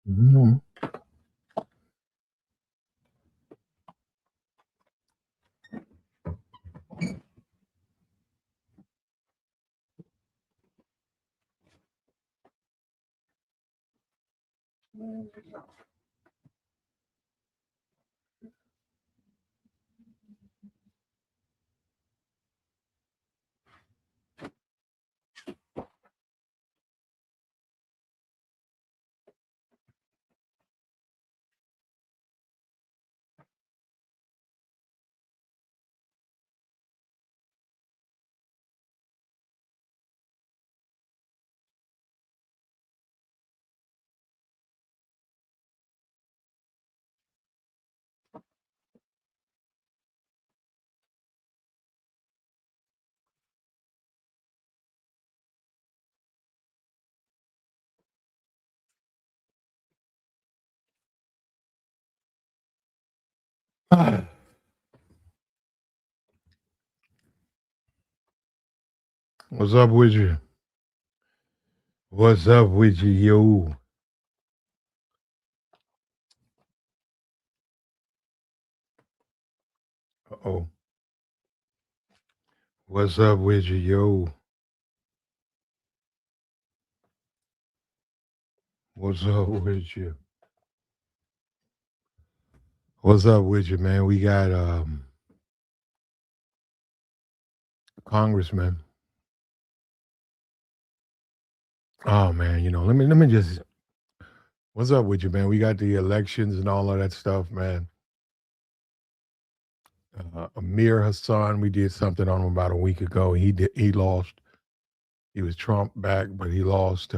Mhm. What's up with you? What's up with you, yo? Uh-oh. What's up with you, yo? What's up with you? What's up with you, man? We got congressman. Oh man, let me just what's up with you, man? We got the elections and all of that stuff, man. Amir Hassan, we did something on him about a week ago. He lost. He was Trump back, but he lost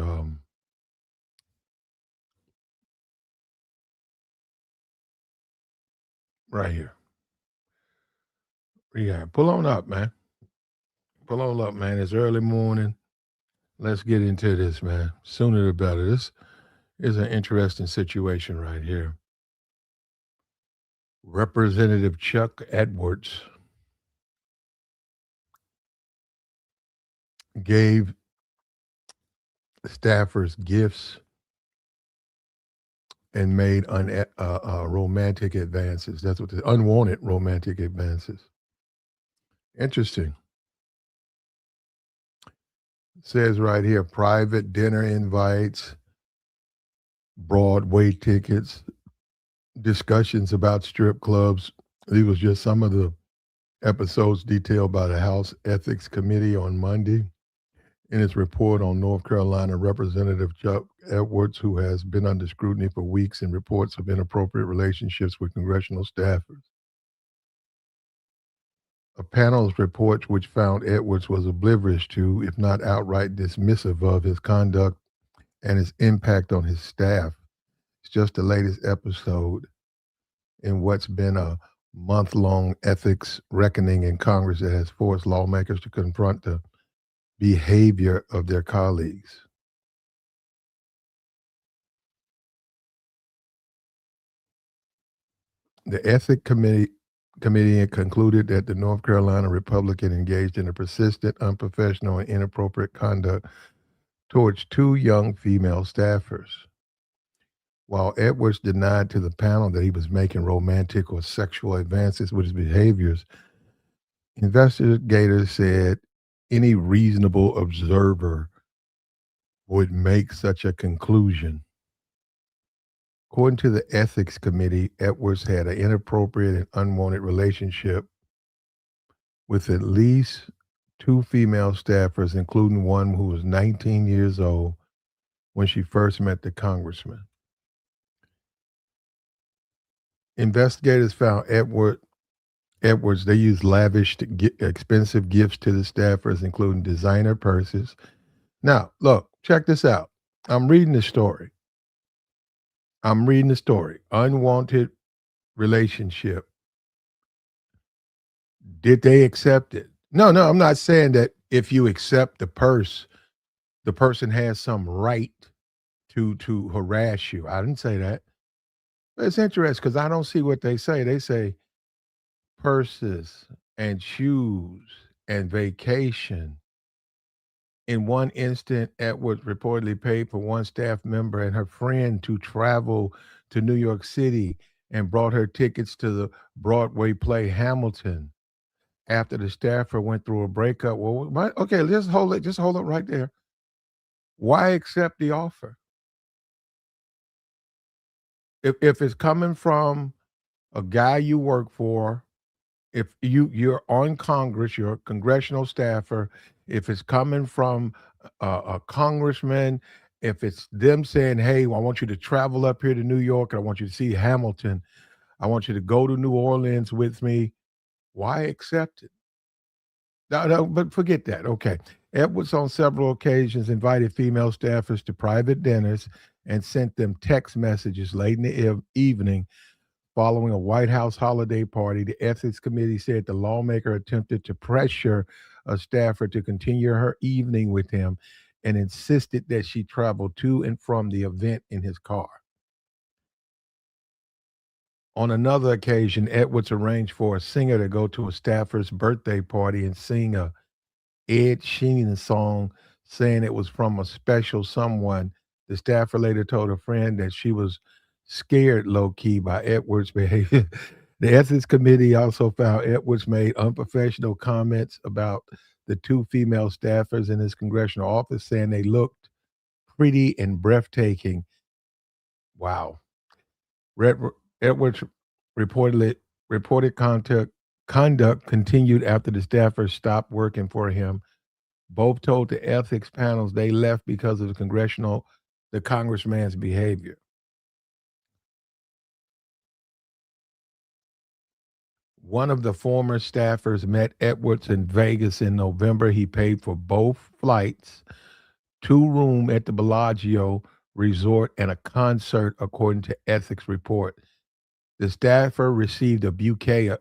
right here. Yeah, pull on up, man. Pull on up, man. It's early morning. Let's get into this, man. Sooner the better. This is an interesting situation right here. Representative Chuck Edwards gave staffers gifts and made romantic advances. That's what the unwanted romantic advances. Interesting. It says right here private dinner invites, Broadway tickets, discussions about strip clubs. These was just some of the episodes detailed by the House Ethics Committee on Monday. In its report on North Carolina, Representative Chuck Edwards, who has been under scrutiny for weeks in reports of inappropriate relationships with congressional staffers. A panel's report, which found Edwards was oblivious to, if not outright dismissive of, his conduct and its impact on his staff. It's just the latest episode in what's been a month long ethics reckoning in Congress that has forced lawmakers to confront the behavior of their colleagues. The Committee concluded that the North Carolina Republican engaged in a persistent, unprofessional, and inappropriate conduct towards two young female staffers. While Edwards denied to the panel that he was making romantic or sexual advances with his behaviors, investigators said any reasonable observer would make such a conclusion. According to the Ethics Committee, Edwards had an inappropriate and unwanted relationship with at least two female staffers, including one who was 19 years old when she first met the congressman. Investigators found Edwards, they used lavish, expensive gifts to the staffers, including designer purses. Now, look, check this out. I'm reading the story. I'm reading the story. Unwanted relationship. Did they accept it? No, no, I'm not saying that if you accept the purse, the person has some right to harass you. I didn't say that. But it's interesting because I don't see what they say. They say purses and shoes and vacation In one instant, Edwards reportedly paid for one staff member and her friend to travel to New York City and brought her tickets to the Broadway play Hamilton after the staffer went through a breakup. Well, okay, just hold it right there. Why accept the offer? If it's coming from a guy you work for, if you're on Congress, you're a congressional staffer, if it's coming from a congressman, if it's them saying, "Hey, I want you to travel up here to New York, and I want you to see Hamilton, I want you to go to New Orleans with me," why accept it? No, no, but forget that. Okay. Edwards on several occasions invited female staffers to private dinners and sent them text messages late in the evening following a White House holiday party. The Ethics Committee said the lawmaker attempted to pressure a staffer to continue her evening with him and insisted that she travel to and from the event in his car. On another occasion, Edwards arranged for a singer to go to a staffer's birthday party and sing a Ed Sheeran song, saying it was from a special someone. The staffer later told a friend that she was scared low key by Edwards' behavior. The Ethics Committee also found Edwards made unprofessional comments about the two female staffers in his congressional office, saying they looked pretty and breathtaking. Wow. Red, Edwards reportedly reported conduct continued after the staffers stopped working for him. Both told the ethics panels they left because of the congressman's behavior. One of the former staffers met Edwards in Vegas in November. He paid for both flights, two-room at the Bellagio resort, and a concert, according to ethics report. The staffer received a bouquet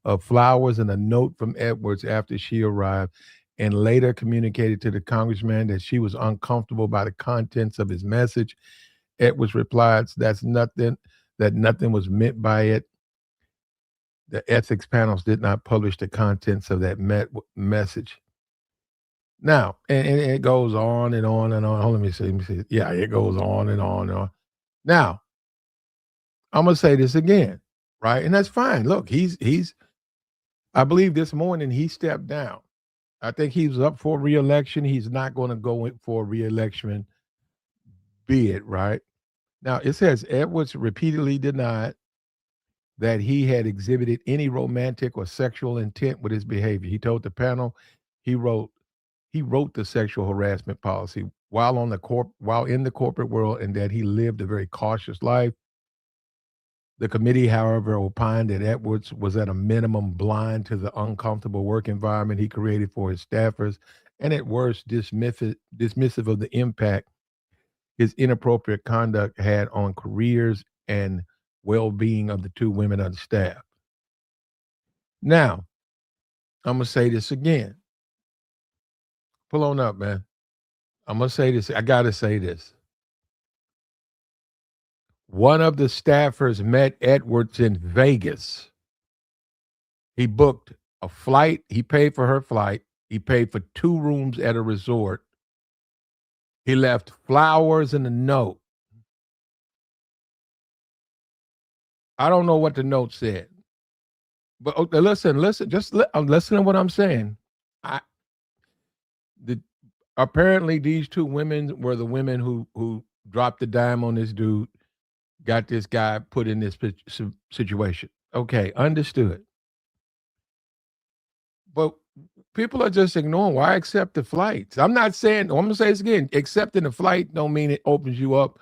of flowers and a note from Edwards after she arrived, and later communicated to the congressman that she was uncomfortable by the contents of his message. Edwards replied, that nothing was meant by it. The ethics panels did not publish the contents of that message. Now, and it goes on and on and on. Hold on, let me see. Yeah, it goes on and on and on. Now, I'm gonna say this again, right? And that's fine. Look, he's I believe this morning he stepped down. I think he was up for reelection. He's not going to go in for reelection bid, right? Now, it says Edwards repeatedly denied that he had exhibited any romantic or sexual intent with his behavior. He told the panel he wrote he wrote the sexual harassment policy while in the corporate world, and that he lived a very cautious life. The committee, however, opined that Edwards was at a minimum blind to the uncomfortable work environment he created for his staffers, and at worst dismissive of the impact his inappropriate conduct had on careers and well-being of the two women on staff. Now, I'm gonna say this again. Pull on up, man. I'm gonna say this. I gotta say this. One of the staffers met Edwards in Vegas. He booked a flight. He paid for her flight. He paid for two rooms at a resort. He left flowers and a note. I don't know what the note said, but okay, listen. Listen to what I'm saying. I the apparently these two women were the women who dropped the dime on this dude, got this guy put in this situation. Okay, understood. But people are just ignoring. Why accept the flights? I'm not saying. I'm gonna say this again. Accepting the flight don't mean it opens you up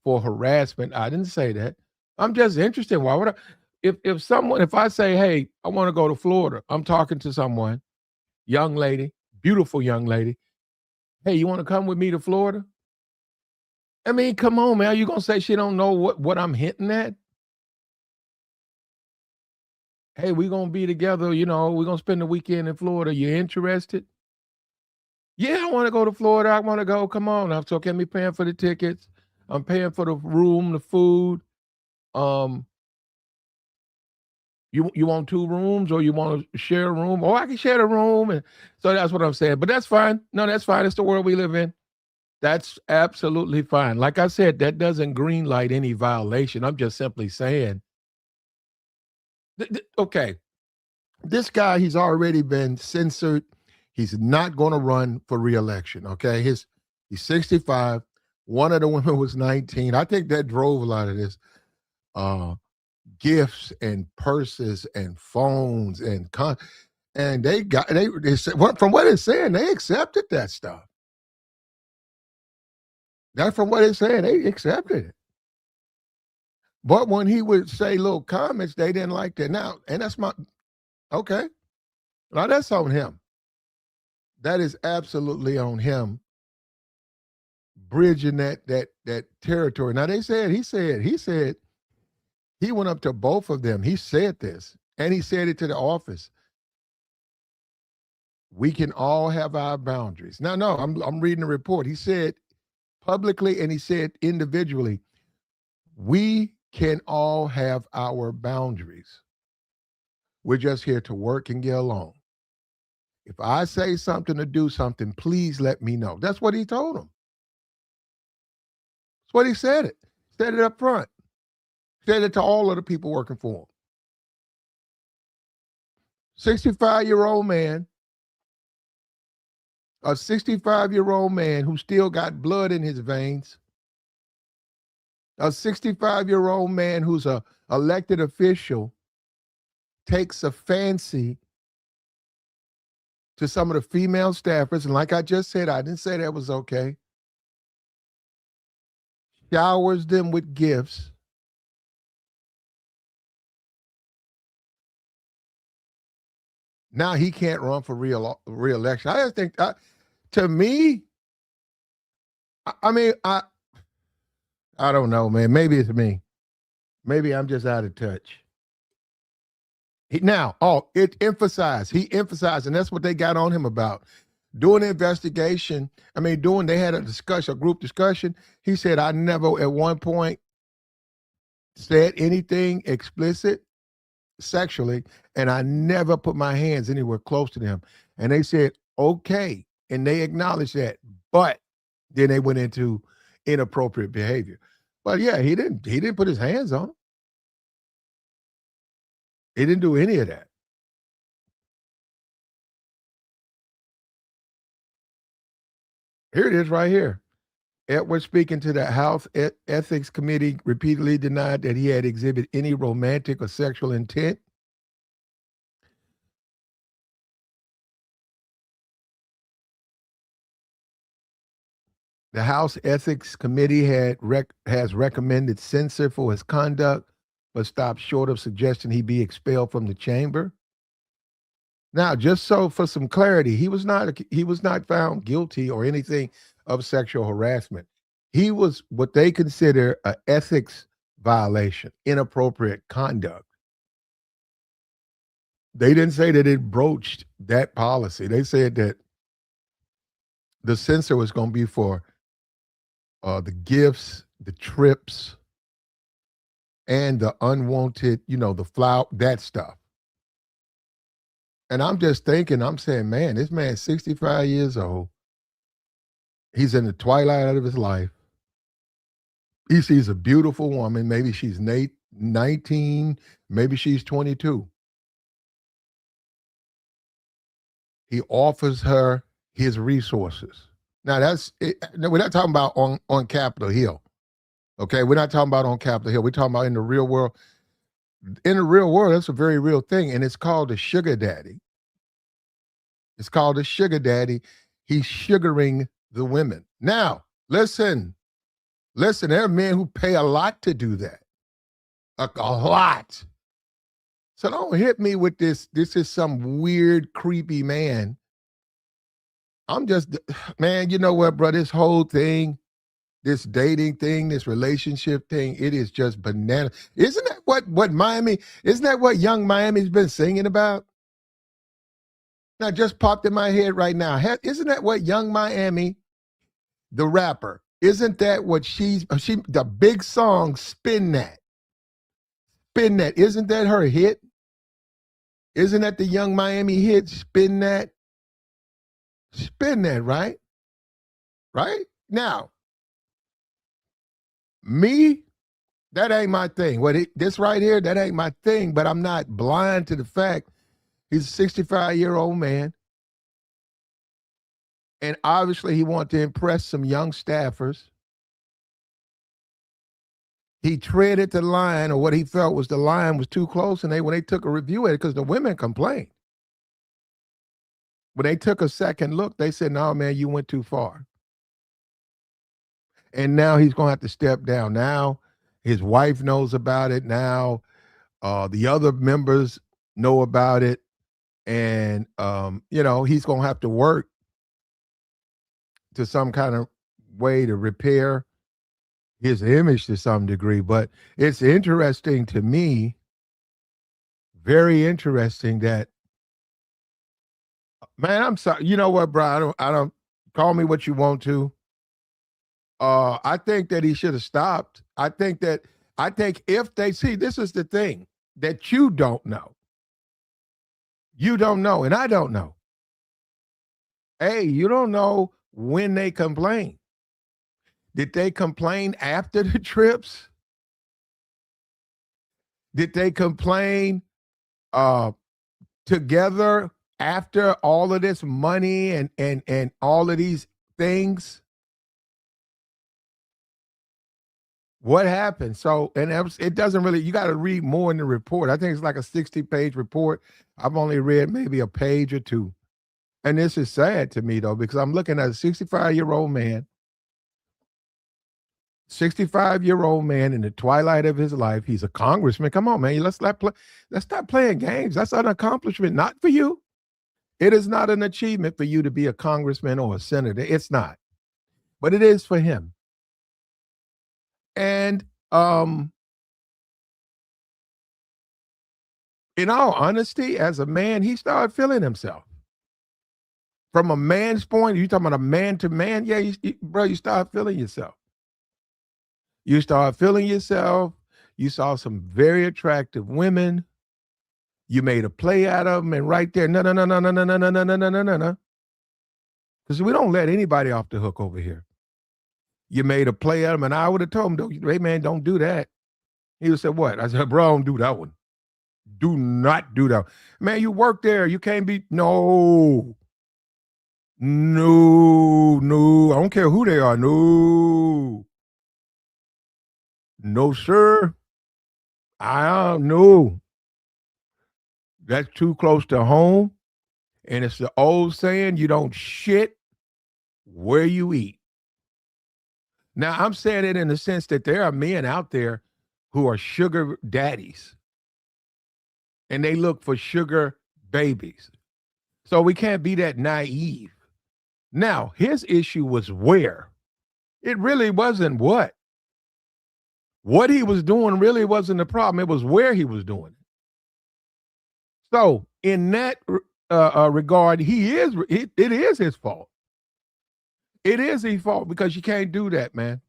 for harassment. I didn't say that. I'm just interested. Why would I? If I say, hey, I want to go to Florida, I'm talking to someone, young lady, beautiful young lady. Hey, you want to come with me to Florida? I mean, come on, man. Are you gonna say she don't know what I'm hinting at? Hey, we're gonna be together, we're gonna spend the weekend in Florida. You interested? Yeah, I want to go to Florida. I want to go. Come on. I'm so can be paying for the tickets. I'm paying for the room, the food. Um, You want 2 rooms, or you want to share a room? Or I can share the room. And so that's what I'm saying. But that's fine. No, that's fine. It's the world we live in. That's absolutely fine. Like I said, that doesn't green light any violation. I'm just simply saying, okay, this guy, he's already been censored. He's not going to run for reelection. Okay, he's 65. One of the women was 19. I think that drove a lot of this. Gifts and purses and phones and they said, from what it's saying, they accepted that stuff. That from what it's saying, they accepted it. But when he would say little comments, they didn't like that. Now, and that's okay. Now that's on him. That is absolutely on him, bridging that territory. Now he said he went up to both of them. He said this, and he said it to the office. We can all have our boundaries. Now, no, I'm reading the report. He said publicly, and he said individually, we can all have our boundaries. We're just here to work and get along. If I say something or do something, please let me know. That's what he told them. That's what he said it. Said it up front. Said it to all of the people working for him. 65-year-old man, a 65-year-old man who still got blood in his veins, a 65-year-old man who's a elected official, takes a fancy to some of the female staffers, and like I just said, I didn't say that was okay, showers them with gifts, now he can't run for re-election. I just think, to me, I mean, I don't know, man. Maybe it's me. Maybe I'm just out of touch. He emphasized, and that's what they got on him about. Doing the investigation, they had a group discussion. He said, I never at one point said anything explicit sexually, and I never put my hands anywhere close to them. And they said, okay. And they acknowledged that. But then they went into inappropriate behavior. But yeah, he didn't put his hands on them. He didn't do any of that. Here it is right here. Edwards, speaking to the House Ethics Committee, repeatedly denied that he had exhibited any romantic or sexual intent. The House Ethics Committee has recommended censure for his conduct, but stopped short of suggesting he be expelled from the chamber. Now, just so for some clarity, he was not found guilty or anything of sexual harassment. He was what they consider an ethics violation, inappropriate conduct. They didn't say that it broached that policy. They said that the censor was going to be for the gifts, the trips, and the unwanted, the flower, that stuff. And I'm just thinking, I'm saying, man, this man's 65 years old. He's in the twilight of his life. He sees a beautiful woman. Maybe she's 19, maybe she's 22. He offers her his resources. Now we're not talking about on Capitol Hill. Okay, we're not talking about on Capitol Hill. We're talking about in the real world. In the real world, that's a very real thing, and it's called a sugar daddy. It's called a sugar daddy. He's sugaring the women. Now, listen, there are men who pay a lot to do that. A lot. So don't hit me with this. This is some weird, creepy man. Man, you know what, bro? This whole thing, this dating thing, this relationship thing, it is just banana. Isn't that what Young Miami's been singing about? Now, just popped in my head right now. Isn't that what Young Miami, the rapper, isn't that what the big song, Spin That? Spin That, isn't that her hit? Isn't that the Young Miami hit? Spin that, right? Right? Now, me, that ain't my thing. This right here, that ain't my thing, but I'm not blind to the fact he's a 65-year-old man. And obviously he wanted to impress some young staffers. He treaded the line, or what he felt was the line was too close, and when they took a review at it, because the women complained. When they took a second look, they said, no, man, you went too far. And now he's going to have to step down. Now his wife knows about it. Now the other members know about it. And, he's going to have to work to some kind of way to repair his image to some degree. But it's interesting to me, very interesting that, man, I'm sorry. You know what, bro? I don't call me what you want to. I think that he should have stopped. I think if they see, this is the thing that you don't know. You don't know, and I don't know. Hey, you don't know when they complain. Did they complain after the trips? Did they complain together after all of this money and all of these things? What happened? So, and it doesn't really, you got to read more in the report. I think it's like a 60-page report. I've only read maybe a page or two. And this is sad to me, though, because I'm looking at a 65-year-old man, 65-year-old man in the twilight of his life. He's a congressman. Come on, man. Let's stop playing games. That's an accomplishment, not for you. It is not an achievement for you to be a congressman or a senator. It's not. But it is for him. And in all honesty, as a man, he started feeling himself. From a man's point, you talking about a man to man? Yeah, bro, you start feeling yourself. You start feeling yourself. You saw some very attractive women. You made a play out of them, and right there, no, because we don't let anybody off the hook over here. You made a play at him, and I would have told him, hey, man, don't do that. He would have said, what? I said, bro, don't do that one. Do not do that. Man, you work there. You can't be, no. I don't care who they are. No, sir. No. That's too close to home. And it's the old saying, you don't shit where you eat. Now, I'm saying it in the sense that there are men out there who are sugar daddies, and they look for sugar babies. So we can't be that naive. Now, his issue was where. It really wasn't what. What he was doing really wasn't the problem. It was where he was doing it. So, in that regard, it is his fault. It is his fault because you can't do that, man.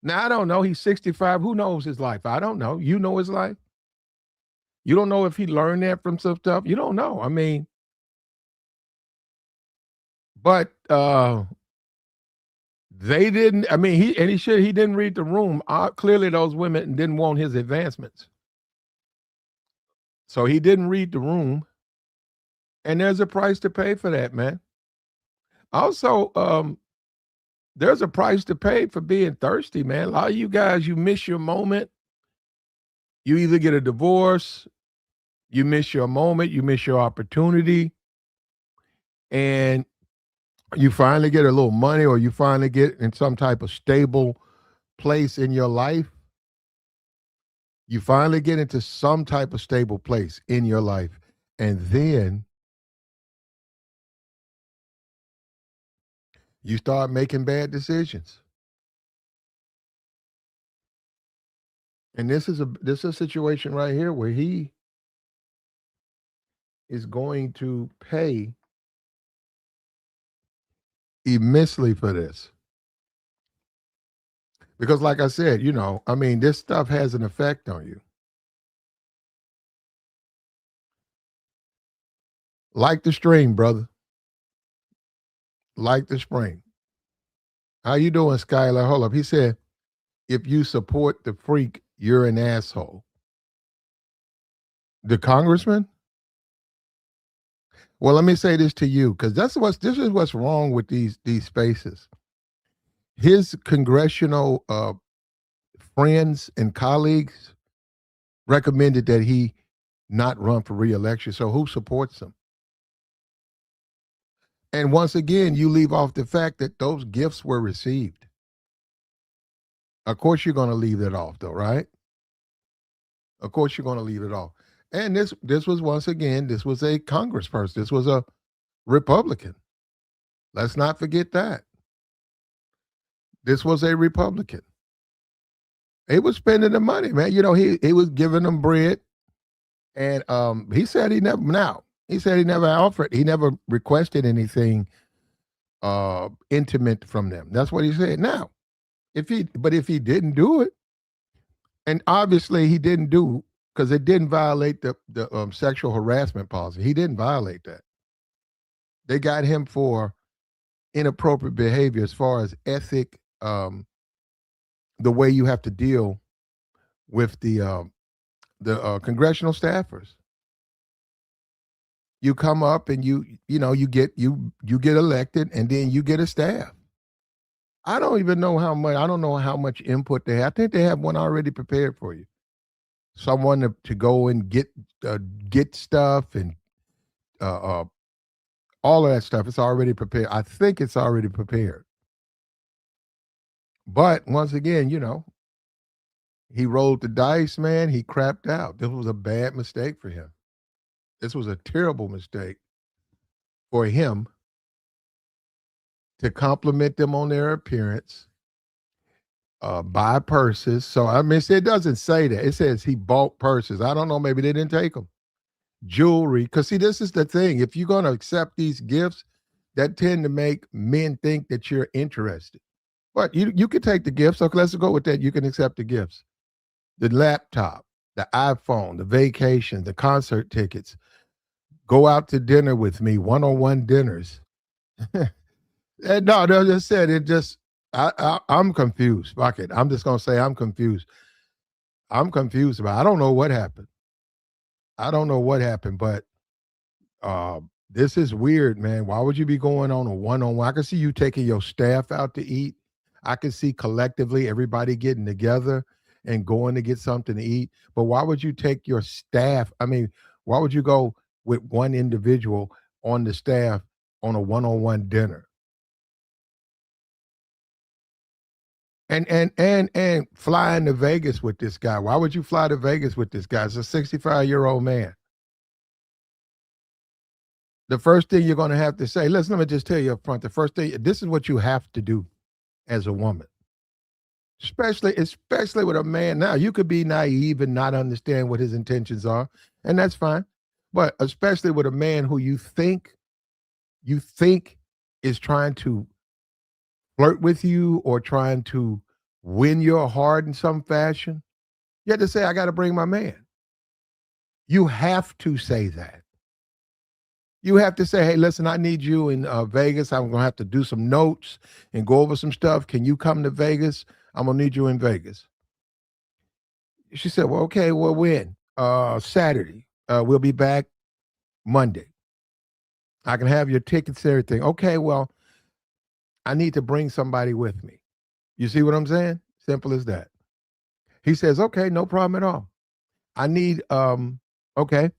Now, I don't know. He's 65. Who knows his life? I don't know. You know his life? You don't know if he learned that from some stuff. You don't know. I mean, but they didn't. I mean, he didn't read the room. Clearly, those women didn't want his advancements. So he didn't read the room. And there's a price to pay for that, man. Also, there's a price to pay for being thirsty, man. A lot of you guys, you miss your moment. You either get a divorce, you miss your moment, you miss your opportunity, and you finally get a little money, or you finally get in some type of stable place in your life. You finally get into some type of stable place in your life. And then you start making bad decisions. And this is a situation right here where he is going to pay immensely for this. Because like I said, I mean, this stuff has an effect on you. Like the stream, brother. Like the spring. How you doing, Skylar? Hold up. He said, if you support the freak, you're an asshole. The congressman? Well, let me say this to you, because this is what's wrong with these spaces. His congressional friends and colleagues recommended that he not run for reelection. So who supports him? And once again, you leave off the fact that those gifts were received. Of course, you're going to leave that off, though, right? Of course, you're going to leave it off. And this was once again, this was a congressperson. This was a Republican. Let's not forget that. This was a Republican. He was spending the money, man. You know, he was giving them bread, and he said he said he never offered, he never requested anything intimate from them. That's what he said. Now, if he didn't do it, and obviously he didn't do, because it didn't violate the sexual harassment policy. He didn't violate that. They got him for inappropriate behavior as far as ethic, the way you have to deal with the congressional staffers. You come up and you get elected, and then you get a staff. I don't even know how much. I don't know how much input they have. I think they have one already prepared for you. Someone to go and get stuff and all of that stuff. It's already prepared. I think it's already prepared. But once again, he rolled the dice, man. He crapped out. This was a bad mistake for him. This was a terrible mistake for him to compliment them on their appearance, buy purses. So, I mean, it doesn't say that. It says he bought purses. I don't know. Maybe they didn't take them. Jewelry. Because, see, this is the thing. If you're going to accept these gifts, that tend to make men think that you're interested. But you can take the gifts. Okay, let's go with that. You can accept the gifts. The laptop, the iPhone, the vacation, the concert tickets. Go out to dinner with me, one-on-one dinners. No, just said it. Just I'm confused. Fuck it. I'm just gonna say I'm confused. I'm confused about. I don't know what happened. I don't know what happened, but this is weird, man. Why would you be going on a one-on-one? I can see you taking your staff out to eat. I can see collectively everybody getting together and going to get something to eat. But why would you take your staff? I mean, why would you go with one individual on the staff on a one-on-one dinner? And flying to Vegas with this guy. Why would you fly to Vegas with this guy? It's a 65-year-old man. The first thing you're going to have to say, listen, let me just tell you up front, the first thing, this is what you have to do as a woman. Especially with a man. Now, you could be naive and not understand what his intentions are, and that's fine. But especially with a man who you think is trying to flirt with you or trying to win your heart in some fashion, you have to say, I got to bring my man. You have to say that. You have to say, hey, listen, I need you in Vegas. I'm going to have to do some notes and go over some stuff. Can you come to Vegas? I'm going to need you in Vegas. She said, well, okay, well, when? Saturday. We'll be back Monday. I can have your tickets and everything. Okay, well, I need to bring somebody with me. You see what I'm saying? Simple as that. He says, okay, no problem at all. I need, okay,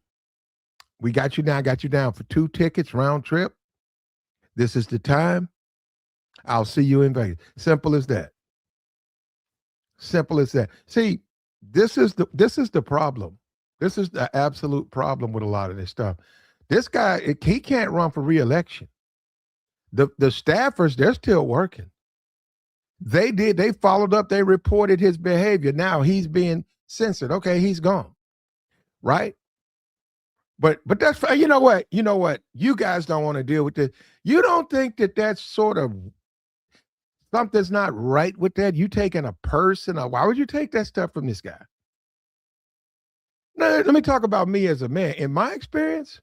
we got you down. I got you down for 2 tickets, round trip. This is the time. I'll see you in Vegas. Simple as that. Simple as that. See, this is the problem. This is the absolute problem with a lot of this stuff. This guy, he can't run for reelection. The staffers, they're still working. They followed up, they reported his behavior. Now he's being censored. Okay, he's gone. Right? But that's fine. You know what? You guys don't want to deal with this. You don't think that that's sort of something's not right with that? You taking a person? Why would you take that stuff from this guy? Now, let me talk about me as a man. In my experience,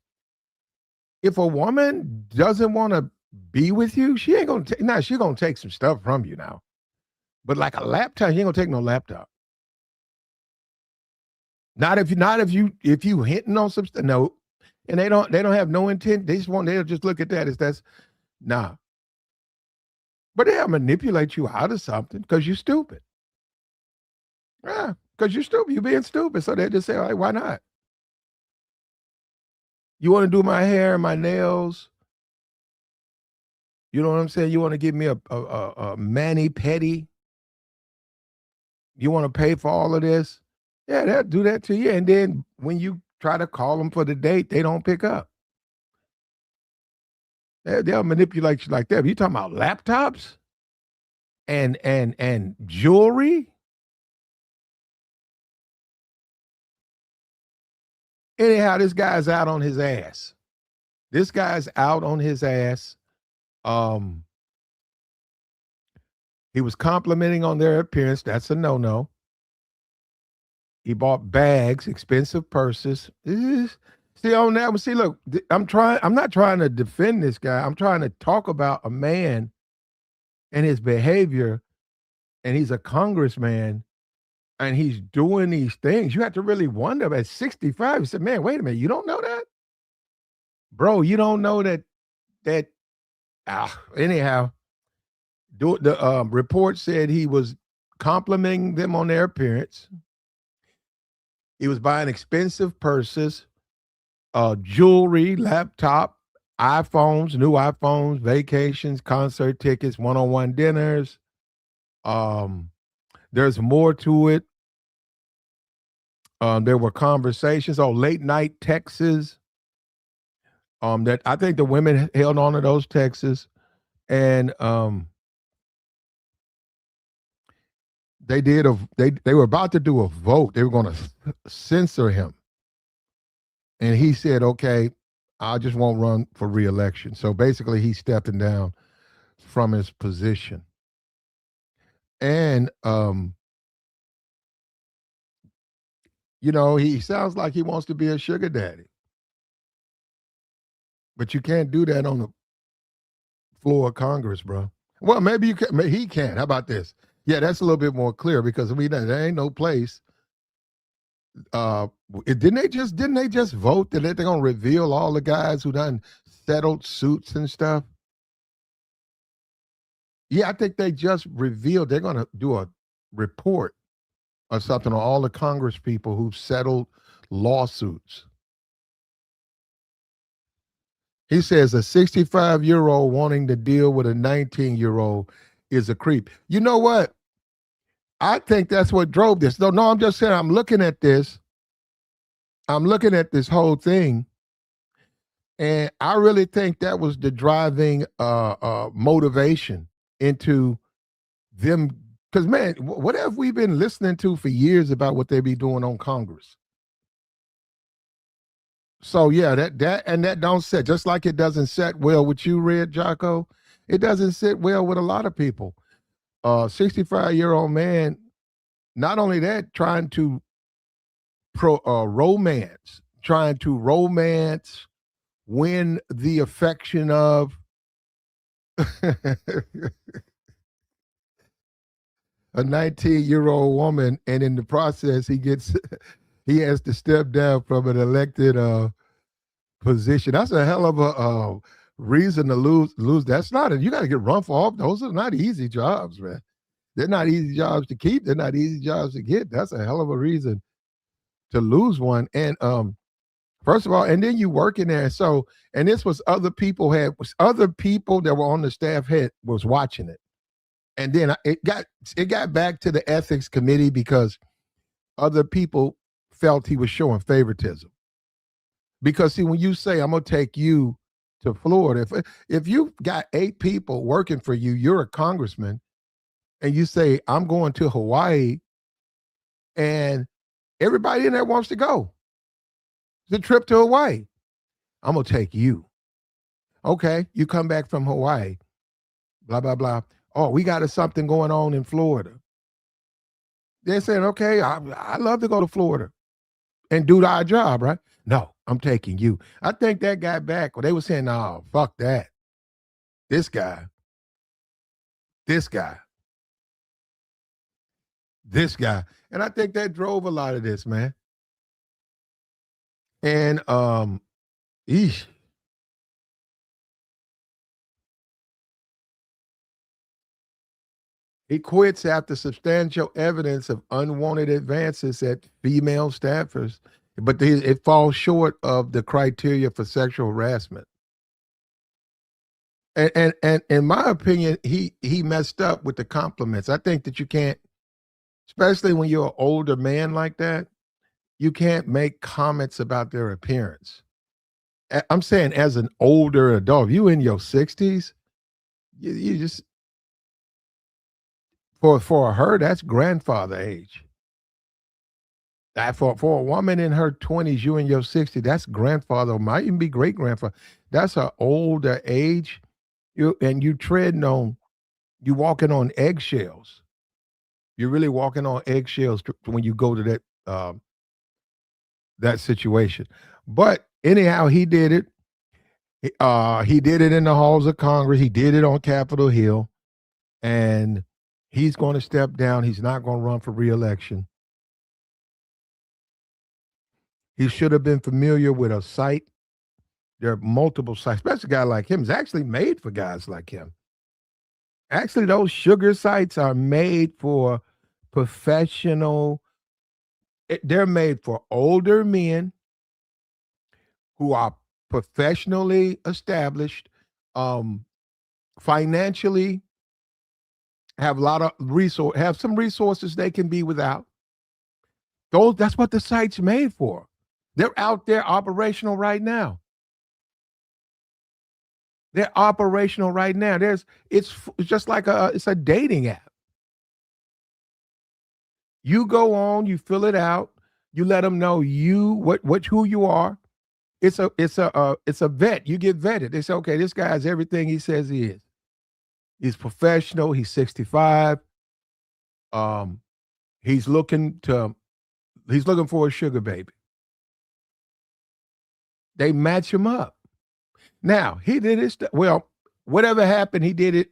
If a woman doesn't want to be with you, she ain't gonna take. Now she gonna take some stuff from you now, but like a laptop, she ain't gonna take no laptop. Not if you hinting on some stuff. No, and they don't have no intent. They'll just look at that as that's nah. But they'll manipulate you out of something because you're stupid. Yeah, because you're stupid. You're being stupid. So they just say, all right, why not? You want to do my hair and my nails? You know what I'm saying? You want to give me a mani pedi? You want to pay for all of this? Yeah, they'll do that to you. And then when you try to call them for the date, they don't pick up. They'll manipulate you like that. But you talking about laptops and jewelry? Anyhow, this guy's out on his ass. This guy's out on his ass. Um, he was complimenting on their appearance. That's a no-no. He bought bags, expensive purses. See on that one. See, look, I'm not trying to defend this guy. I'm trying to talk about a man and his behavior. And he's a congressman, and he's doing these things. You have to really wonder at 65. You said, man, wait a minute, you don't know that, bro? You don't know that. Anyhow, the report said he was complimenting them on their appearance. He was buying expensive purses, jewelry, laptop, iPhones, new iPhones, vacations, concert tickets, one-on-one dinners. There's more to it. There were conversations on late night texts. That I think the women held on to those texts, and they were about to do a vote. They were going to censor him, and he said, "Okay, I just won't run for reelection." So basically, he's stepping down from his position, and he sounds like he wants to be a sugar daddy, but you can't do that on the floor of Congress, bro. Well, maybe you can. He can. How about this? Yeah, that's a little bit more clear because there ain't no place. Didn't they just vote that they're gonna reveal all the guys who done settled suits and stuff? Yeah, I think they just revealed they're gonna do a report or something on all the Congress people who've settled lawsuits. He says a 65-year-old wanting to deal with a 19-year-old is a creep. You know what? I think that's what drove this. No, I'm just saying I'm looking at this. I'm looking at this whole thing, and I really think that was the driving motivation into them. Because man, what have we been listening to for years about what they be doing on Congress? So yeah, that don't set, just like it doesn't set well with you, Red Jocko. It doesn't sit well with a lot of people. 65-year-old man, not only that, trying to romance, win the affection of a 19-year-old woman, and in the process, he has to step down from an elected position. That's a hell of a reason to lose. That's not it. You got to get run for off. Those are not easy jobs, man. They're not easy jobs to keep. They're not easy jobs to get. That's a hell of a reason to lose one. And first of all, and then you work in there. So, and this was other people that were on the staff was watching it. And then it got back to the ethics committee because other people felt he was showing favoritism. Because see, when you say I'm gonna take you to Florida, if you got 8 people working for you, you're a congressman, and you say I'm going to Hawaii, and everybody in there wants to go. The trip to Hawaii. I'm gonna take you. Okay, you come back from Hawaii, blah blah blah. Oh, we got something going on in Florida. They're saying, okay, I love to go to Florida and do our job, right? No, I'm taking you. I think that got back. Well, they were saying, "No, fuck that. This guy, this guy, this guy," and I think that drove a lot of this, man. And eesh, he quits after substantial evidence of unwanted advances at female staffers, but it falls short of the criteria for sexual harassment. And in my opinion, he messed up with the compliments. I think that you can't, especially when you're an older man like that, you can't make comments about their appearance. I'm saying as an older adult, if you in your 60s, you just for her, that's grandfather age. That for a woman in her 20s, you in your 60s, that's grandfather, might even be great grandfather. That's an older age. You treading on, you walking on eggshells. You're really walking on eggshells when you go to that situation. But anyhow, he did it. He did it in the halls of Congress. He did it on Capitol Hill, and he's going to step down. He's not going to run for reelection. He should have been familiar with a site. There are multiple sites, especially a guy like him is actually made for guys like him. Actually, those sugar sites are made for professional. They're made for older men who are professionally established, um, financially have a lot of have some resources they can be without. That's what the site's made for. They're out there operational right now. They're operational right now. It's just like it's a dating app. You go on, you fill it out, you let them know who you are. It's a vet. You get vetted. They say, okay, this guy's everything he says he is. He's professional. He's 65. Um, he's looking for a sugar baby. They match him up. Now he did it. Well, whatever happened, he did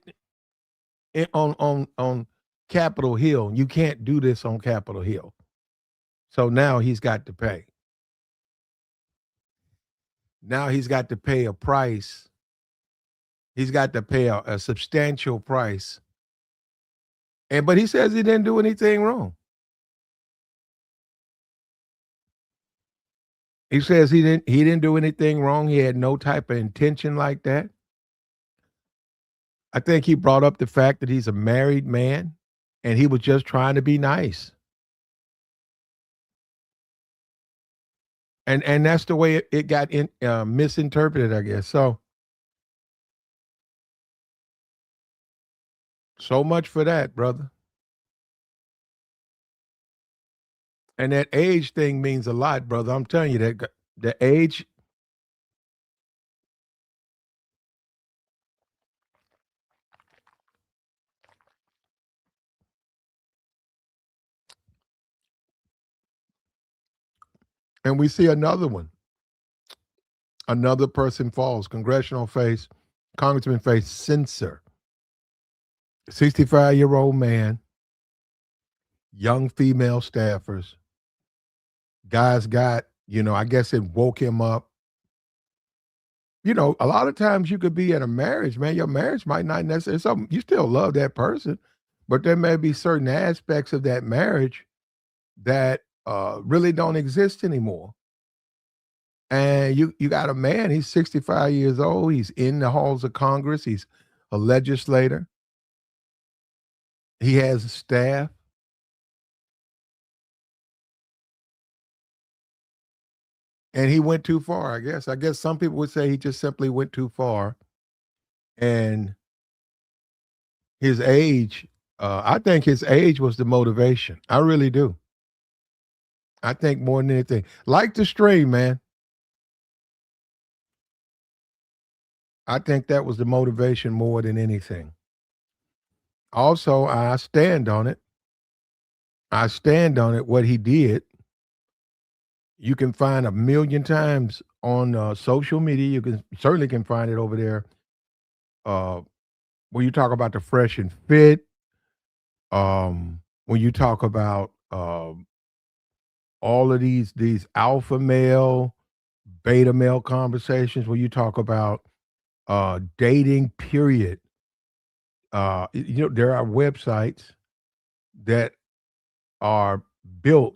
it on Capitol Hill. You can't do this on Capitol Hill. So now he's got to pay. Now he's got to pay a price. He's got to pay a substantial price. But he says he didn't do anything wrong. He says he didn't do anything wrong. He had no type of intention like that. I think he brought up the fact that he's a married man and he was just trying to be nice. And that's the way it got misinterpreted, I guess. So much for that, brother. And that age thing means a lot, brother. I'm telling you that the age. And we see another one. Another person falls. Congressman face censor. 65-year-old man, young female staffers. Guys I guess it woke him up. A lot of times you could be in a marriage, man. Your marriage might not necessarily something you still love that person, but there may be certain aspects of that marriage that really don't exist anymore. And you got a man, he's 65 years old, he's in the halls of Congress, he's a legislator. He has a staff. And he went too far, I guess. I guess some people would say he just simply went too far. And his age, I think his age was the motivation. I really do. I think more than anything. Like the stream, man. I think that was the motivation more than anything. Also, I stand on it. What he did. You can find a million times on social media. You can certainly can find it over there. Uh, when you talk about the fresh and fit, when you talk about all of these alpha male, beta male conversations, when you talk about dating, period. There are websites that are built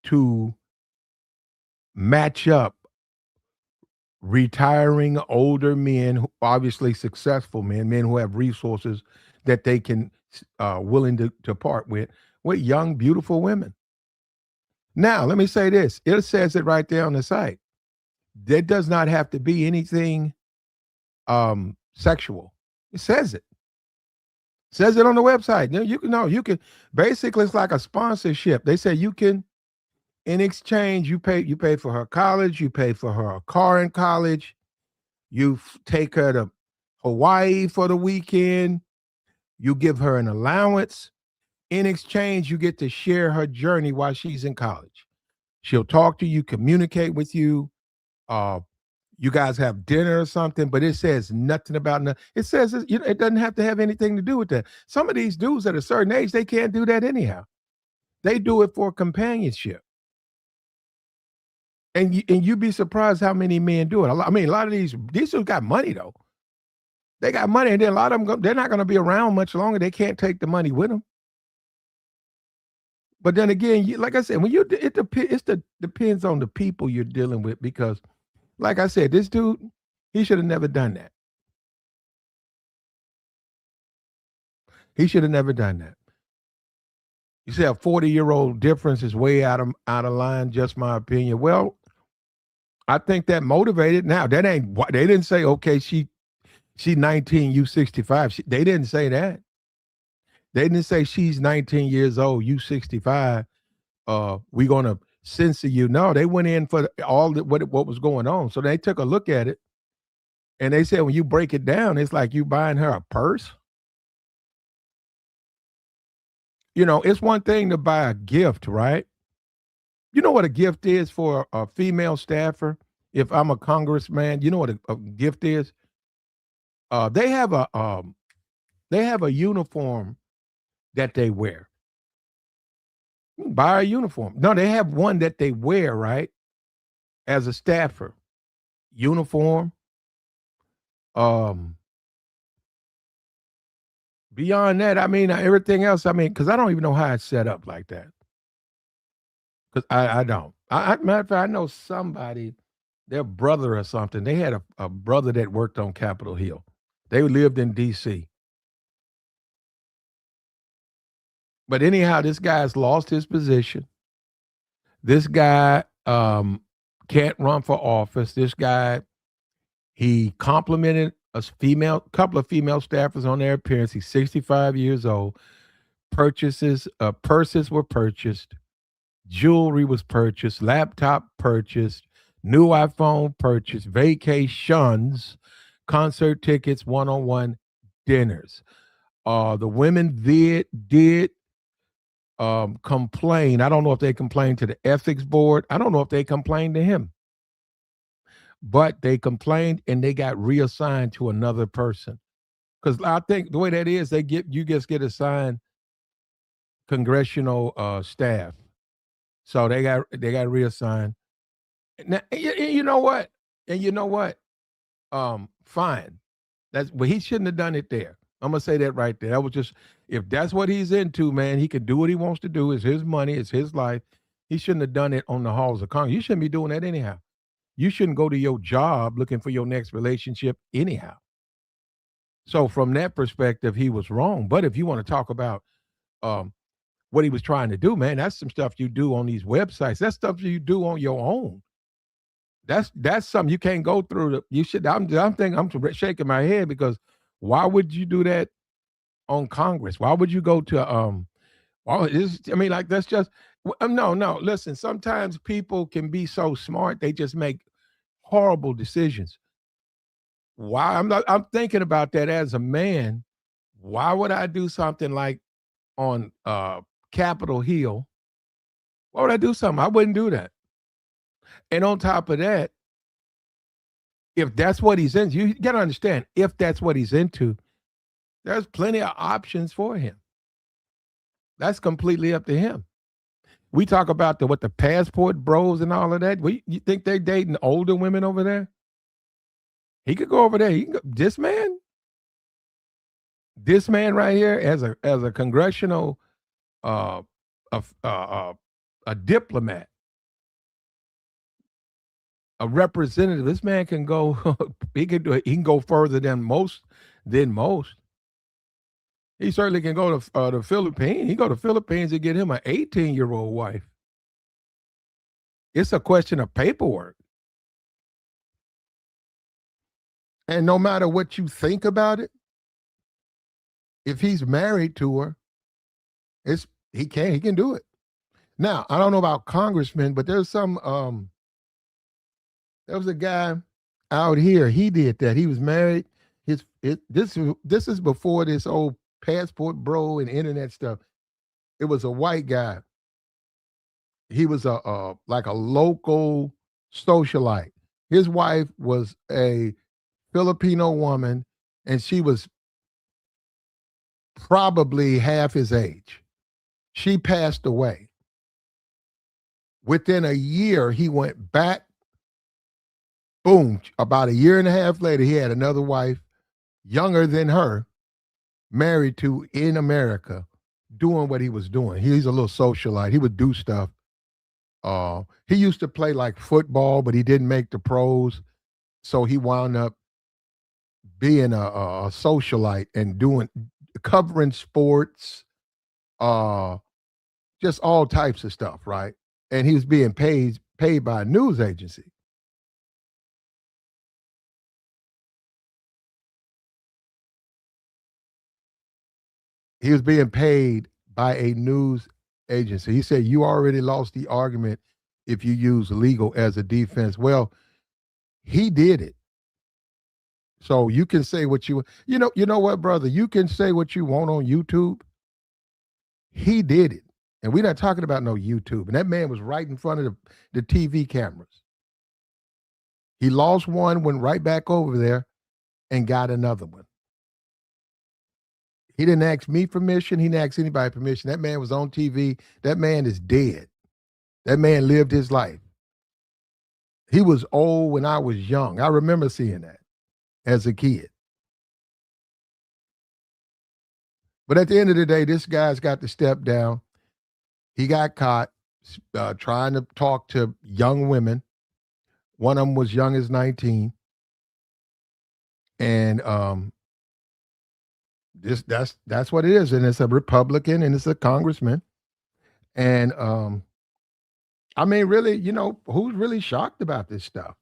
to match up retiring older men, obviously successful men who have resources that they can willing to part with young, beautiful women. Now, let me say this: it says it right there on the site. There does not have to be anything sexual. It says it. Says it on the website. Now, you can basically it's like a sponsorship. They say you can in exchange you pay for her college, you pay for her car in college, take her to Hawaii for the weekend, you give her an allowance. In exchange, you get to share her journey while she's in college. She'll talk to you, communicate with you. Uh, you guys have dinner or something, but it says nothing about nothing. It says it doesn't have to have anything to do with that. Some of these dudes at a certain age, they can't do that anyhow. They do it for companionship. And you'd be surprised how many men do it. I mean, a lot of these dudes got money though. They got money, and then a lot of them they're not going to be around much longer. They can't take the money with them. But then again, like I said, when depends on the people you're dealing with because, like I said, this dude he should have never done that. He should have never done that. You say a 40-year-old difference is way out of line. Just my opinion. Well, I think that motivated. Now that ain't what they didn't say. Okay, she 19, you 65. They didn't say that. They didn't say she's 19 years old, you 65. We're gonna censor you. No, they went in for what was going on. So they took a look at it, and they said when you break it down, it's like you buying her a purse. It's one thing to buy a gift, right? You know what a gift is for a female staffer? If I'm a congressman, you know what a gift is? Uh, they have a um, they have a uniform that they wear. Buy a uniform. No, they have one that they wear, right? As a staffer. Uniform. Um, Beyond that, I mean, everything else, I mean, because I don't even know how it's set up like that. Because I don't. Matter of fact, I know somebody, their brother or something, they had a brother that worked on Capitol Hill. They lived in D.C. But anyhow, this guy's lost his position. This guy can't run for office. This guy, he complimented couple of female staffers on their appearance. He's 65 years old. Purses were purchased, jewelry was purchased, laptop purchased, new iPhone purchased, vacations, concert tickets, one-on-one dinners. The women did complain. I don't know if they complained to the ethics board. I don't know if they complained to him, but they complained and they got reassigned to another person. Because I think the way that is, you just get assigned congressional staff, so they got reassigned. Now, you know what? And you know what? Fine. But he shouldn't have done it there. I'm gonna say that right there. That was just if that's what he's into, man. He can do what he wants to do. It's his money. It's his life. He shouldn't have done it on the halls of Congress. You shouldn't be doing that anyhow. You shouldn't go to your job looking for your next relationship anyhow. So from that perspective, he was wrong. But if you want to talk about um, what he was trying to do, man, that's some stuff you do on these websites. That's stuff you do on your own. That's something you can't go through. You should. I'm thinking. I'm shaking my head because why would you do that on Congress? Why would you go to Well, I mean, like that's just no, no. Listen, sometimes people can be so smart they just make horrible decisions. Why? I'm thinking about that as a man. Why would I do something like on Capitol Hill? Why would I do something? I wouldn't do that. And on top of that, If that's what he's into, you got to understand, if that's what he's into, there's plenty of options for him. That's completely up to him. We talk about the passport bros and all of that. You think they're dating older women over there? He could go over there. He can go, this man right here, as a congressional, uh, a diplomat, a representative. This man can go. He can do it. He can go further than most. He certainly can go to the Philippines. He go to Philippines and get him an 18-year-old wife. It's a question of paperwork. And no matter what you think about it, if he's married to her, he can do it. Now, I don't know about congressmen, but there's some there was a guy out here, he did that. He was married. This is before this old passport bro and internet stuff. It was a white guy. He was like a local socialite. His wife was a Filipino woman, and she was probably half his age. She passed away. Within a year, he went back. Boom. About a year and a half later, he had another wife, younger than her, married to in America, doing what he was doing. He's a little socialite. He would do stuff. He used to play like football, but he didn't make the pros. So he wound up being a socialite and covering sports, just all types of stuff, right? And he was being paid by a news agency. He was being paid by a news agency. He said, "You already lost the argument if you use legal as a defense." Well, he did it. So you can say what you know what, brother? You can say what you want on YouTube. He did it. And we're not talking about no YouTube. And that man was right in front of the TV cameras. He lost one, went right back over there and got another one. He didn't ask me permission. He didn't ask anybody permission. That man was on TV. That man is dead. That man lived his life. He was old when I was young. I remember seeing that as a kid. But at the end of the day, this guy's got to step down. He got caught trying to talk to young women. One of them was young as 19. And that's what it is. And it's a Republican and it's a congressman. And I mean, really, who's really shocked about this stuff?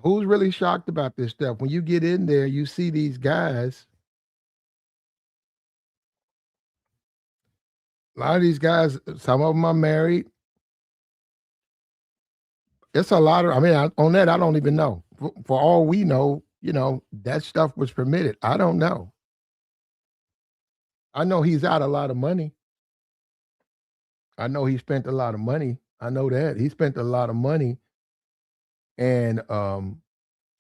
Who's really shocked about this stuff? When you get in there, you see these guys. A lot of these guys, some of them are married. It's a lot of, on that, I don't even know. For all we know, that stuff was permitted. I don't know. I know he's out a lot of money. I know he spent a lot of money. I know that. He spent a lot of money and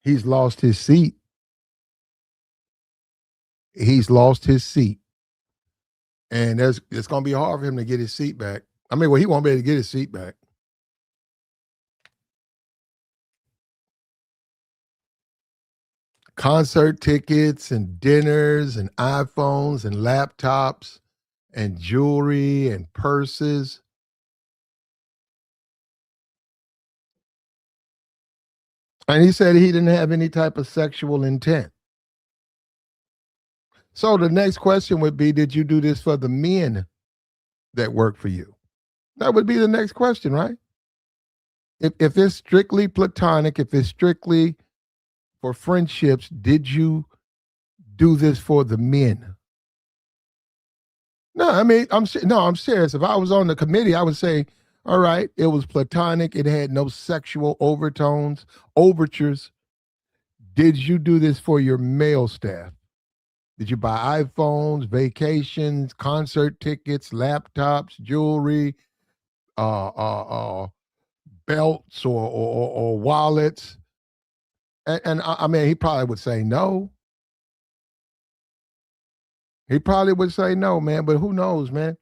he's lost his seat. He's lost his seat. And it's going to be hard for him to get his seat back. He won't be able to get his seat back. Concert tickets and dinners and iPhones and laptops and jewelry and purses. And he said he didn't have any type of sexual intent. So the next question would be, did you do this for the men that work for you? That would be the next question, right? If it's strictly platonic, if it's strictly for friendships, did you do this for the men? No, I'm serious. If I was on the committee, I would say, all right, it was platonic. It had no sexual overtures. Did you do this for your male staff? Did you buy iPhones, vacations, concert tickets, laptops, jewelry, belts or wallets. And I mean, he probably would say no. He probably would say no, man. But who knows, man?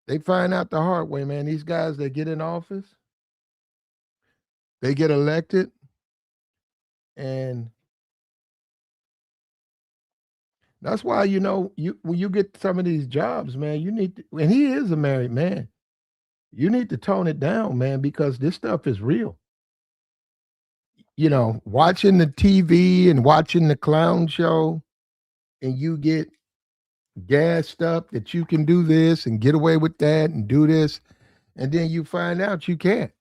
They find out the hard way, man. These guys that get in office, they get elected, and that's why you when you get some of these jobs, man, you need to, and he is a married man. You need to tone it down, man, because this stuff is real. Watching the TV and watching the clown show, and you get gassed up that you can do this and get away with that and do this, and then you find out you can't.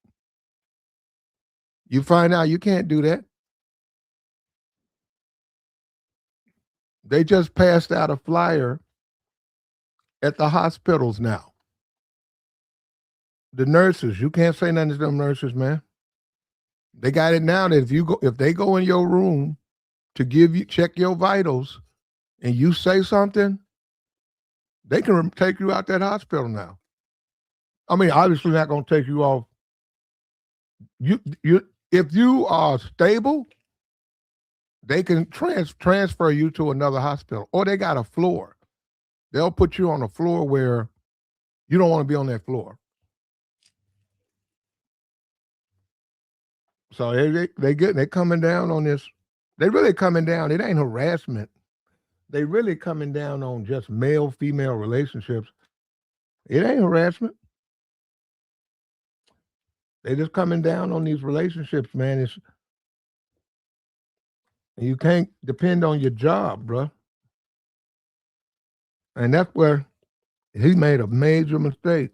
You find out you can't do that. They just passed out a flyer at the hospitals now. The nurses, you can't say nothing to them nurses, man. They got it now that if they go in your room to check your vitals and you say something, they can take you out that hospital now. I mean, obviously not going to take you off. You if you are stable, they can transfer you to another hospital, or they got a floor. They'll put you on a floor where you don't want to be on that floor. So they coming down on this. They really coming down. It ain't harassment. They really coming down on just male female relationships. It ain't harassment. They just coming down on these relationships, man. You can't depend on your job, bro. And that's where he made a major mistake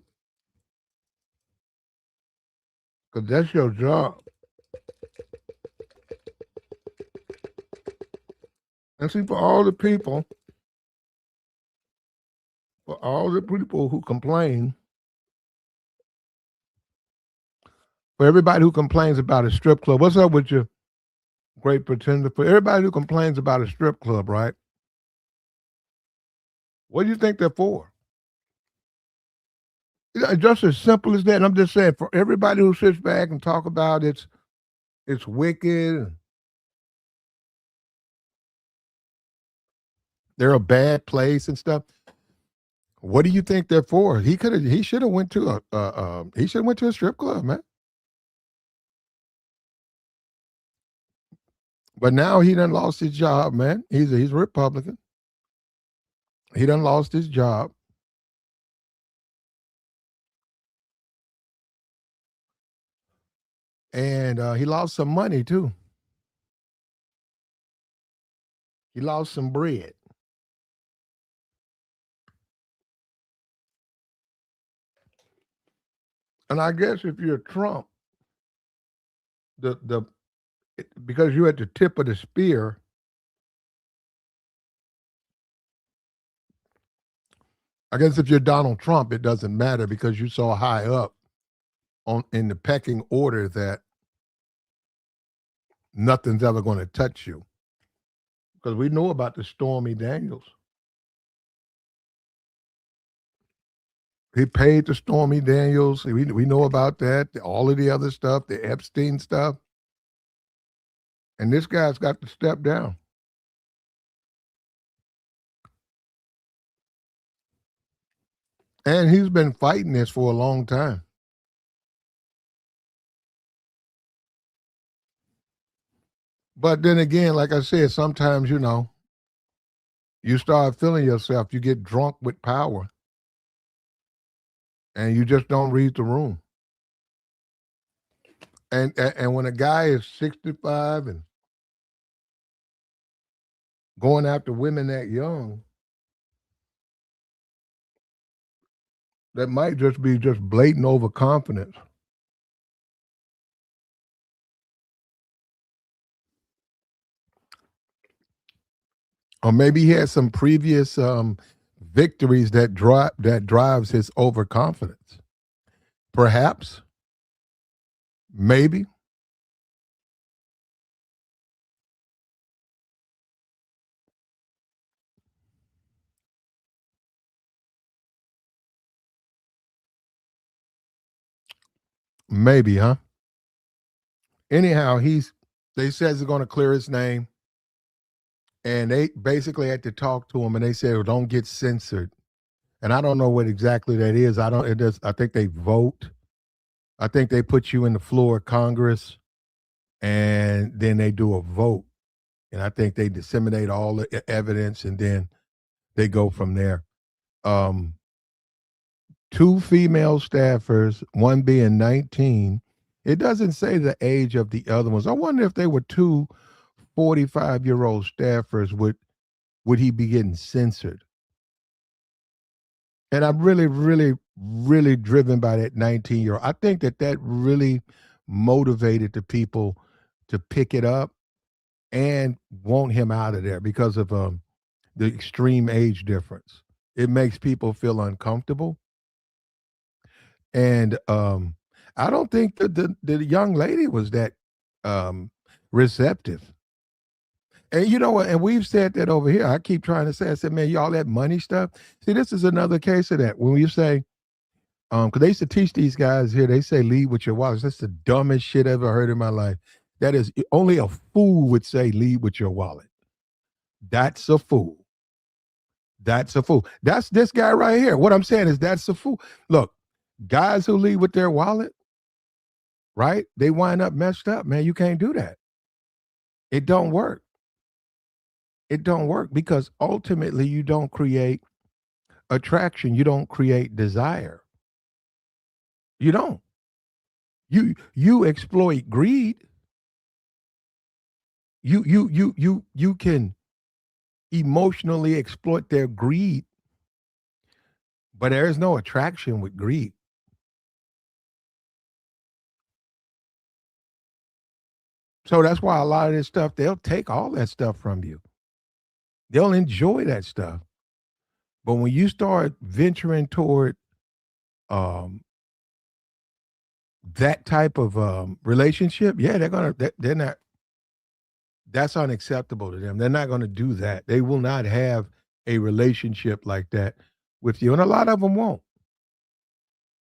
because that's your job. And see, for all the people who complain, for everybody who complains about a strip club, what's up with you, great pretender? For everybody who complains about a strip club, right? What do you think they're for? Just as simple as that. And I'm just saying, for everybody who sits back and talk about it's wicked, they're a bad place and stuff. What do you think they're for? He should have went to a strip club, man. But now he done lost his job, man. He's a Republican. He done lost his job. And he lost some money too. He lost some bread. And I guess if you're Trump, the because you're at the tip of the spear, I guess if you're Donald Trump, it doesn't matter because you so high up on in the pecking order that nothing's ever going to touch you. Because we know about the Stormy Daniels. He paid the Stormy Daniels. We know about that. All of the other stuff, the Epstein stuff. And this guy's got to step down. And he's been fighting this for a long time. But then again, like I said, sometimes, you start feeling yourself, you get drunk with power, and you just don't read the room. And when a guy is 65 and going after women that young, that might just be just blatant overconfidence. Or maybe he had some previous victories that drives his overconfidence. Perhaps, maybe. Maybe, huh? Anyhow, they says they're gonna clear his name, and they basically had to talk to him, and they said, "Well, don't get censored." And I don't know what exactly that is. I don't. It does. I think they vote. I think they put you in the floor of Congress, and then they do a vote, and I think they disseminate all the evidence, and then they go from there. Um, Two female staffers, one being 19. It doesn't say the age of the other ones. I wonder if they were two 45-year-old staffers, would he be getting censored? And I'm really, really, really driven by that 19-year-old. I think that really motivated the people to pick it up and want him out of there because of the extreme age difference. It makes people feel uncomfortable. And I don't think that the young lady was that um, receptive. And you know what? And we've said that over here. I keep trying to say, I said, man, y'all that money stuff. See, this is another case of that. When you say, because they used to teach these guys here, they say lead with your wallet. That's the dumbest shit I ever heard in my life. That is only a fool would say lead with your wallet. That's a fool. That's a fool. That's this guy right here. What I'm saying is that's a fool. Look, guys who lead with their wallet, right? They wind up messed up, man. You can't do that. It don't work. It don't work because ultimately you don't create attraction. You don't create desire. You don't. You exploit greed. You can emotionally exploit their greed, but there is no attraction with greed. So that's why a lot of this stuff, they'll take all that stuff from you. They'll enjoy that stuff. But when you start venturing toward um, that type of relationship, yeah, they're not. That's unacceptable to them. They're not going to do that. They will not have a relationship like that with you, and a lot of them won't.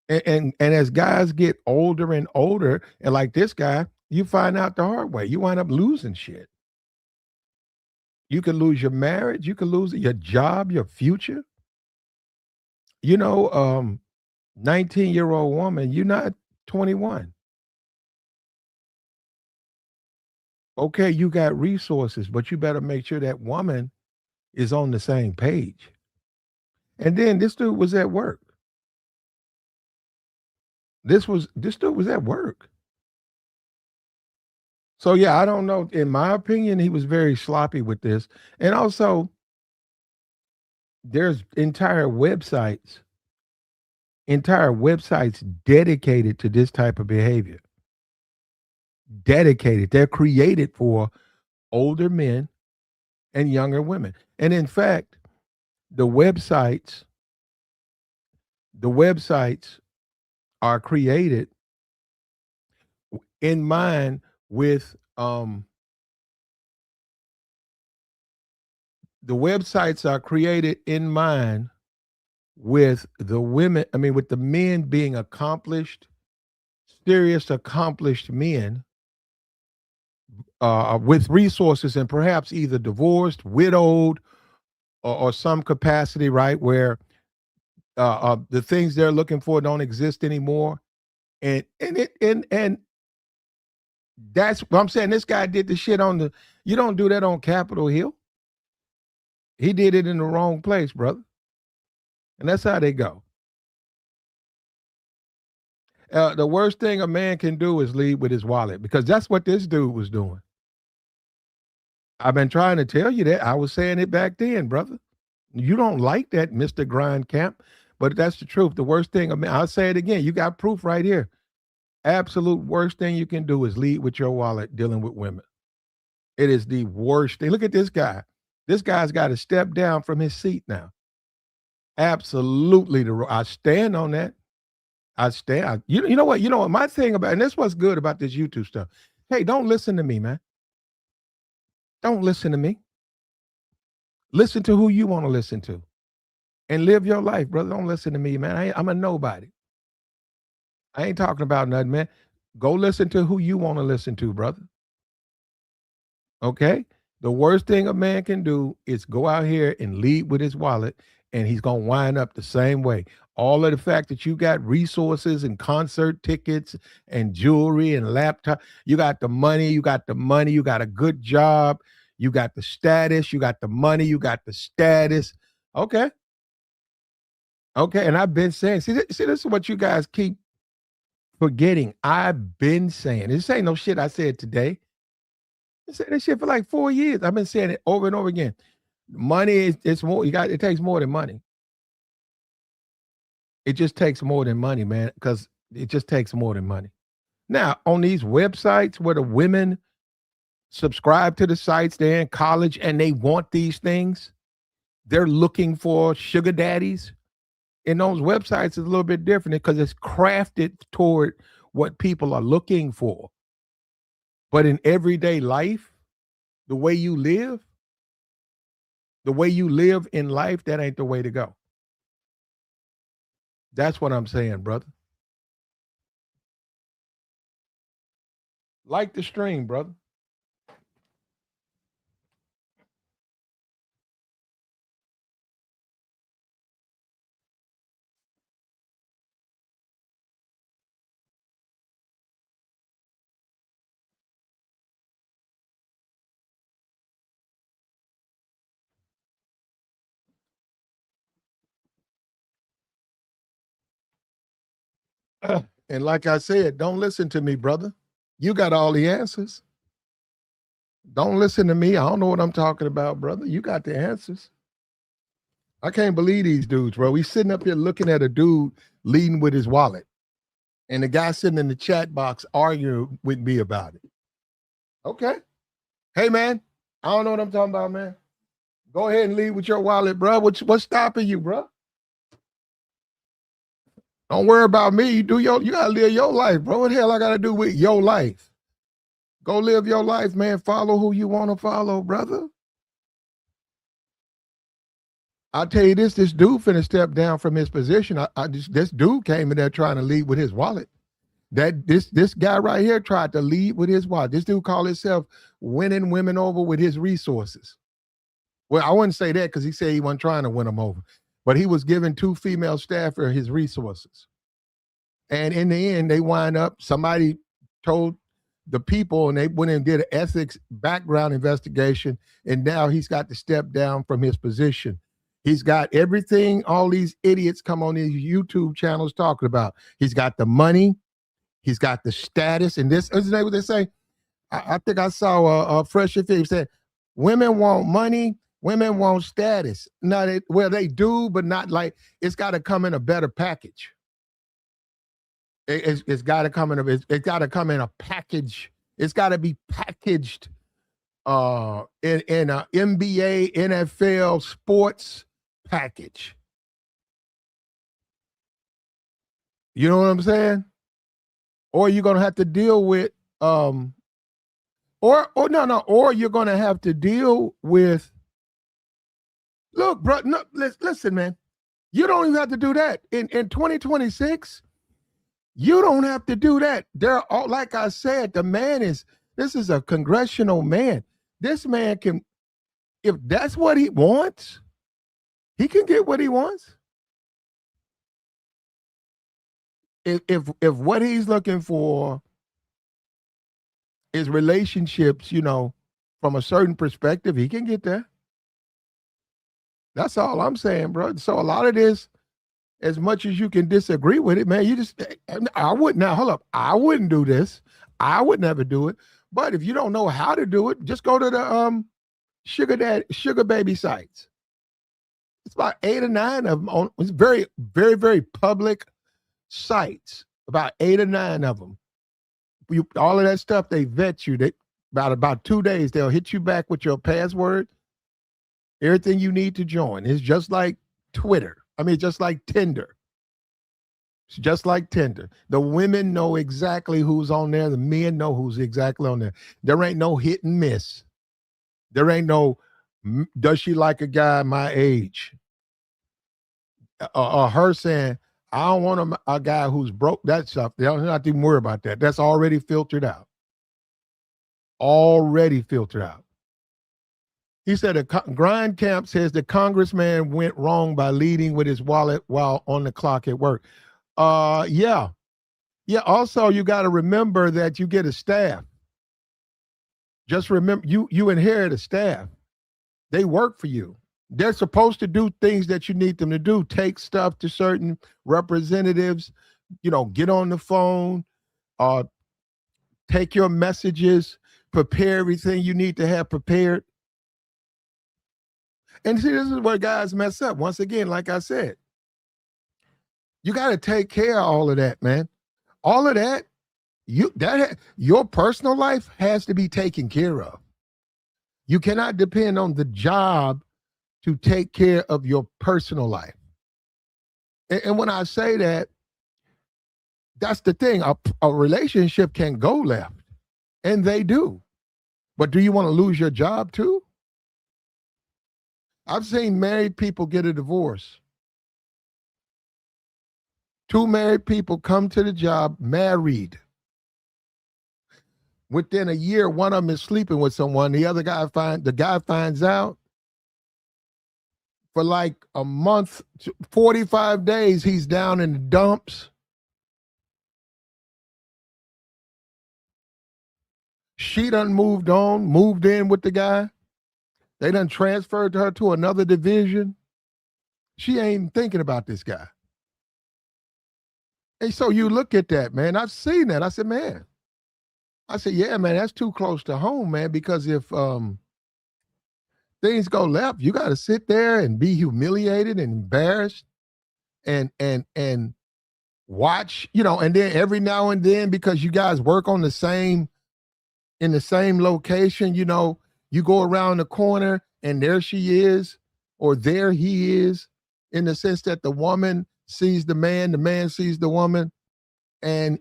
And as guys get older and older, and like this guy, you find out the hard way. You wind up losing shit. You can lose your marriage. You can lose your job, your future. You know, 19-year-old woman, you're not 21. Okay, you got resources, but you better make sure that woman is on the same page. And then this dude was at work. This dude was at work. So yeah, I don't know. In my opinion, he was very sloppy with this. And also, there's entire websites dedicated to this type of behavior. Dedicated. They're created for older men and younger women. And in fact, the websites, the websites are created in mind with the websites are created in mind with the women, I mean with the men being accomplished, serious accomplished men with resources and perhaps either divorced, widowed, or some capacity, right, where the things they're looking for don't exist anymore. And that's what I'm saying. This guy did the shit on the. You don't do that on Capitol Hill. He did it in the wrong place, brother. And that's how they go. The worst thing a man can do is lead with his wallet because that's what this dude was doing. I've been trying to tell you that. I was saying it back then, brother. You don't like that, Mr. Grindcamp, but that's the truth. The worst thing, I'll say it again. You got proof right here. Absolute worst thing you can do is lead with your wallet dealing with women. It is the worst thing. Look at this guy. This guy's got to step down from his seat now. Absolutely. I stand on that. I stand. You know what? You know what? My thing about, and this what's good about this YouTube stuff. Hey, don't listen to me, man. Don't listen to me. Listen to who you want to listen to and live your life, brother. Don't listen to me, man. I'm a nobody. I ain't talking about nothing, man. Go listen to who you want to listen to, brother. Okay? The worst thing a man can do is go out here and lead with his wallet, and he's going to wind up the same way. All of the fact that you got resources and concert tickets and jewelry and laptop, you got the money, you got the money, you got a good job, you got the status, you got the money, you got the status. Okay. Okay. And I've been saying, see, this is what you guys keep forgetting. I've been saying, this ain't no shit I said today. I said this shit for like 4 years. I've been saying it over and over again. Money is it's more. It takes more than money. It just takes more than money, man. Because it just takes more than money. Now on these websites where the women subscribe to the sites, they're in college and they want these things. They're looking for sugar daddies. And those websites is a little bit different because it's crafted toward what people are looking for. But in everyday life, the way you live in life, that ain't the way to go. That's what I'm saying, brother. Like the stream, brother. And like I said, don't listen to me, brother. You got all the answers. Don't listen to me. I don't know what I'm talking about, brother. You got the answers. I can't believe these dudes, bro. We sitting up here looking at a dude leading with his wallet, and the guy sitting in the chat box arguing with me about it. Okay. Hey, man, I don't know what I'm talking about, man. Go ahead and lead with your wallet, bro. What's stopping you, bro? Don't worry about me. You gotta live your life, bro. What the hell I gotta do with your life? Go live your life, man. Follow who you want to follow, brother. I'll tell you this dude finna step down from his position. This dude came in there trying to lead with his wallet. This guy right here tried to lead with his wallet. This dude called himself winning women over with his resources. Well, I wouldn't say that because he said he wasn't trying to win them over, but he was giving 2 female staffers his resources. And in the end, they wind up, somebody told the people and they went and did an ethics background investigation. And now he's got to step down from his position. He's got everything all these idiots come on these YouTube channels talking about. He's got the money. He's got the status. And this, isn't that what they say? I think I saw a Fresh Fit said, women want money, women want status. No, they do, but not like, it's got to come in a better package. It's got to come in a package. It's got to be packaged in a NBA, NFL sports package. You know what I'm saying? Or you're gonna have to deal with or you're gonna have to deal with. Look, bro, no, listen, man. You don't even have to do that in 2026. You don't have to do that. They're all, like I said, this is a congressional man. This man can, if that's what he wants, he can get what he wants. If what he's looking for is relationships, from a certain perspective, he can get that. That's all I'm saying, bro. So a lot of this, as much as you can disagree with it, man, I wouldn't. Now, hold up. I wouldn't do this. I would never do it. But if you don't know how to do it, just go to the sugar baby sites. It's about 8 or 9 of them. It's very, very, very public sites. About 8 or 9 of them. All of that stuff, they vet you. About 2 days, they'll hit you back with your password. Everything you need to join. It's just like Twitter. I mean, just like Tinder. It's just like Tinder. The women know exactly who's on there. The men know who's exactly on there. There ain't no hit and miss. There ain't no, does she like a guy my age? Or her saying, I don't want a guy who's broke. That stuff. They don't have to even worry about that. That's already filtered out. Already filtered out. He said Grind Camp says the congressman went wrong by leading with his wallet while on the clock at work. Yeah. Yeah. Also, you got to remember that you get a staff. Just remember, you inherit a staff. They work for you. They're supposed to do things that you need them to do. Take stuff to certain representatives, get on the phone, take your messages, prepare everything you need to have prepared. And see, this is where guys mess up. Once again, like I said, you got to take care of all of that, man. All of that, your personal life has to be taken care of. You cannot depend on the job to take care of your personal life. And when I say that, that's the thing. A relationship can go left, and they do. But do you want to lose your job too? I've seen married people get a divorce. Two married people come to the job married. Within a year, one of them is sleeping with someone. The guy finds out. For like a month, 45 days, he's down in the dumps. She done moved in with the guy. They done transferred her to another division. She ain't thinking about this guy. And so you look at that, man. I've seen that. I said, yeah, man, that's too close to home, man, because if things go left, you got to sit there and be humiliated and embarrassed and watch, and then every now and then, because you guys work in the same location, you go around the corner and there she is, or there he is, in the sense that the woman sees the man sees the woman, and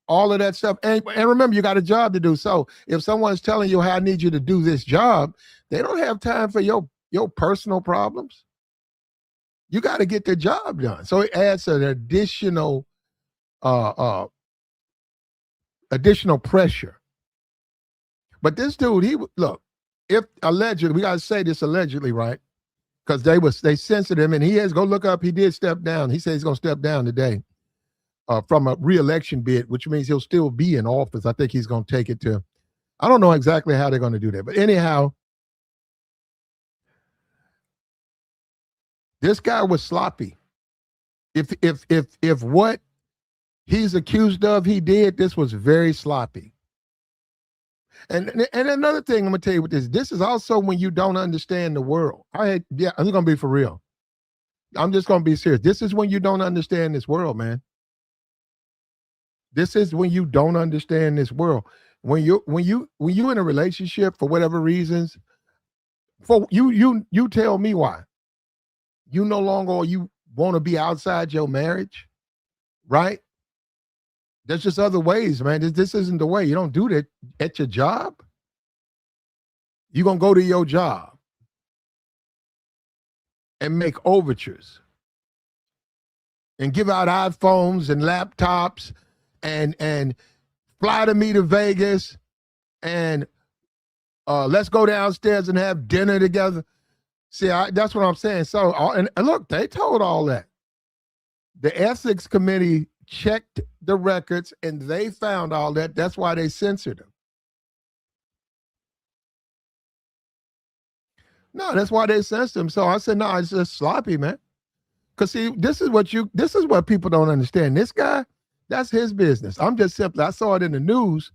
all of that stuff. And remember, you got a job to do. So if someone's telling you, "Hey, I need you to do this job," they don't have time for your personal problems. You got to get the job done. So it adds an additional pressure. But this dude, if allegedly, we got to say this allegedly, right? Because they censored him, and he has go look up. He did step down. He said he's going to step down today from a reelection bid, which means he'll still be in office. I think he's going to take it to. I don't know exactly how they're going to do that, but anyhow, this guy was sloppy. If what he's accused of he did, this was very sloppy. And another thing I'm gonna tell you with this is also when you don't understand the world. I'm gonna be for real. I'm just gonna be serious. This is when you don't understand this world, man. This is when you don't understand this world. When you in a relationship for whatever reasons, for you tell me why. You no longer, or you want to be outside your marriage, right? There's just other ways, man. This isn't the way. You don't do that at your job. You're going to go to your job and make overtures and give out iPhones and laptops and fly to me to Vegas and let's go downstairs and have dinner together. See, that's what I'm saying. So, and look, they told all that. The ethics committee checked the records and they found all that. That's why they censored him. No, that's why they censored him. So I said, no, it's just sloppy, man. Because see, this is what people don't understand. This guy, that's his business. I'm just simply, I saw it in the news,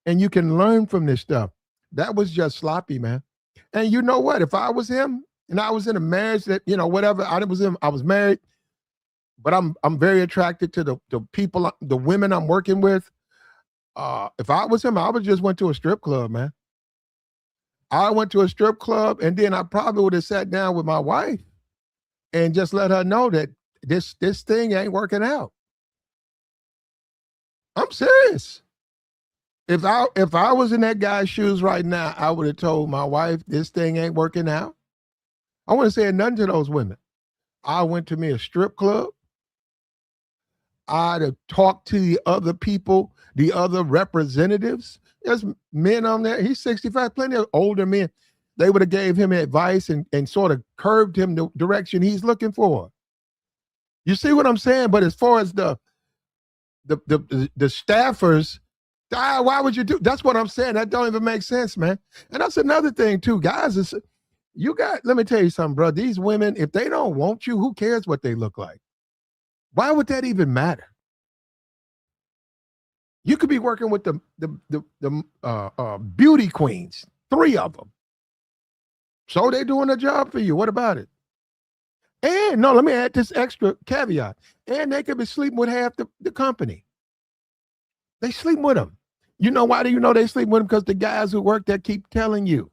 and you can learn from this stuff. That was just sloppy, man. And you know what? If I was him and I was in a marriage that, whatever, I was married, but I'm very attracted to the people, the women I'm working with. If I was him, I would just went to a strip club, man. I went to a strip club, and then I probably would have sat down with my wife and just let her know that this thing ain't working out. I'm serious. If I was in that guy's shoes right now, I would have told my wife this thing ain't working out. I wouldn't say nothing to those women. I went to me a strip club. eye to talk to the other people, the other representatives. There's men on there. He's 65, plenty of older men. They would have gave him advice and sort of curved him the direction he's looking for. You see what I'm saying? But as far as the staffers, why would you do? That's what I'm saying. That don't even make sense, man. And that's another thing too, guys. Is let me tell you something, bro. These women, if they don't want you, who cares what they look like? Why would that even matter? You could be working with the beauty queens, 3 of them. So they're doing a job for you. What about it? And no, let me add this extra caveat. And they could be sleeping with half the company. They sleep with them. You know why do you know they sleep with them? Because the guys who work there keep telling you.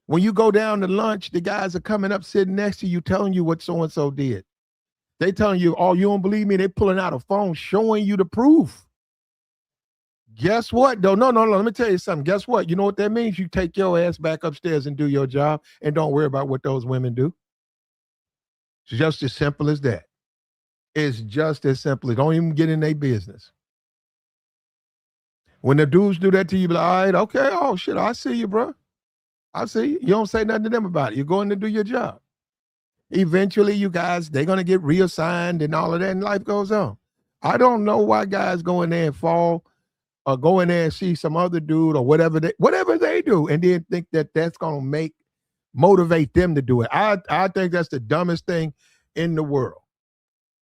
When you go down to lunch, the guys are coming up, sitting next to you, telling you what so-and-so did. They telling you, oh, you don't believe me? They're pulling out a phone, showing you the proof. Guess what, though? No, let me tell you something. Guess what? You know what that means? You take your ass back upstairs and do your job and don't worry about what those women do. It's just as simple as that. It's just as simple. Don't even get in their business. When the dudes do that to you, be like, all right, okay, oh, shit, I see you, bro. I see you. You don't say nothing to them about it. You're going to do your job. Eventually, you guys, they're going to get reassigned and all of that, and life goes on. I don't know why guys go in there and fall or go in there and see some other dude or whatever they do, and then think that that's going to motivate them to do it. I think that's the dumbest thing in the world.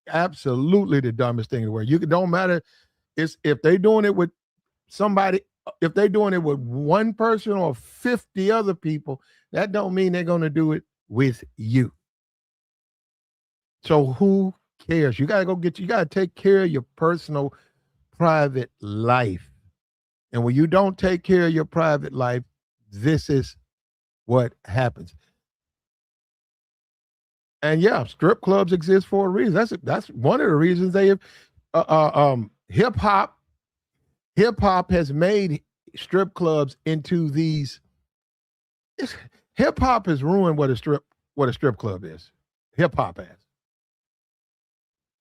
Absolutely the dumbest thing in the world. It don't matter. It's if they're doing it with somebody, if they're doing it with one person or 50 other people, that don't mean they're going to do it with you. So who cares? You got to take care of your personal, private life. And when you don't take care of your private life, this is what happens. And yeah, strip clubs exist for a reason. That's one of the reasons they have hip hop has made strip clubs into these. Hip hop has ruined what a strip club is. Hip hop has.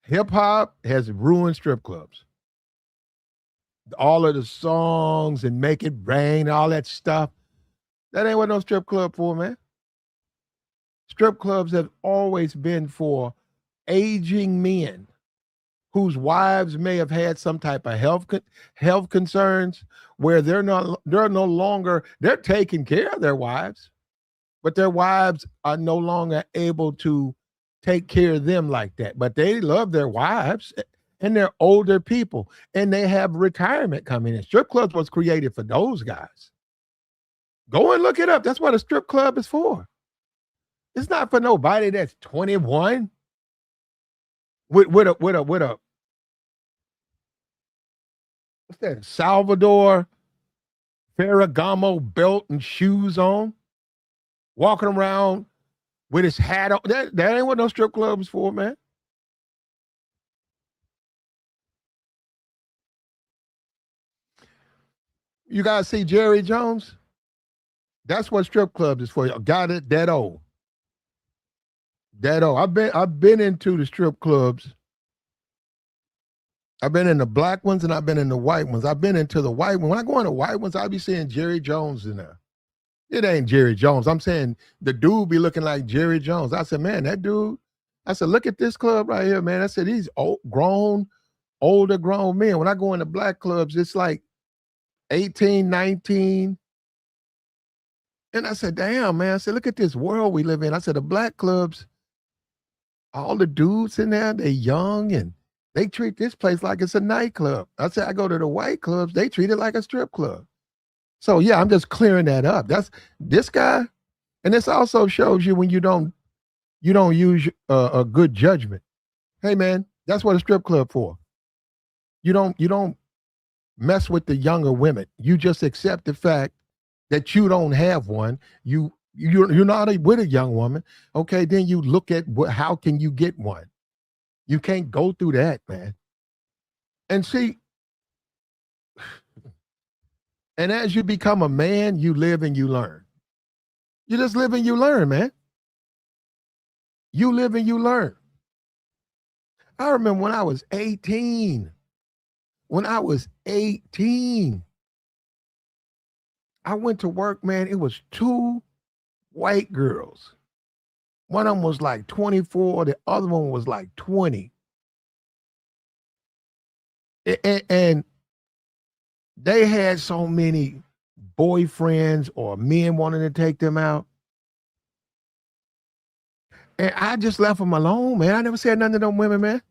Hip hop has ruined strip clubs. All of the songs and Make It Rain, all that stuff. That ain't what no strip club for, man. Strip clubs have always been for aging men whose wives may have had some type of health concerns, where they're no longer, they're taking care of their wives, but their wives are no longer able to take care of them like that. But they love their wives, and they're older people, and they have retirement coming in. Strip clubs was created for those guys. Go and look it up. That's what a strip club is for. It's not for nobody that's 21 with a what's that, Salvador Ferragamo belt and shoes on, walking around with his hat on. That ain't what no strip club is for, man. You guys see Jerry Jones? That's what strip club is for. Y'all got it? That old. That old. I've been into the strip clubs. I've been in the black ones and I've been in the white ones. I've been into the white one. When I go in the white ones, I'll be seeing Jerry Jones in there. It ain't Jerry Jones. I'm saying the dude be looking like Jerry Jones. I said, man, that dude. I said, look at this club right here, man. I said, these older grown men. When I go into black clubs, it's like 18, 19. And I said, damn, man. I said, look at this world we live in. I said, the black clubs, all the dudes in there, they young and they treat this place like it's a nightclub. I said, I go to the white clubs, they treat it like a strip club. So yeah, I'm just clearing that up. That's this guy. And this also shows you when you don't use a good judgment. Hey man, that's what a strip club for. You don't mess with the younger women. You just accept the fact that you don't have one. You're not with a young woman. Okay, then you look at how can you get one. You can't go through that, man. And see, and as you become a man, you live and you learn. You just live and you learn, man. You live and you learn. I remember when I was 18. When I was 18, I went to work, man. It was two white girls. One of them was like 24, the other one was like 20. And they had so many boyfriends or men wanting to take them out. And I just left them alone, man. I never said nothing to them women, man.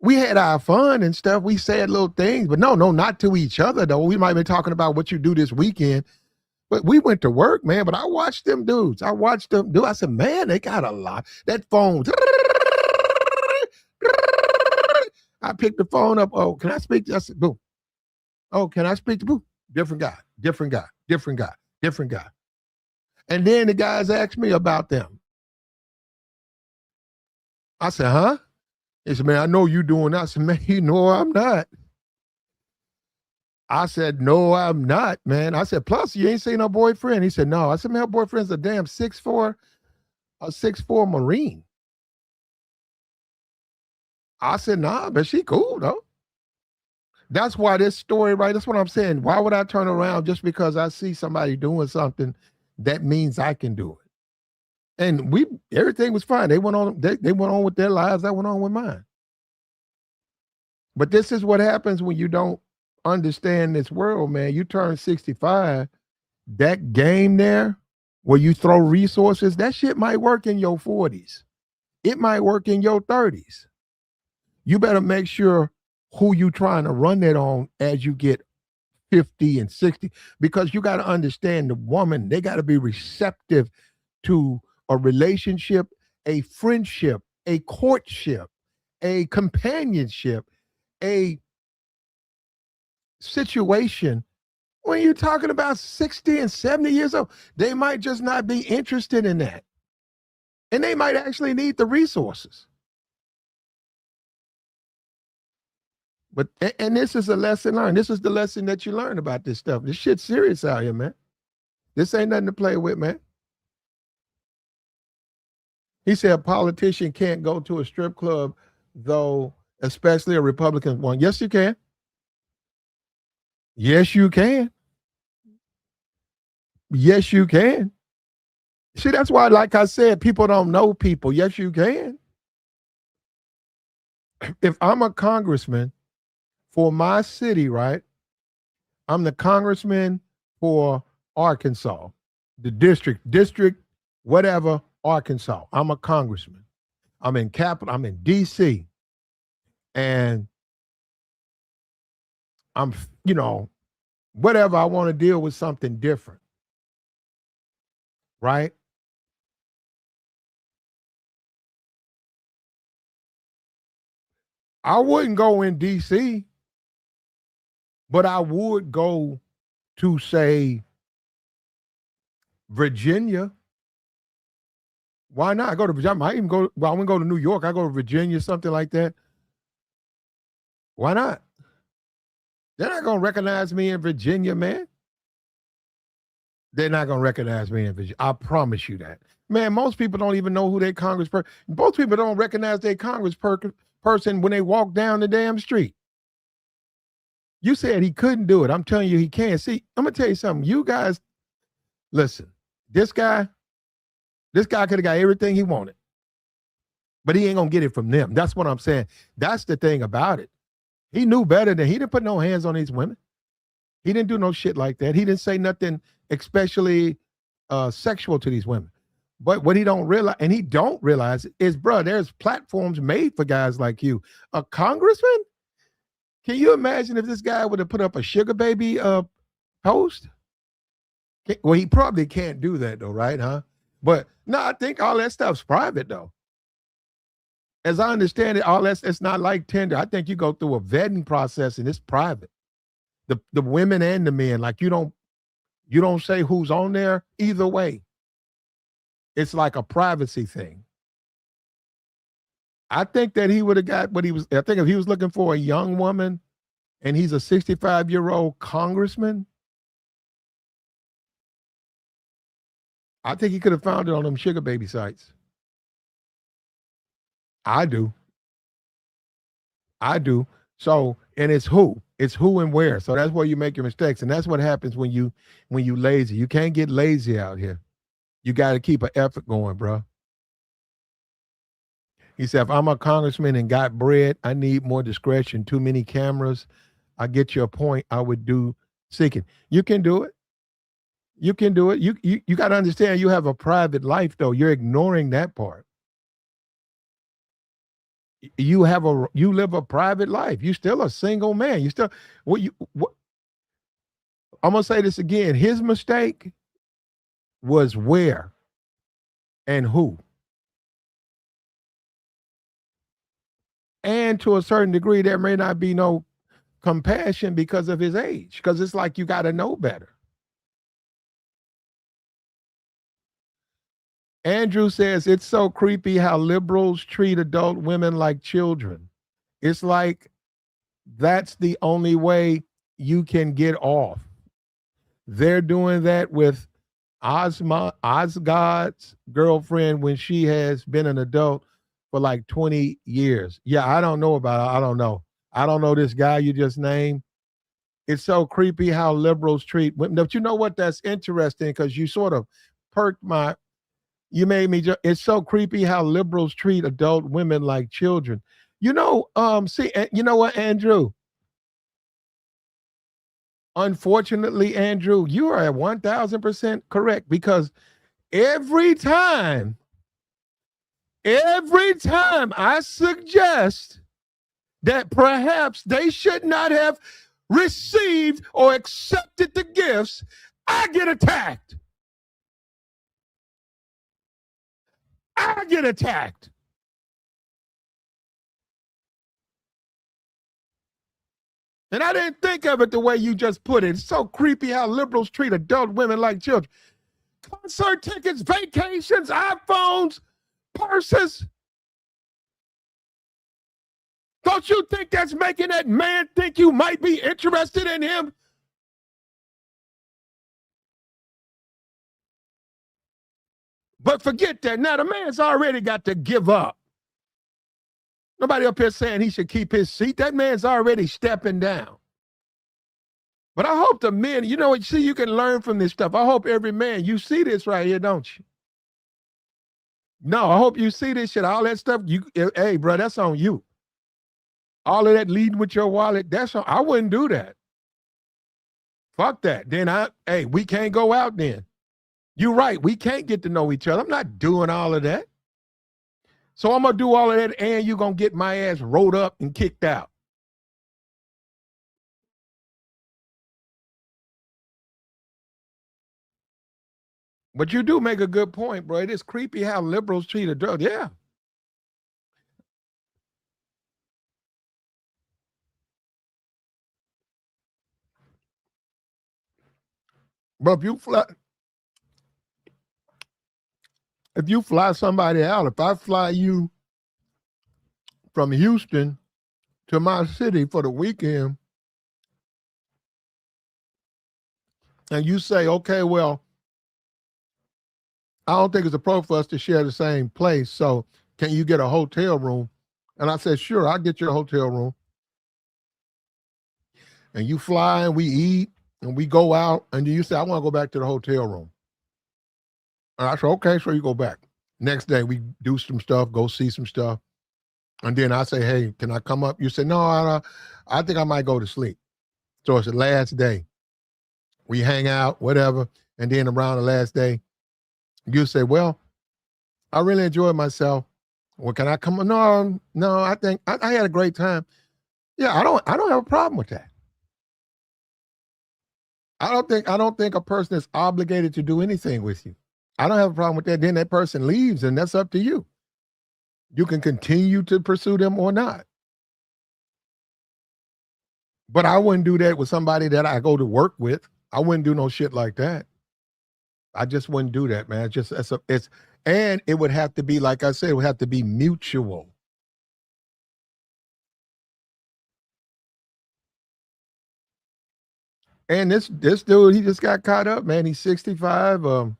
We had our fun and stuff. We said little things, but no, not to each other, though. We might be talking about what you do this weekend. But we went to work, man. But I watched them dudes. I watched them do. I said, man, they got a lot. That phone. I picked the phone up. Oh, can I speak? I said, boom. Oh, can I speak to boom? Different guy, different guy, different guy, different guy. And then the guys asked me about them. I said, huh? He said, man, I know you doing that. I said, man, you know I'm not. I said, no, I'm not, man. I said, plus you ain't seen no boyfriend. He said, no. I said, man, her boyfriend's a damn 6'4", a 6'4" Marine. I said, nah, but she cool though. That's why this story, right? That's what I'm saying. Why would I turn around just because I see somebody doing something that means I can do it? And everything was fine. They went on, they went on with their lives. I went on with mine. But this is what happens when you don't understand this world, man. You turn 65, that game there where you throw resources, that shit might work in your 40s. It might work in your 30s. You better make sure who you trying to run that on as you get 50 and 60, because you got to understand the woman, they got to be receptive to a relationship, a friendship, a courtship, a companionship, a situation. When you're talking about 60 and 70 years old, they might just not be interested in that. And they might actually need the resources. But and this is a lesson learned. This is the lesson that you learn about this stuff. This shit's serious out here, man. This ain't nothing to play with, man. He said a politician can't go to a strip club, though, especially a Republican one. Yes, you can. Yes, you can. Yes, you can. See, that's why, like I said, people don't know people. Yes, you can. If I'm a congressman for my city, right? I'm the congressman for Arkansas, the district, whatever, Arkansas. I'm a congressman. I'm in Capitol, I'm in DC. And I'm, whatever, I want to deal with something different, right? I wouldn't go in DC, but I would go to, say, Virginia. Why not? I go to Virginia. I might even go, well, I wouldn't go to New York. I go to Virginia, something like that. Why not? They're not going to recognize me in Virginia, man. They're not going to recognize me in Virginia. I promise you that. Man, most people don't even know who their congressperson. Most people don't recognize their congressperson when they walk down the damn street. You said he couldn't do it. I'm telling you he can. See, I'm going to tell you something. You guys, listen, this guy could have got everything he wanted, but he ain't going to get it from them. That's what I'm saying. That's the thing about it. He knew better than, he didn't put no hands on these women. He didn't do no shit like that. He didn't say nothing especially sexual to these women. But what he don't realize, and he don't realize, is, bro, there's platforms made for guys like you. A congressman? Can you imagine if this guy would have put up a sugar baby post? Well, he probably can't do that though, right? Huh? But no, I think all that stuff's private though. As I understand it, all that's, it's not like Tinder. I think you go through a vetting process and it's private. The women and the men, like you don't say who's on there either way. It's like a privacy thing. I think that he would have got what he was. I think if he was looking for a young woman and he's a 65-year-old congressman, I think he could have found it on them sugar baby sites. I do. I do. So, and it's who. It's who and where. So that's where you make your mistakes. And that's what happens when you lazy. You can't get lazy out here. You got to keep an effort going, bro. He said, if I'm a congressman and got bread, I need more discretion. Too many cameras. I get your point. I would do seeking. You can do it. You can do it. You got to understand you have a private life though. You're ignoring that part. You live a private life. You still a single man. You still what I'm gonna say this again. His mistake was where and who. And to a certain degree, there may not be no compassion because of his age. Because it's like you gotta know better. Andrew says it's so creepy how liberals treat adult women like children. It's like that's the only way you can get off. They're doing that with Osgod's girlfriend when she has been an adult for like 20 years. Yeah, I don't know about her. I don't know. I don't know this guy you just named. It's so creepy how liberals treat women. But you know what? That's interesting because you sort of perked my you made me it's so creepy how liberals treat adult women like children. You know what, Andrew? Unfortunately, Andrew, you are at 1000% correct because every time, every time I suggest that perhaps they should not have received or accepted the gifts, I get attacked. I get attacked. And I didn't think of it the way you just put it. It's so creepy how liberals treat adult women like children. Concert tickets, vacations, iPhones, purses. Don't you think that's making that man think you might be interested in him? But forget that. Now the man's already got to give up. Nobody up here saying he should keep his seat. That man's already stepping down. But I hope the men, you know what, see, you can learn from this stuff. I hope every man, you see this right here, don't you? No, I hope you see this shit, all that stuff. Hey, bro, that's on you. All of that leading with your wallet, I wouldn't do that. Fuck that. Hey, we can't go out then. You're right. We can't get to know each other. I'm not doing all of that. So I'm going to do all of that and you're going to get my ass rolled up and kicked out. But you do make a good point, bro. It is creepy how liberals treat adults. Yeah. But if you fly somebody out, if I fly you from Houston to my city for the weekend, and you say, okay, well, I don't think it's appropriate for us to share the same place. So can you get a hotel room? And I said, sure, I'll get you a hotel room. And you fly and we eat and we go out. And you say, I want to go back to the hotel room. And I said, okay, so you go back. Next day, we do some stuff, go see some stuff. And then I say, hey, can I come up? You say, no, I think I might go to sleep. So it's the last day. We hang out, whatever. And then around the last day, you say, well, I really enjoyed myself. Well, can I come? No, I think I had a great time. Yeah, I don't have a problem with that. I don't think a person is obligated to do anything with you. I don't have a problem with that. Then that person leaves and that's up to you. You can continue to pursue them or not. But I wouldn't do that with somebody that I go to work with. I wouldn't do no shit like that. I just wouldn't do that, man. And it would have to be, like I said, it would have to be mutual. And this dude, he just got caught up, man. He's 65.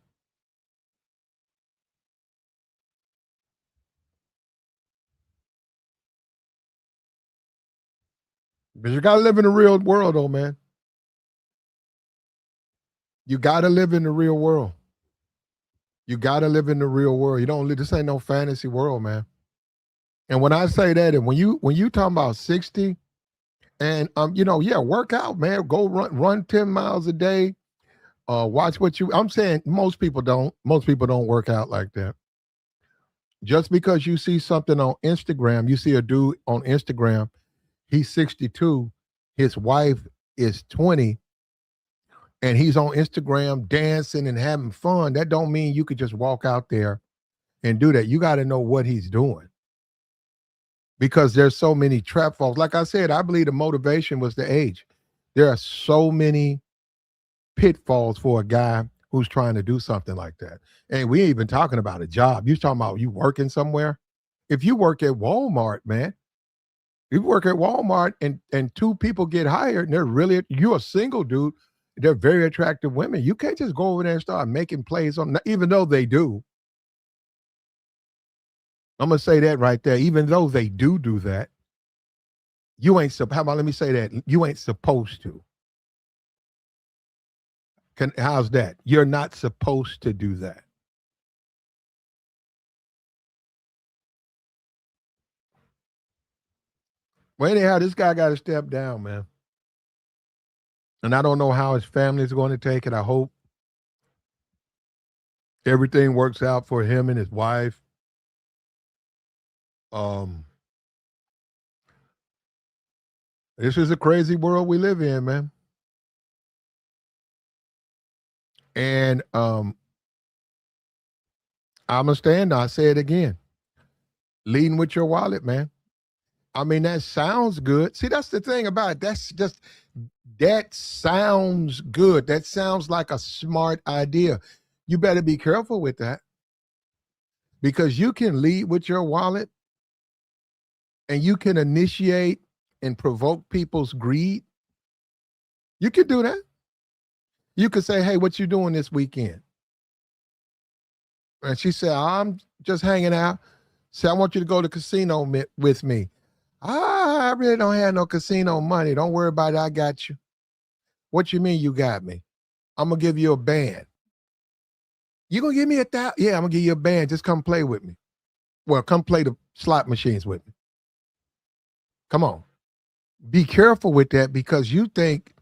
But you gotta live in the real world, though, man. You gotta live in the real world. You gotta live in the real world. You don't live. This ain't no fantasy world, man. And when I say that, and when you talking about 60, and yeah, work out, man. Go run 10 miles a day. Watch what you. I'm saying most people don't. Most people don't work out like that. Just because you see something on Instagram, you see a dude on Instagram, he's 62, his wife is 20, and he's on Instagram dancing and having fun. That don't mean you could just walk out there and do that. You got to know what he's doing because there's so many trap falls. Like I said, I believe the motivation was the age. There are so many pitfalls for a guy who's trying to do something like that. And we ain't even talking about a job. You talking about you working somewhere? If you work at Walmart, man, you work at Walmart and two people get hired and they're really you're a single dude. They're very attractive women. You can't just go over there and start making plays on, even though they do. I'm gonna say that right there. Even though they do that, you ain't. How about let me say that you ain't supposed to. How's that? You're not supposed to do that. Well, anyhow, this guy got to step down, man. And I don't know how his family is going to take it. I hope everything works out for him and his wife. Um, this is a crazy world we live in, man. And I'm gonna stand. I say it again. Leading with your wallet, man. I mean, that sounds good. See, that's the thing about it. That sounds good. That sounds like a smart idea. You better be careful with that because you can lead with your wallet and you can initiate and provoke people's greed. You could do that. You could say, "Hey, what you doing this weekend?" And she said, "I'm just hanging out." Say, "I want you to go to casino with me." I really don't have no casino money. Don't worry about it. I got you. What you mean you got me? I'm gonna give you a band. You gonna give me $1,000? Yeah, I'm gonna give you a band. Just come play with me. Well, come play the slot machines with me. Come on. Be careful with that because you think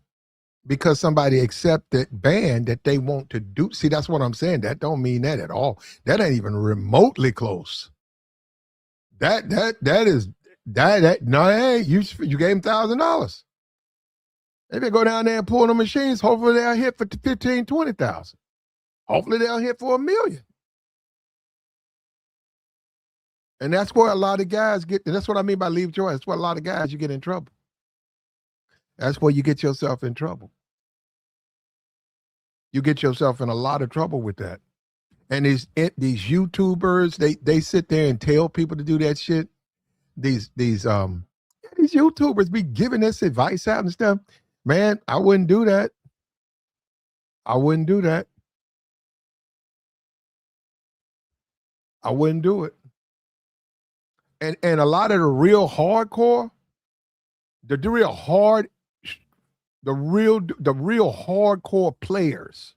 because somebody accept that band that they want to do. See, that's what I'm saying. That don't mean that at all. That ain't even remotely close. That is that no, hey, you gave him $1,000. They go down there and pull the machines. Hopefully they'll hit for 15, 20,000. Hopefully they'll hit for 1 million. And that's where a lot of guys get. And that's what I mean by leave joy. That's where a lot of guys you get in trouble. That's where you get yourself in trouble. You get yourself in a lot of trouble with that. And these YouTubers, they sit there and tell people to do that shit. These YouTubers be giving this advice out and stuff. Man, I wouldn't do that. I wouldn't do that. I wouldn't do it. And a lot of the real hardcore, the real hard, the real hardcore players,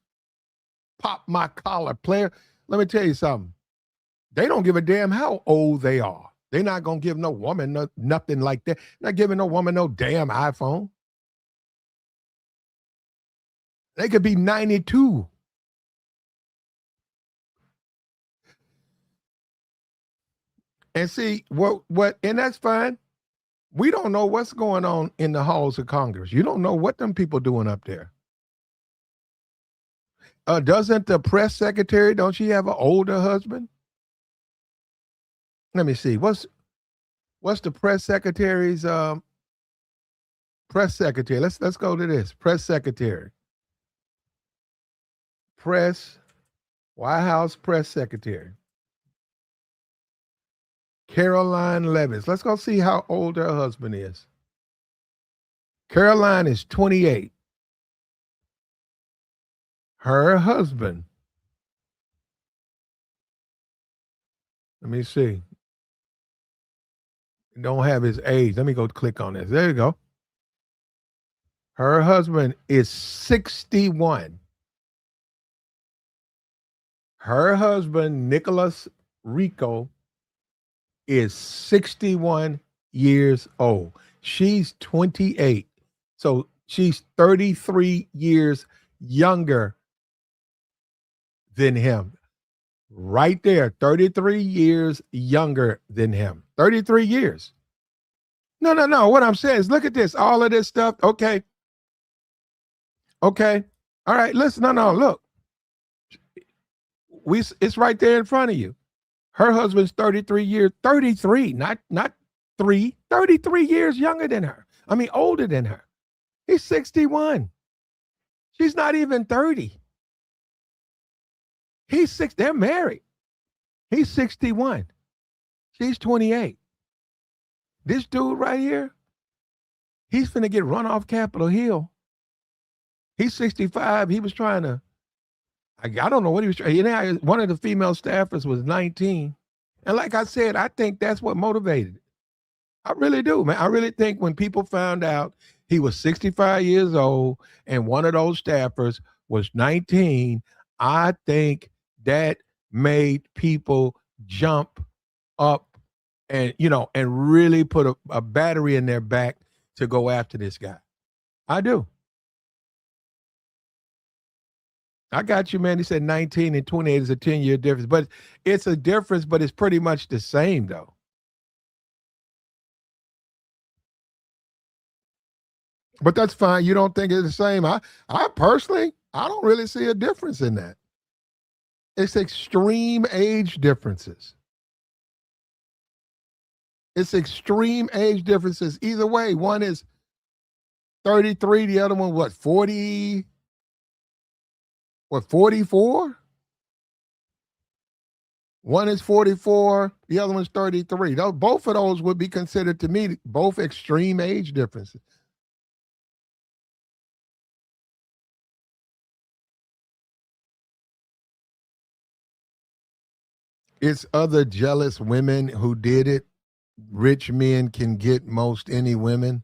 pop my collar player. Let me tell you something. They don't give a damn how old they are. They're not gonna give no woman nothing like that. Not giving no woman no damn iPhone. They could be 92. And see what and that's fine. We don't know what's going on in the halls of Congress. You don't know what them people doing up there. Doesn't the press secretary, don't she have an older husband? Let me see. What's the press secretary's press secretary? Let's go to this. Press secretary. Press White House press secretary. Caroline Levis. Let's go see how old her husband is. Caroline is 28. Her husband, let me see. Don't have his age. Let me go click on this. There you go. Her husband is 61. Her husband, Nicholas Rico, is 61 years old. She's 28. So she's 33 years younger than him. Right there, 33 years younger than him. 33 years. No, no, no. What I'm saying is look at this. All of this stuff. Okay. Okay. All right. Listen. No, no. Look. It's right there in front of you. Her husband's 33 years, 33, not 33 years younger than her. I mean, older than her. He's 61. She's not even 30. He's 6. They're married. He's 61. She's 28. This dude right here, he's finna get run off Capitol Hill. He's 65. He was trying to, I don't know what he was trying. You know, one of the female staffers was 19. And like I said, I think that's what motivated it. I really do, man. I really think when people found out he was 65 years old and one of those staffers was 19, I think that made people jump up and, and really put a battery in their back to go after this guy. I do. I got you, man. He said 19 and 28 is a 10-year difference, but it's a difference, but it's pretty much the same, though. But that's fine. You don't think it's the same. I personally, I don't really see a difference in that. It's extreme age differences. It's extreme age differences. Either way, one is 33, the other one, 40? 44? One is 44, the other one's 33. Both of those would be considered to me both extreme age differences. It's other jealous women who did it. Rich men can get most any women.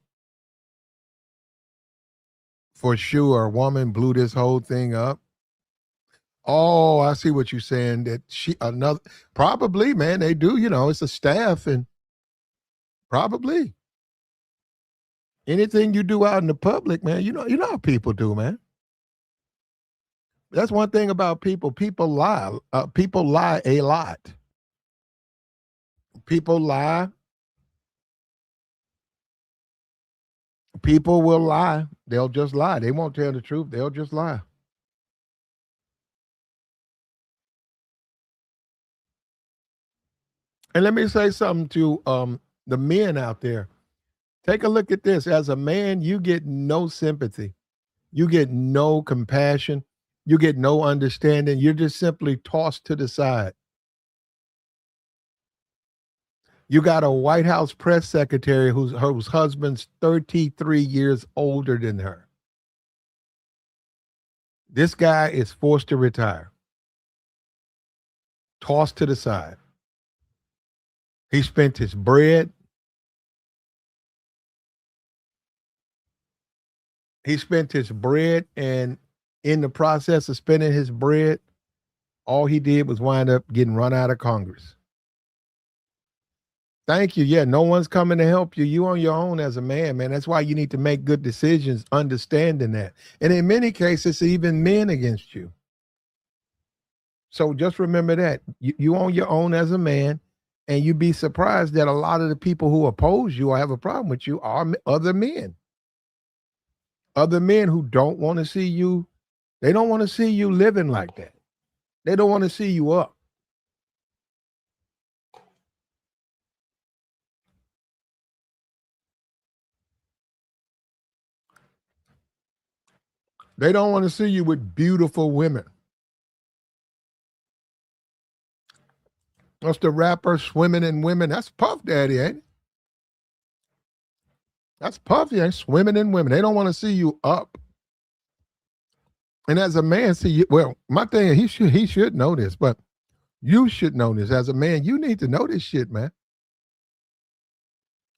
For sure, a woman blew this whole thing up. Oh, I see what you're saying. That probably, man, they do. It's a staff, and probably anything you do out in the public, man. You know how people do, man. That's one thing about people. People lie. People lie a lot. People lie. People will lie. They'll just lie. They won't tell the truth. They'll just lie. And let me say something to the men out there. Take a look at this. As a man, you get no sympathy. You get no compassion. You get no understanding. You're just simply tossed to the side. You got a White House press secretary whose husband's 33 years older than her. This guy is forced to retire. Tossed to the side. He spent his bread. And in the process of spending his bread, all he did was wind up getting run out of Congress. Thank you. Yeah, no one's coming to help you. You on your own as a man, man. That's why you need to make good decisions, understanding that. And in many cases, even men against you. So just remember that. You on your own as a man, and you'd be surprised that a lot of the people who oppose you or have a problem with you are other men. Other men who don't want to see you. They don't want to see you living like that. They don't want to see you up. They don't want to see you with beautiful women. That's the rapper swimming in women. That's Puff Daddy, ain't it? That's Puff, yeah, swimming in women. They don't want to see you up. And as a man, my thing is he should know this, but you should know this. As a man, you need to know this shit, man.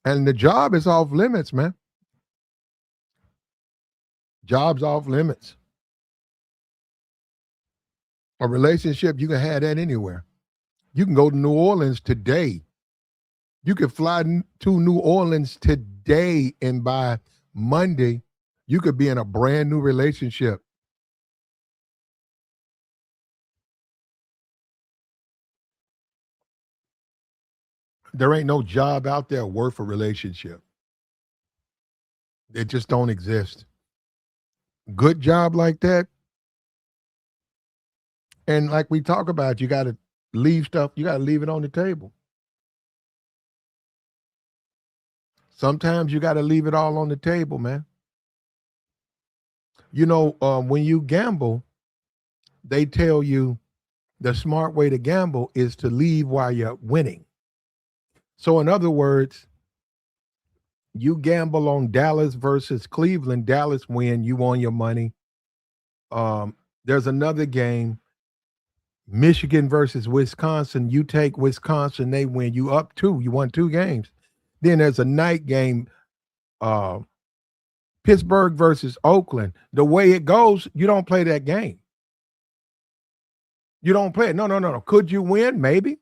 And the job is off limits, man. Jobs off limits. A relationship, you can have that anywhere. You can go to New Orleans today. You could fly to New Orleans today, and by Monday, you could be in a brand new relationship. There ain't no job out there worth a relationship. It just don't exist. Good job like that, and like we talk about, you got to leave stuff. You got to leave it on the table. Sometimes you got to leave it all on the table, man. When you gamble, they tell you the smart way to gamble is to leave while you're winning. So, in other words, you gamble on Dallas versus Cleveland. Dallas win, you won your money. There's another game, Michigan versus Wisconsin. You take Wisconsin, they win. You up two. You won two games. Then there's a night game, uh, Pittsburgh versus Oakland. The way it goes, you don't play that game. You don't play it. No, no, no, no. Could you win? Maybe.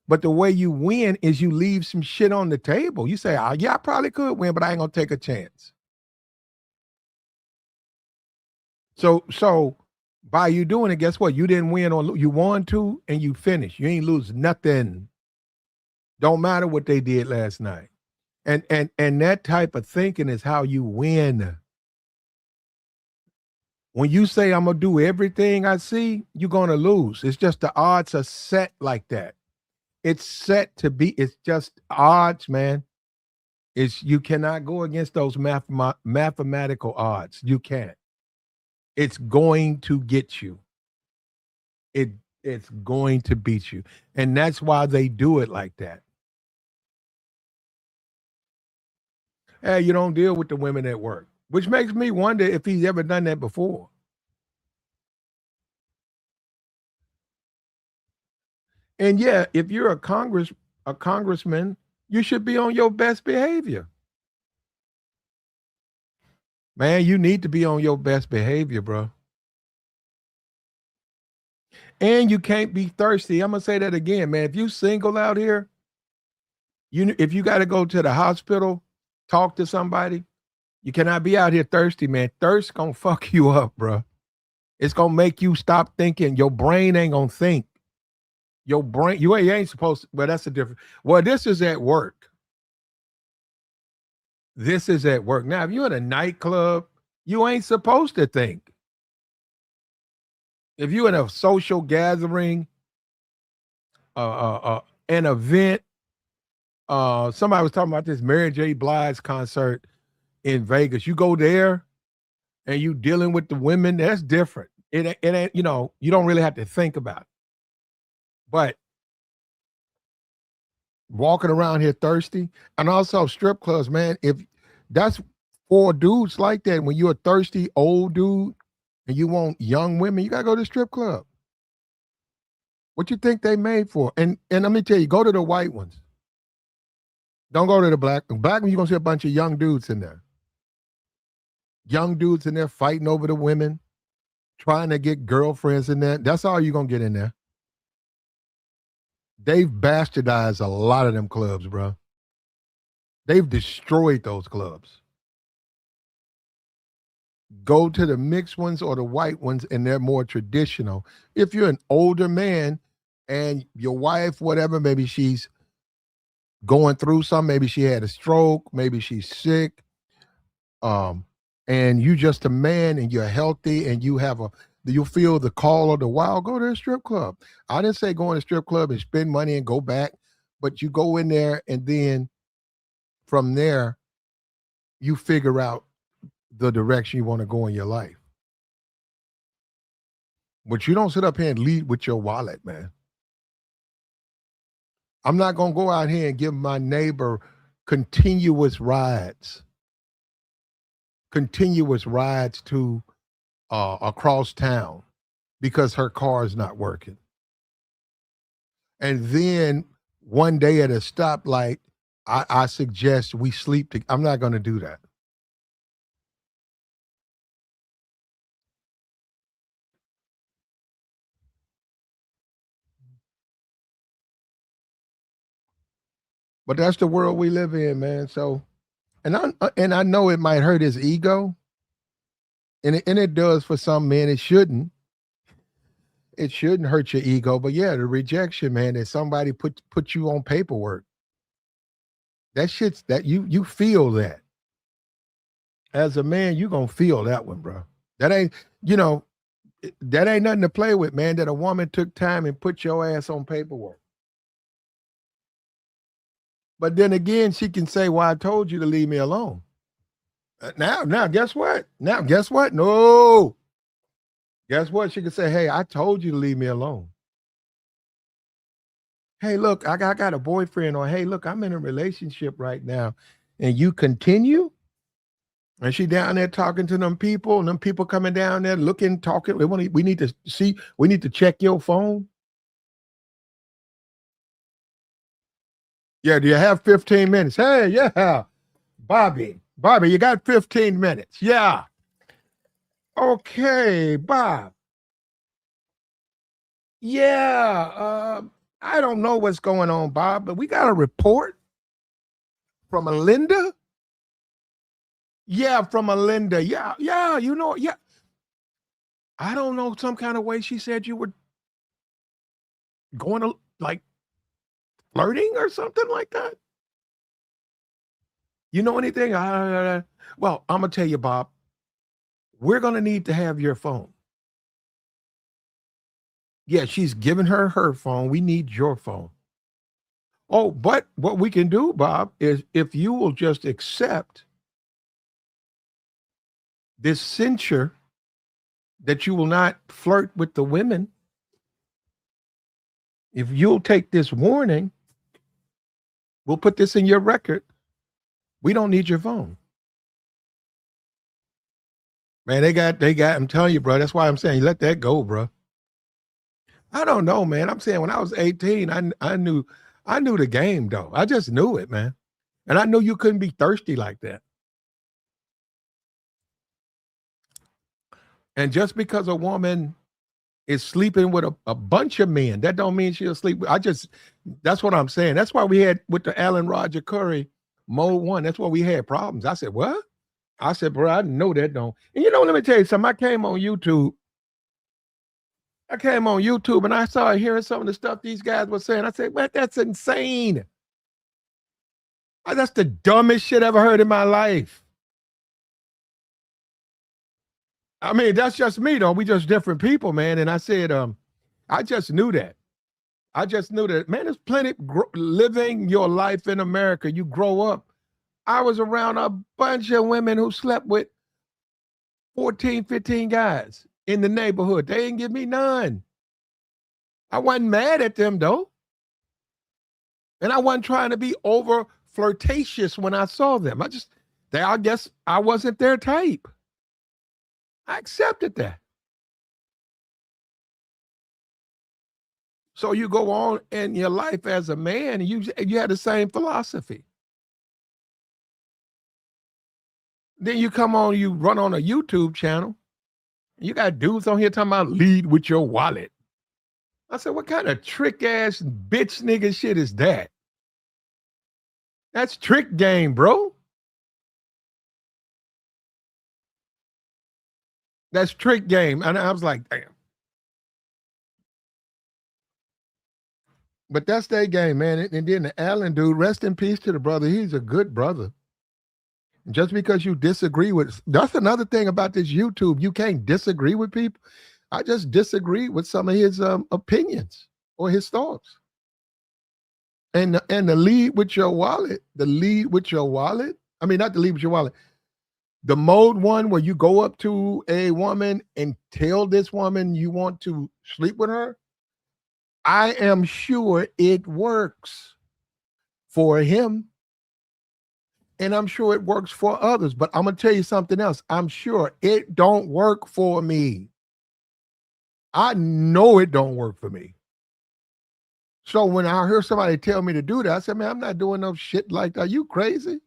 But the way you win is you leave some shit on the table. You say, oh, yeah, I probably could win, but I ain't gonna take a chance. So by you doing it, guess what? You didn't win or you won two and you finished. You ain't lose nothing. Don't matter what they did last night. And that type of thinking is how you win. When you say I'm gonna do everything I see, you're gonna lose. It's just the odds are set like that. It's set to be. It's just odds, man. You cannot go against those mathematical odds. You can't. It's going to get you. It it's going to beat you, and that's why they do it like that. Hey, you don't deal with the women at work, which makes me wonder if he's ever done that before. And yeah, if you're a congressman, you should be on your best behavior. Man, you need to be on your best behavior, bro. And you can't be thirsty. I'm gonna say that again, man. If you single out here, if you got to go to the hospital, talk to somebody, you cannot be out here thirsty, man. Thirst gonna fuck you up, bro. It's gonna make you stop thinking. Your brain ain't gonna think. Your brain, you ain't supposed to, well, that's a different. Well, this is at work. This is at work. Now, if you're in a nightclub, you ain't supposed to think. If you're in a social gathering, an event, somebody was talking about this Mary J. Blige concert in Vegas. You go there and you dealing with the women, that's different. It ain't, you don't really have to think about it. But walking around here thirsty, and also strip clubs, man. If that's for dudes like that, when you're a thirsty old dude and you want young women, you gotta go to the strip club. What you think they made for? And let me tell you, go to the white ones. Don't go to the black. Black ones, you're gonna see a bunch of young dudes in there. Young dudes in there fighting over the women, trying to get girlfriends in there. That's all you're gonna get in there. They've bastardized a lot of them clubs, bro. They've destroyed those clubs. Go to the mixed ones or the white ones, and they're more traditional. If you're an older man and your wife, whatever, maybe she's going through something, maybe she had a stroke, maybe she's sick, um, and you just a man and you're healthy and you feel the call of the wild, go to a strip club. I didn't say go in a strip club and spend money and go back, but you go in there and then from there, you figure out the direction you want to go in your life. But you don't sit up here and lead with your wallet, man. I'm not going to go out here and give my neighbor continuous rides to across town because her car is not working. And then one day at a stoplight, I suggest we sleep. I'm not going to do that. But that's the world we live in, man. So, and I know it might hurt his ego, and it does for some men. It shouldn't. It shouldn't hurt your ego, but yeah, the rejection, man, that somebody put you on paperwork. That shit's that you feel that. As a man, you gonna feel that one, bro. That ain't, you know, that ain't nothing to play with, man. That a woman took time and put your ass on paperwork. But then again, she can say, "Well, I told you to leave me alone." Now, guess what? Now, guess what? No, guess what? She can say, "Hey, I told you to leave me alone." Hey, look, I got a boyfriend, or hey, look, I'm in a relationship right now, and you continue. And she down there talking to them people, and them people coming down there looking, talking. We need to see. We need to check your phone. Yeah, do you have 15 minutes? Hey, yeah, Bobby, you got 15 minutes. Yeah. Okay, Bob. Yeah. I don't know what's going on, Bob, but we got a report from a Linda. Yeah, from a Linda. Yeah, yeah, yeah. I don't know, some kind of way she said you were going to like flirting or something like that. You know anything? Well, I'm gonna tell you, Bob. We're gonna need to have your phone. Yeah, she's giving her phone. We need your phone. Oh, but what we can do, Bob, is if you will just accept this censure that you will not flirt with the women, if you'll take this warning, we'll put this in your record. We don't need your phone. Man, they got, I'm telling you, bro. That's why I'm saying you let that go, bro. I don't know, man. I'm saying when I was 18, I knew the game though. I just knew it, man. And I knew you couldn't be thirsty like that. And just because a woman is sleeping with a bunch of men, that don't mean she'll sleep with. That's what I'm saying. That's why we had with the Alan Roger Curry mode one. That's why we had problems. I said, what? I said, bro, I know that don't. And let me tell you something. I came on YouTube and I started hearing some of the stuff these guys were saying. I said, man, that's insane. That's the dumbest shit I ever heard in my life. I mean, that's just me, though. We just different people, man. And I said, I just knew that. I just knew that, man, there's plenty living your life in America. You grow up. I was around a bunch of women who slept with 14, 15 guys in the neighborhood. They didn't give me none. I wasn't mad at them, though. And I wasn't trying to be over flirtatious when I saw them. I guess I wasn't their type. I accepted that. So you go on in your life as a man, and you had the same philosophy. Then you come on, you run on a YouTube channel. You got dudes on here talking about lead with your wallet. I said, what kind of trick ass bitch nigga shit is that? That's trick game, bro. That's trick game. And I was like, damn. But that's their game, man. And then the Allen dude, rest in peace to the brother. He's a good brother. Just because you disagree with, that's another thing about this YouTube. You can't disagree with people. I just disagree with some of his opinions or his thoughts. And the lead with your wallet, I mean, not the lead with your wallet. The mode one where you go up to a woman and tell this woman you want to sleep with her, I am sure it works for him. And I'm sure it works for others. But I'm going to tell you something else. I'm sure it don't work for me. I know it don't work for me. So when I hear somebody tell me to do that, I said, man, I'm not doing no shit like that. Are you crazy?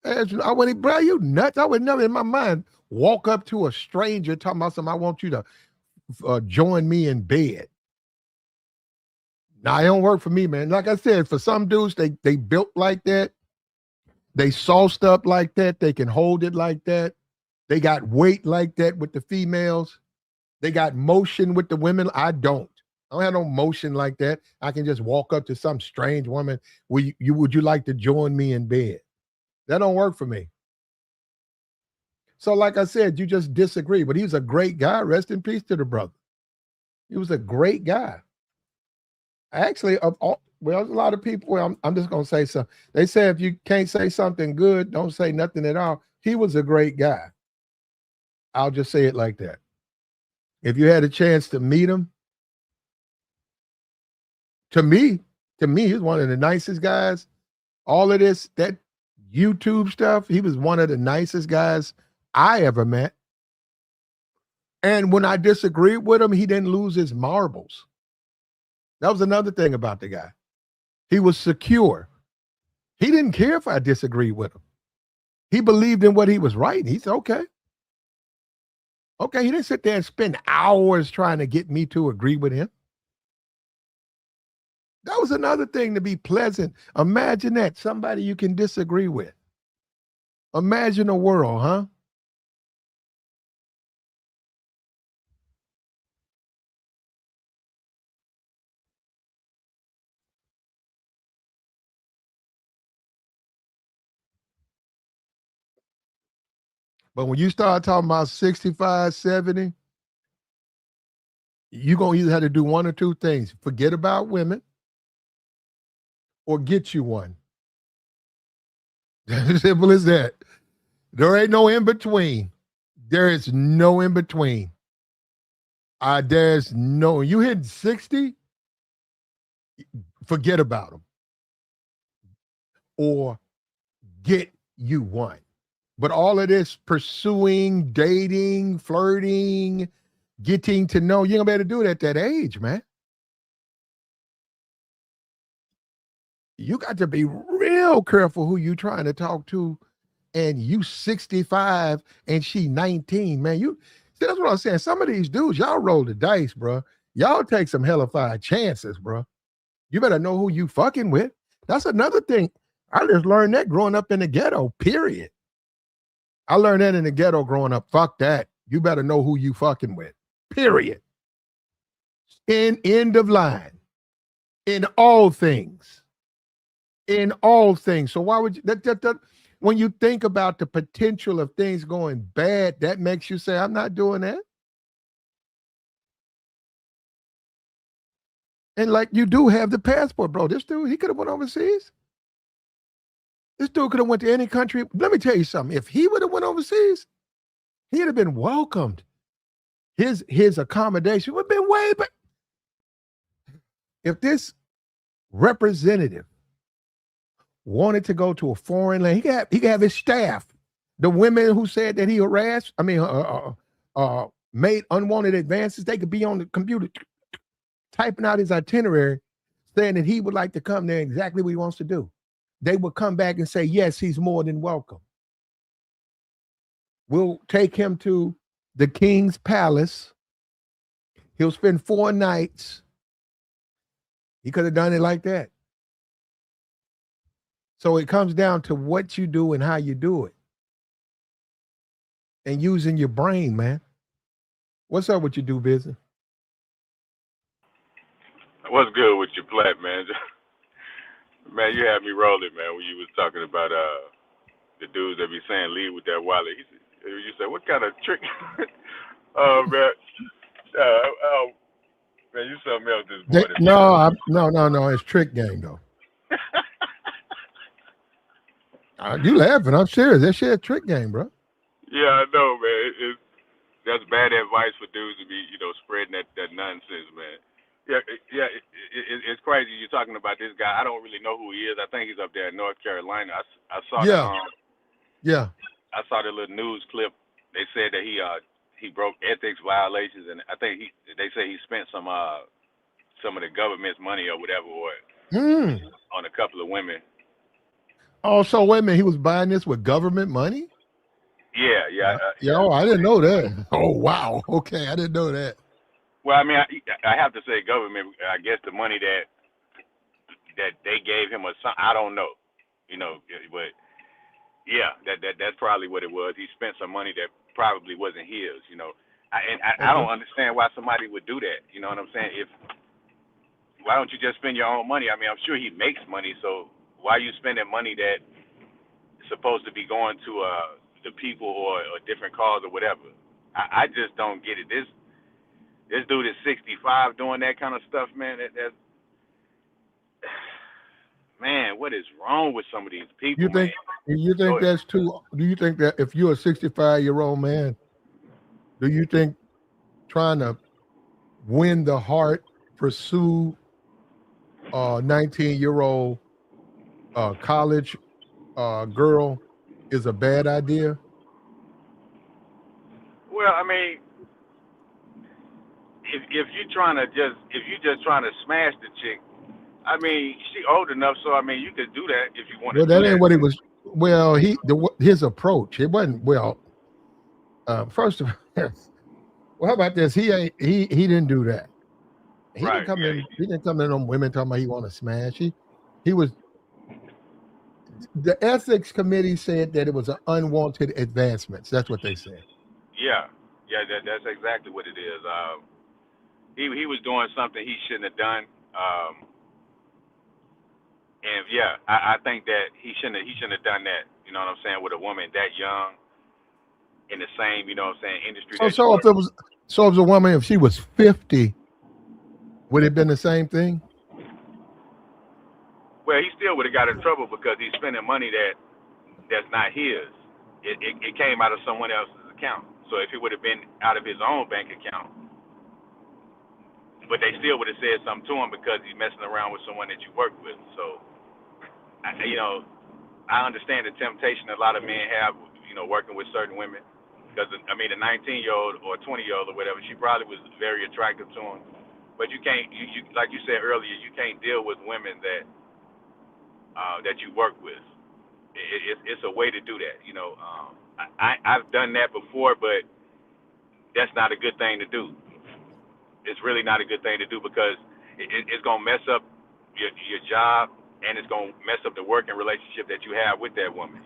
I went, bro, you nuts? I would never in my mind walk up to a stranger talking about something. I want you to join me in bed. Nah, it don't work for me, man. Like I said, for some dudes, they built like that. They sauced up like that. They can hold it like that. They got weight like that with the females. They got motion with the women. I don't. I don't have no motion like that. I can just walk up to some strange woman. Would you like to join me in bed? That don't work for me. So, like I said, you just disagree. But he was a great guy. Rest in peace to the brother. He was a great guy. Actually, well, a lot of people. Well, I'm just gonna say something. They say if you can't say something good, don't say nothing at all. He was a great guy. I'll just say it like that. If you had a chance to meet him, to me, he's one of the nicest guys. All of that YouTube stuff, he was one of the nicest guys I ever met. And when I disagreed with him, he didn't lose his marbles. That was another thing about the guy. He was secure. He didn't care if I disagreed with him. He believed in what he was writing. He said, okay. Okay, he didn't sit there and spend hours trying to get me to agree with him. That was another thing, to be pleasant. Imagine that, somebody you can disagree with. Imagine a world, huh? But when you start talking about 65, 70, you're going to either have to do one or two things. Forget about women or get you one. As simple as that. There ain't no in between. There is no in between. There's no, you hit 60, forget about them. Or get you one. But all of this pursuing, dating, flirting, getting to know, you ain't gonna be able to do it at that age, man. You got to be real careful who you trying to talk to, and you 65 and she 19, man. You see, that's what I'm saying. Some of these dudes, y'all roll the dice, bro. Y'all take some hellified chances, bro. You better know who you fucking with. That's another thing. I just learned that growing up in the ghetto, period. I learned that in the ghetto growing up. Fuck that. You better know who you fucking with. Period. End of line. In all things. In all things. So why would you when you think about the potential of things going bad, that makes you say, I'm not doing that. And like, you do have the passport, bro. This dude, he could have went overseas. This dude could have went to any country. Let me tell you something. If he would have went overseas, he'd have been welcomed. His accommodation would have been way better. If this representative wanted to go to a foreign land, he could have his staff. The women who said that he harassed, made unwanted advances, they could be on the computer typing out his itinerary, saying that he would like to come there, exactly what he wants to do. They would come back and say, yes, he's more than welcome. We'll take him to the king's palace. He'll spend 4 nights. He could have done it like that. So it comes down to what you do and how you do it. And using your brain, man. What's up with you, do business? What's good with your plat, man? Man, you had me rolling, man, when you was talking about the dudes that be saying leave with that wallet. You said, what kind of trick? Oh, man. Man, you something else this morning. No. It's trick game, though. You laughing. I'm serious. That shit a trick game, bro. Yeah, I know, man. That's bad advice for dudes to be, spreading that nonsense, man. Yeah. It's crazy you're talking about this guy. I don't really know who he is. I think he's up there in North Carolina. I saw Yeah. I saw the little news clip. They said that he broke ethics violations, and I think they say he spent some of the government's money or whatever on a couple of women. Oh, so wait a minute. He was buying this with government money? Yeah. I didn't know that. Oh, wow. Okay, I didn't know that. Well, I mean, I have to say government. I guess the money that that they gave him a son. I don't know, but yeah, that's probably what it was. He spent some money that probably wasn't his. I Okay. don't understand why somebody would do that. You know what I'm saying? Why don't you just spend your own money? I mean, I'm sure he makes money, so why are you spending money that is supposed to be going to the people or a different cause or whatever? I just don't get it. This dude is 65 doing that kind of stuff, man. That's man, what is wrong with some of these people, You man? think you think So that's too? Do you think that if you're a 65-year-old man, do you think trying to win the heart, pursue a 19-year-old college girl is a bad idea? well, I mean, if you're just trying to smash the chick, I mean, she old enough, so I mean, you could do that if you want to Well, do that ain't that. what he was. Well, his approach. It wasn't well. First of all, well, how about this? He didn't do that. He didn't Right? come Yeah. in. He didn't come in on women talking about he want to smash. He was. The ethics committee said that it was an unwanted advancements. That's what they said. Yeah. Yeah. That's exactly what it is. He was doing something he shouldn't have done. And yeah, I think that he shouldn't have done that. You know what I'm saying? With a woman that young in the same, industry So that she so if works. it was so if it was a woman, if she was 50, would it have been the same thing? Well, he still would have got in trouble because he's spending money that's not his. It came out of someone else's account. So if it would have been out of his own bank account, but they still would have said something to him because he's messing around with someone that you work with. So, I understand the temptation a lot of men have, working with certain women. Because I mean, a 19-year-old or a 20-year-old or whatever, she probably was very attractive to him. But you can't, you like you said earlier, you can't deal with women that you work with. It's a way to do that. I've done that before, but that's not a good thing to do. It's really not a good thing to do because it's gonna mess up your job and it's gonna mess up the working relationship that you have with that woman.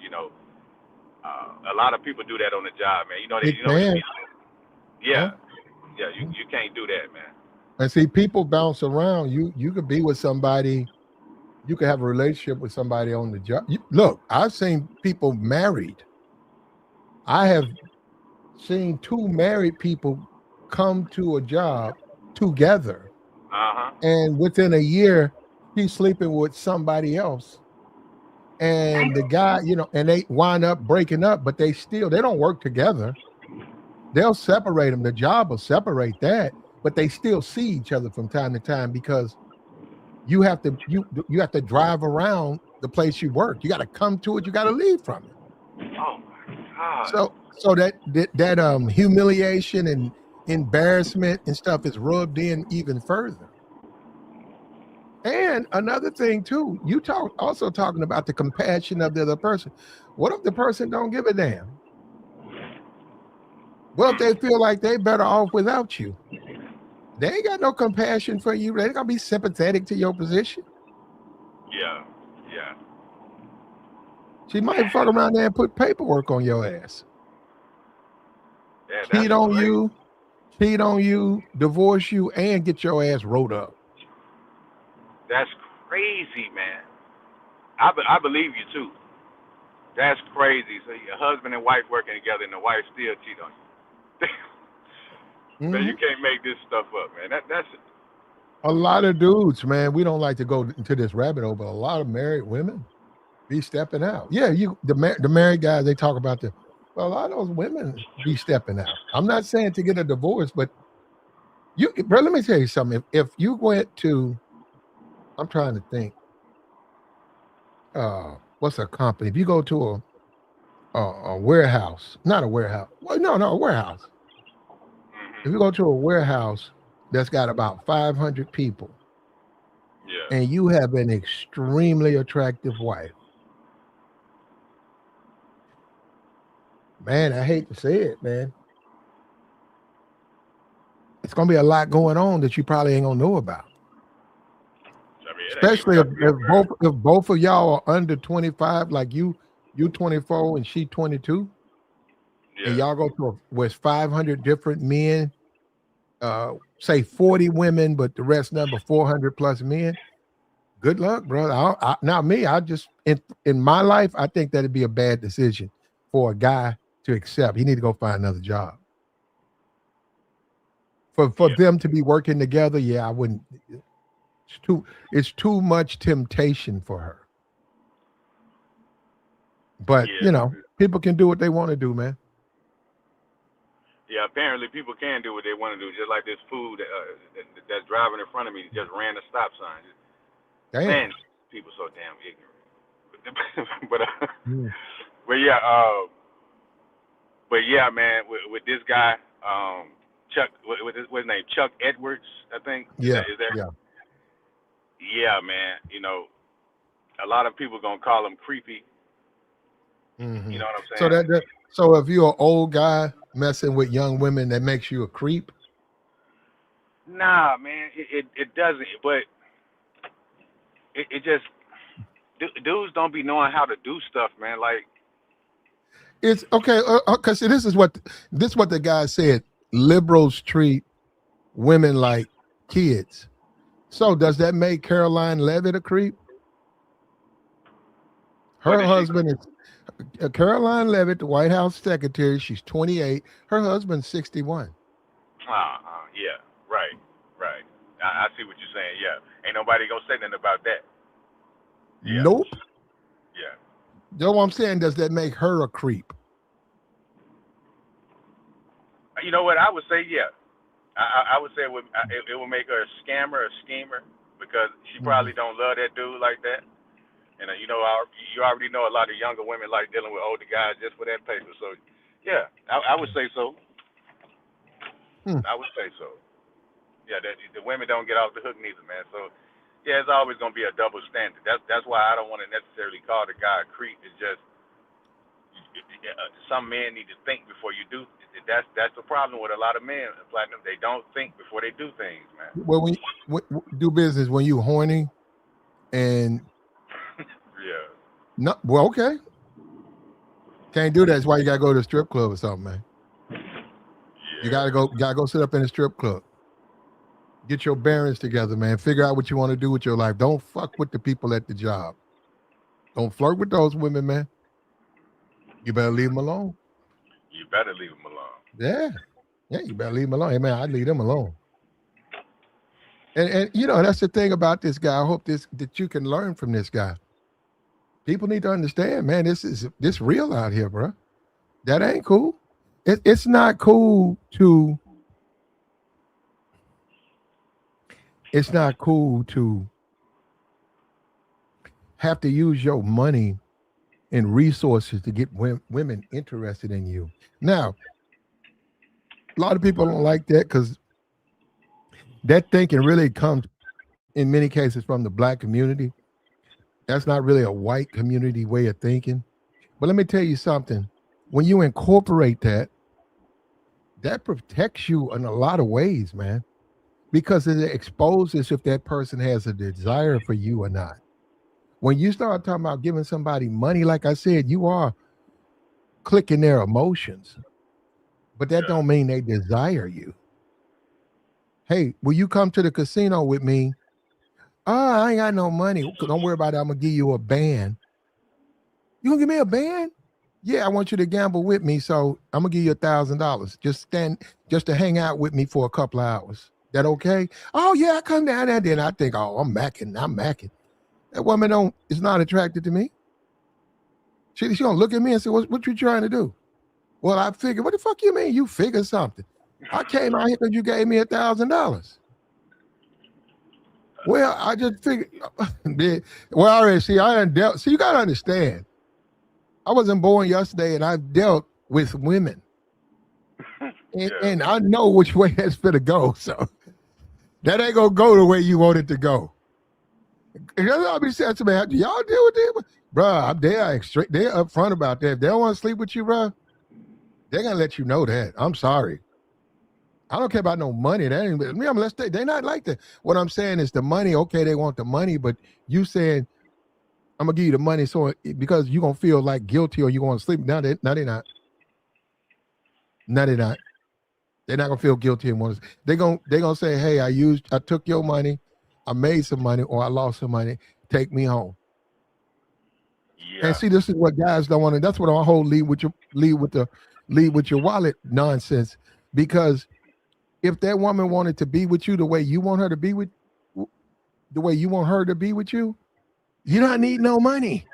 A lot of people do that on the job, man. It can. Yeah. Yeah, yeah. You can't do that, man. And see, people bounce around. You could be with somebody. You could have a relationship with somebody on the job. Look, I've seen people married. I have seen two married people come to a job together, Uh huh. and within a year, he's sleeping with somebody else. And the guy, and they wind up breaking up, but they don't work together. They'll separate them. The job will separate that, but they still see each other from time to time because you have to drive around the place you work. You got to come to it. You got to leave from it. Oh my God. So that humiliation and embarrassment and stuff is rubbed in even further. And another thing too, also talking about the compassion of the other person. What if the person don't give a damn? What if they feel like they better off without you? They ain't got no compassion for you. They ain't gonna be sympathetic to your position. Yeah, yeah. She might fuck around there and put paperwork on your ass. Yeah, that's Cheat on crazy. you, cheat on you, divorce you, and get your ass wrote up. That's crazy, man. I believe you too. That's crazy. So your husband and wife working together, and the wife still cheat on you. Man, you Hmm. can't make this stuff up, man. That's A lot of dudes, man, we don't like to go into this rabbit hole, but a lot of married women be stepping out. Yeah, the married guys, they talk about well, a lot of those women be stepping out. I'm not saying to get a divorce, but bro, let me tell you something. If you went to, I'm trying to think, what's a company? If you go to a warehouse, not a warehouse. Well, no, a warehouse. If you go to a warehouse that's got about 500 people yeah. and you have an extremely attractive wife, man, I hate to say it, man. It's gonna be a lot going on that you probably ain't gonna know about. I mean, It's Especially if both of y'all are under 25, like you 24 and she 22, and y'all go to with 500 different men, say 40 women, but the rest number 400 plus men. Good luck, brother. Now me, I just in my life, I think that'd be a bad decision for a guy to accept. He need to go find another job. For them to be working together, yeah, I wouldn't. It's too much temptation for her. But people can do what they want to do, man. Yeah, apparently people can do what they want to do. Just like this fool that's driving in front of me just ran a stop sign. Damn. Man, people so damn ignorant. but Mm. but yeah, man, with this guy, Chuck, what's his name? Chuck Edwards, I think. Yeah. Is that? Yeah. Yeah, man. A lot of people gonna call him creepy. Mm-hmm. You know what I'm saying? So if you're an old guy messing with young women, that makes you a creep? Nah, man, it doesn't. But it just dudes don't be knowing how to do stuff, man. Like it's okay because this is what the guy said. Liberals treat women like kids. So does that make Caroline Levitt a creep? Her husband is Caroline Levitt, the White House secretary. She's 28. Her husband's 61. Yeah, right. I see what you're saying. Yeah, ain't nobody gonna say nothing about that. Yeah. Nope. Yeah. You know what I'm saying? Does that make her a creep? You know what? I would say yeah. I would say it would make her a scammer, a schemer, because she probably don't love that dude like that. And you already know a lot of younger women like dealing with older guys just for that paper. So yeah, I would say so. I would say so. Yeah, the women don't get off the hook neither, man. So yeah, it's always gonna be a double standard. That's why I don't want to necessarily call the guy a creep. It's just some men need to think before you do. That's the problem with a lot of men, Platinum. They don't think before they do things, man. Well, when you do business, when you horny and yeah. No, well, okay. Can't do that. That's why you gotta go to a strip club or something, man. Yeah. You gotta go sit up in a strip club. Get your bearings together, man. Figure out what you want to do with your life. Don't fuck with the people at the job. Don't flirt with those women, man. You better leave them alone. You better leave them alone. Yeah, you better leave them alone. Hey, man, I'd leave them alone. And that's the thing about this guy. I hope that you can learn from this guy. People need to understand, man, this real out here, bro. That ain't cool. It's not cool to have to use your money and resources to get women interested in you. Now, a lot of people don't like that because that thinking really comes in many cases from the black community. That's not really a white community way of thinking. But let me tell you something. When you incorporate that protects you in a lot of ways, man, because it exposes if that person has a desire for you or not. When you start talking about giving somebody money, like I said, you are clicking their emotions, but that don't mean they desire you. Hey, will you come to the casino with me? Oh, I ain't got no money. Don't worry about it. I'm going to give you a band. You going to give me a band? Yeah, I want you to gamble with me. So I'm going to give you $1,000. Just to hang out with me for a couple of hours. That okay? Oh, yeah, I come down there. Then I think, oh, I'm macking. That woman is not attracted to me. She don't look at me and say, what you trying to do? Well, I figured, what the fuck you mean? You figured something. I came out here because you gave me $1,000. Well, I just figured. Well, I already see. I done dealt. See, you gotta understand. I wasn't born yesterday, and I've dealt with women, and I know which way that's gonna go. So that ain't gonna go the way you want it to go. And that's all be said to me. Do y'all deal with them, bro? They're upfront about that. If they don't want to sleep with you, bro, they're gonna let you know that. I'm sorry. I don't care about no money. That ain't, let's they not like that. What I'm saying is the money. Okay, they want the money, but you saying I'm gonna give you the money so because you gonna feel like guilty or you gonna sleep. Now they're not. No, they're not. They're not gonna feel guilty and want to. They're gonna say, hey, I took your money, I made some money, or I lost some money. Take me home. And Yeah. see, this is what guys don't want to. That's what our whole lead with your wallet nonsense. Because if that woman wanted to be with you the way you want her to be with, the way you want her to be with you, you don't need no money.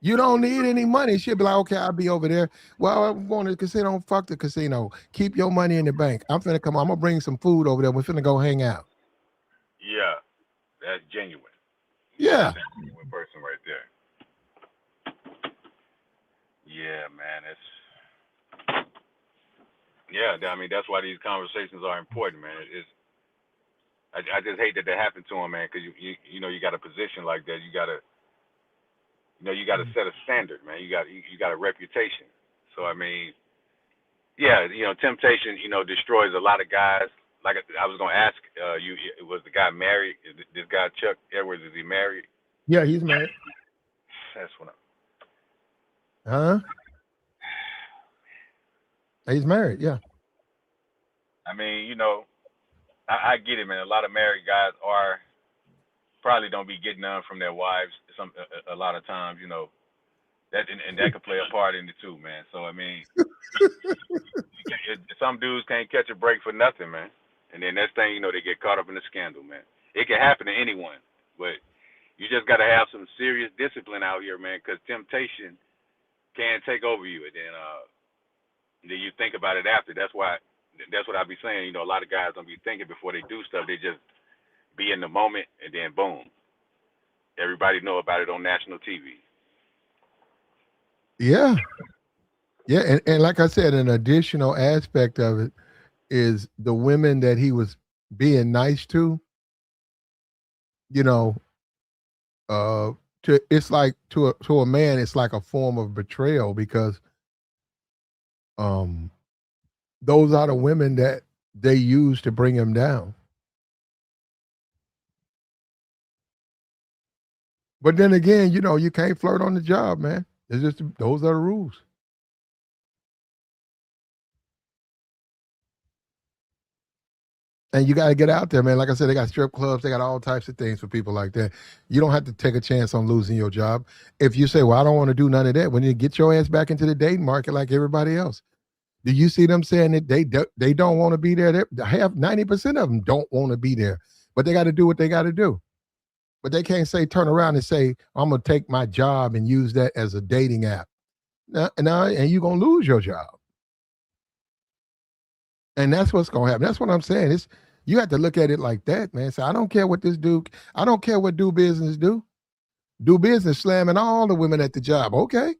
You don't need any money. She'll be like, okay, I'll be over there. Well, I'm going to the casino. Fuck the casino. Keep your money in the bank. I'm finna come. I'm gonna bring some food over there. We're finna go hang out. Yeah. That's genuine. Yeah. That's a genuine person right there. Yeah, man. Yeah. I mean, that's why these conversations are important, man. I just hate that happened to him, man, because you know you got a position like that. You gotta set a standard, man. You got a reputation. So I mean, yeah, temptation, destroys a lot of guys. Like I was gonna ask you, was the guy married? This guy Chuck Edwards, is he married? Yeah, he's married. That's what. Huh? He's married. Yeah. I mean, I get it, man. A lot of married guys probably don't be getting none from their wives. A lot of times, that and that could play a part in it too, man. So I mean, some dudes can't catch a break for nothing, man. And then next thing you know, they get caught up in a scandal, man. It can happen to anyone, but you just got to have some serious discipline out here, man, because temptation can take over you, and then you think about it after. That's what I be saying. A lot of guys don't be thinking before they do stuff. They just be in the moment, and then boom, everybody know about it on national TV. Yeah. Yeah. And like I said, an additional aspect of it is the women that he was being nice to, you know, uh it's like to a man, it's like a form of betrayal because um those are the women that they use to bring him down. But then again, you can't flirt on the job, man. It's just those are the rules. And you got to get out there, man. Like I said, they got strip clubs. They got all types of things for people like that. You don't have to take a chance on losing your job. If you say, well, I don't want to do none of that, when you get your ass back into the dating market like everybody else. Do you see them saying that they don't want to be there? They have 90% of them don't want to be there, but they got to do what they got to do. But they can't turn around and say, I'm going to take my job and use that as a dating app. Now, and you're going to lose your job. And that's what's going to happen. That's what I'm saying. You have to look at it like that, man. So I don't care what I don't care what do business do. Do business slamming all the women at the job. Okay.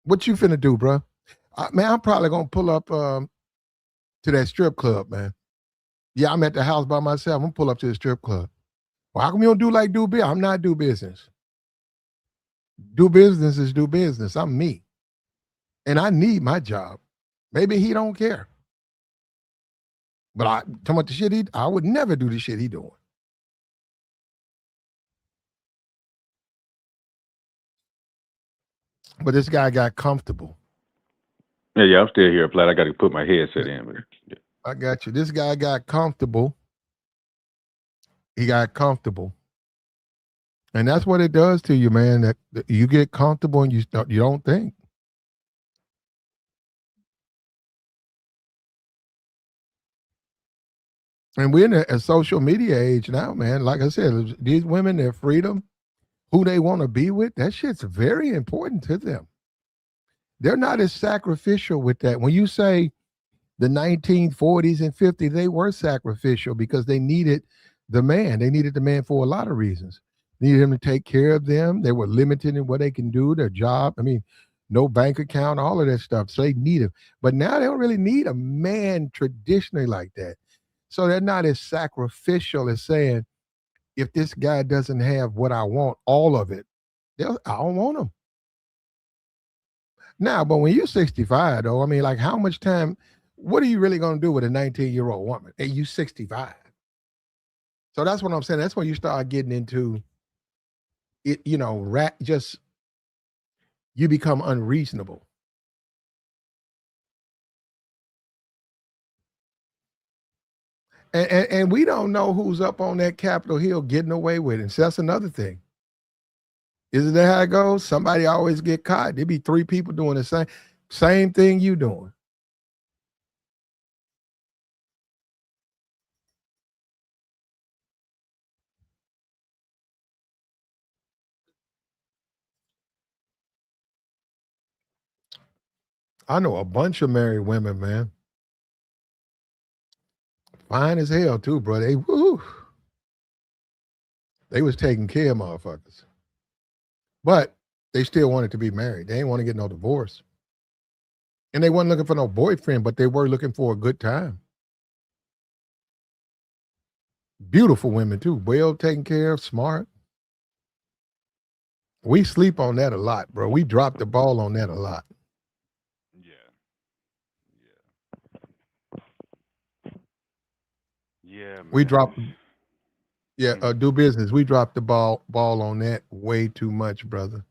What you finna do, bro? Man, I'm probably going to pull up to that strip club, man. Yeah, I'm at the house by myself. I'm going to pull up to the strip club. Well, how come you don't do business? I'm not do business. Do business is do business. I'm me. And I need my job. Maybe he don't care. But talking about the shit I would never do the shit he doing. But this guy got comfortable. Yeah, I'm still here, Platt. I got to put my headset in. Yeah. I got you. This guy got comfortable. He got comfortable. And that's what it does to you, man. That you get comfortable and you don't think. And we're in a social media age now, man. Like I said, these women, their freedom, who they want to be with, that shit's very important to them. They're not as sacrificial with that. When you say the 1940s and 50s, they were sacrificial because they needed the man. They needed the man for a lot of reasons. They needed him to take care of them. They were limited in what they can do, their job. I mean, no bank account, all of that stuff. So they need him. But now they don't really need a man traditionally like that. So they're not as sacrificial as saying, if this guy doesn't have what I want, all of it, I don't want him. Now, but when you're 65, though, I mean, like, how much time? What are you really going to do with a 19-year-old woman? And you 65. So that's what I'm saying. That's when you start getting into it. Just you become unreasonable. And we don't know who's up on that Capitol Hill getting away with it. So that's another thing. Isn't that how it goes? Somebody always get caught. There be three people doing the same thing you doing. I know a bunch of married women, man. Fine as hell too, bro. They was taking care of motherfuckers. But they still wanted to be married. They ain't want to get no divorce. And they weren't looking for no boyfriend, but they were looking for a good time. Beautiful women too, well taken care of, smart. We sleep on that a lot, bro. We dropped the ball on that a lot. Yeah. Yeah, man. We dropped, Mhm. do business. We dropped the ball on that way too much, brother.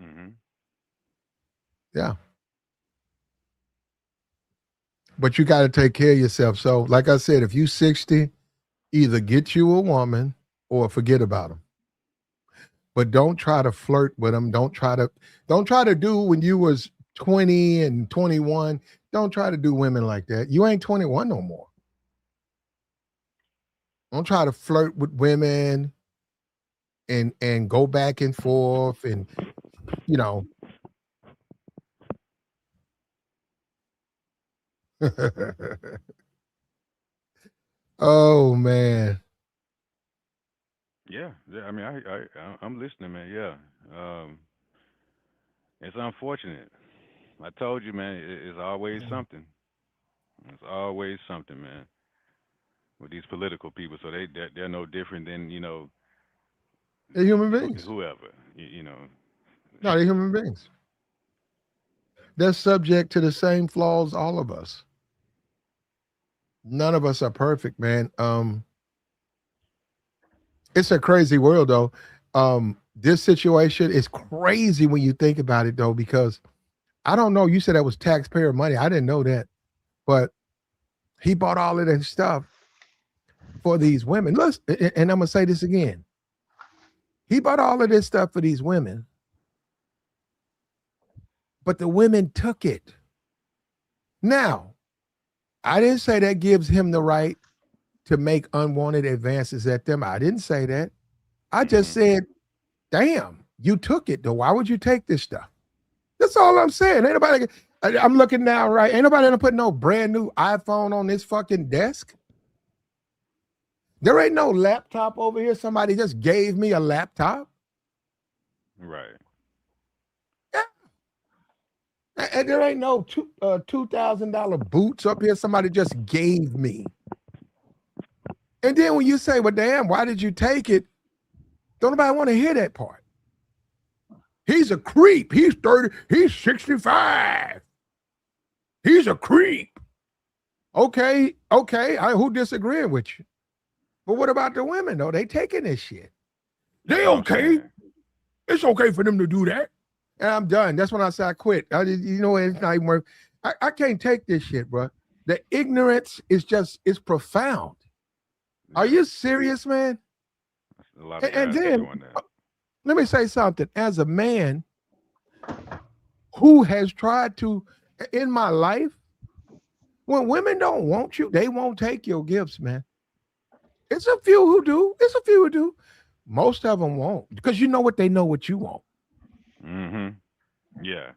Mhm. Yeah. But you got to take care of yourself. So, like I said, if you 60, either get you a woman or forget about them. But don't try to flirt with them. Don't try to do when you was 20 and 21. Don't try to do women like that. You ain't 21 no more. Don't try to flirt with women and go back and forth and you know. Oh man. Yeah. Yeah. I mean, I'm listening, man. Yeah. Um, it's unfortunate. I told you, man. It's always something. It's always something, man. With these political people, so they're no different than They're human beings. whoever. You know. No, they're human beings. They're subject to the same flaws all of us. None of us are perfect, man. It's a crazy world though. This situation is crazy when you think about it though, because I don't know. You said that was taxpayer money. I didn't know that, but he bought all of that stuff for these women. Look, and I'm gonna say this again. He bought all of this stuff for these women, but the women took it. Now, I didn't say that gives him the right to make unwanted advances at them. I didn't say that. I just Mhm. said, damn, you took it though. Why would you take this stuff? That's all I'm saying. Ain't nobody. I'm looking now, right? Ain't nobody gonna put no brand new iPhone on this fucking desk. There ain't no laptop over here. Somebody just gave me a laptop. Right. Yeah. And there ain't no $2,000 boots up here. Somebody just gave me. And then when you say, "Well, damn, why did you take it?" Don't nobody want to hear that part. He's a creep. He's 30. He's 65. He's a creep. Okay, okay. Who disagreeing with you? But what about the women though? They taking this shit. That's They what I'm okay. saying. It's okay for them to do that. And I'm done. That's when I say I quit. You know, it's not even worth. I can't take this shit, bro. The ignorance is it's profound. Are Yeah. you serious, man? A lot of And guys are then doing that. let me say something. As a man who has tried to, in my life, when women don't want you, they won't take your gifts, man. It's a few who do. It's a few who do. Most of them won't because you know what they know what you want. Mhm. Yeah.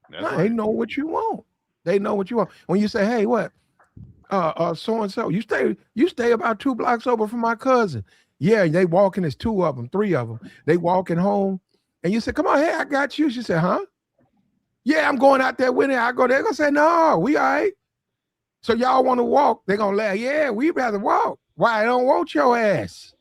That's No, they right. know what you want. They know what you want. When you say, "Hey, what? So and so, you stay about 2 blocks over from my cousin." Yeah, they walking. There's two of them, three of them. They walking home, and you say, "Come on, hey, I got you." She said, "Huh? Yeah, I'm going out there with it." I go. They're gonna say, "No, we all right." So y'all want to walk? They're gonna laugh. Yeah, we rather walk. Why? I don't want your ass.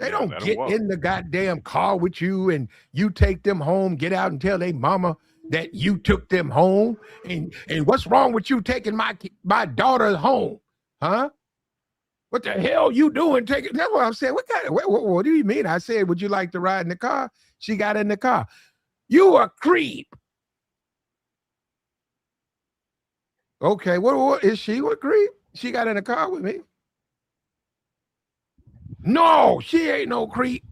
They Yeah, don't let them get walk. in the goddamn car with you and you take them home, get out and tell their mama that you took them home. And what's wrong with you taking my daughter home? Huh? What the hell you doing? Taking that's what I'm saying. What do you mean? I said, would you like to ride in the car? She got in the car. You a creep. Okay, what is she a creep? She got in the car with me. No, she ain't no creep.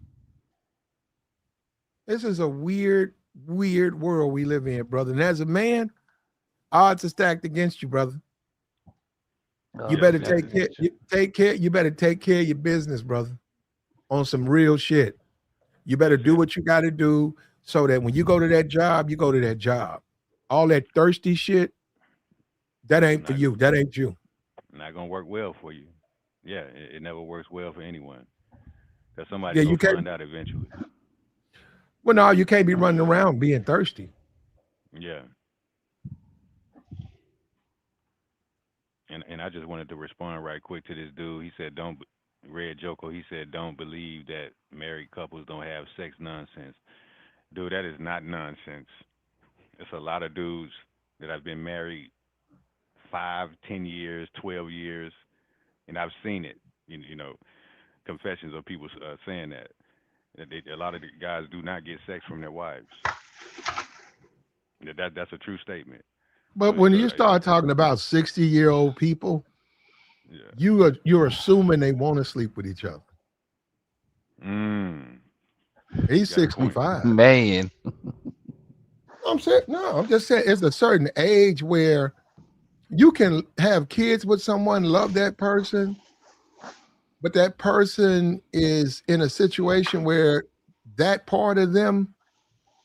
This is a weird, weird world we live in, brother. And as a man, odds are stacked against you, brother. You Yes, better it take is. care. You better take care of your business, brother. On some real shit. You better That's do it. what you got to do so that when you go to that job, you go to that job. All that thirsty shit, that ain't for Not you. That ain't you. not gonna work well for you. Yeah, it never works well for anyone. Cause somebody Yeah, go you can't. find out eventually. Well, no, you can't be running around being thirsty. Yeah, and I just wanted to respond right quick to this dude. He said, "Don't." Red Joko. He said, "Don't believe that married couples don't have sex nonsense." Dude, that is not nonsense. It's a lot of dudes that have been married 5, 10 years, 12 years, and I've seen it. You know, confessions of people saying that. A lot of the guys do not get sex from their wives. That's a true statement. But So when so you start talking about 60-year-old people, yeah. you're assuming they want to sleep with each other. Mm. You He's got a point. 65. Man, I'm saying no, I'm just saying it's a certain age where you can have kids with someone, love that person, but that person is in a situation where that part of them,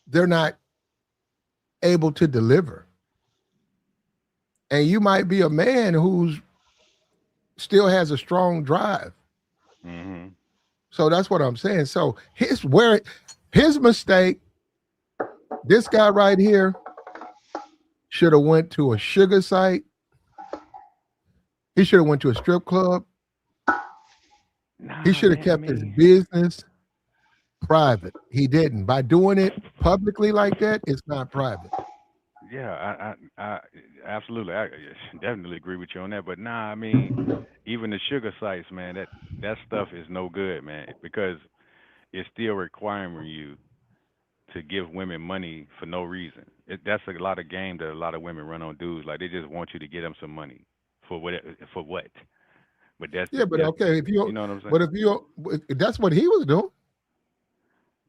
they're not able to deliver. And you might be a man who's still has a strong drive. Mhm. So that's what I'm saying. So his mistake, this guy right here should have went to a sugar site. He should have went to a strip club. He Nah, should have man. I kept his mean, business private. He didn't. By doing it publicly like that, it's not private. yeah, I absolutely, I definitely agree with you on that. But nah, I mean, even the sugar sites, man, that stuff is no good, man, because it's still requiring you to give women money for no reason. That's a lot of game that a lot of women run on dudes. Like they just want you to get them some money for what? For what? But Yeah, but that's okay, if you you know what I'm saying? but if you that's what he was doing.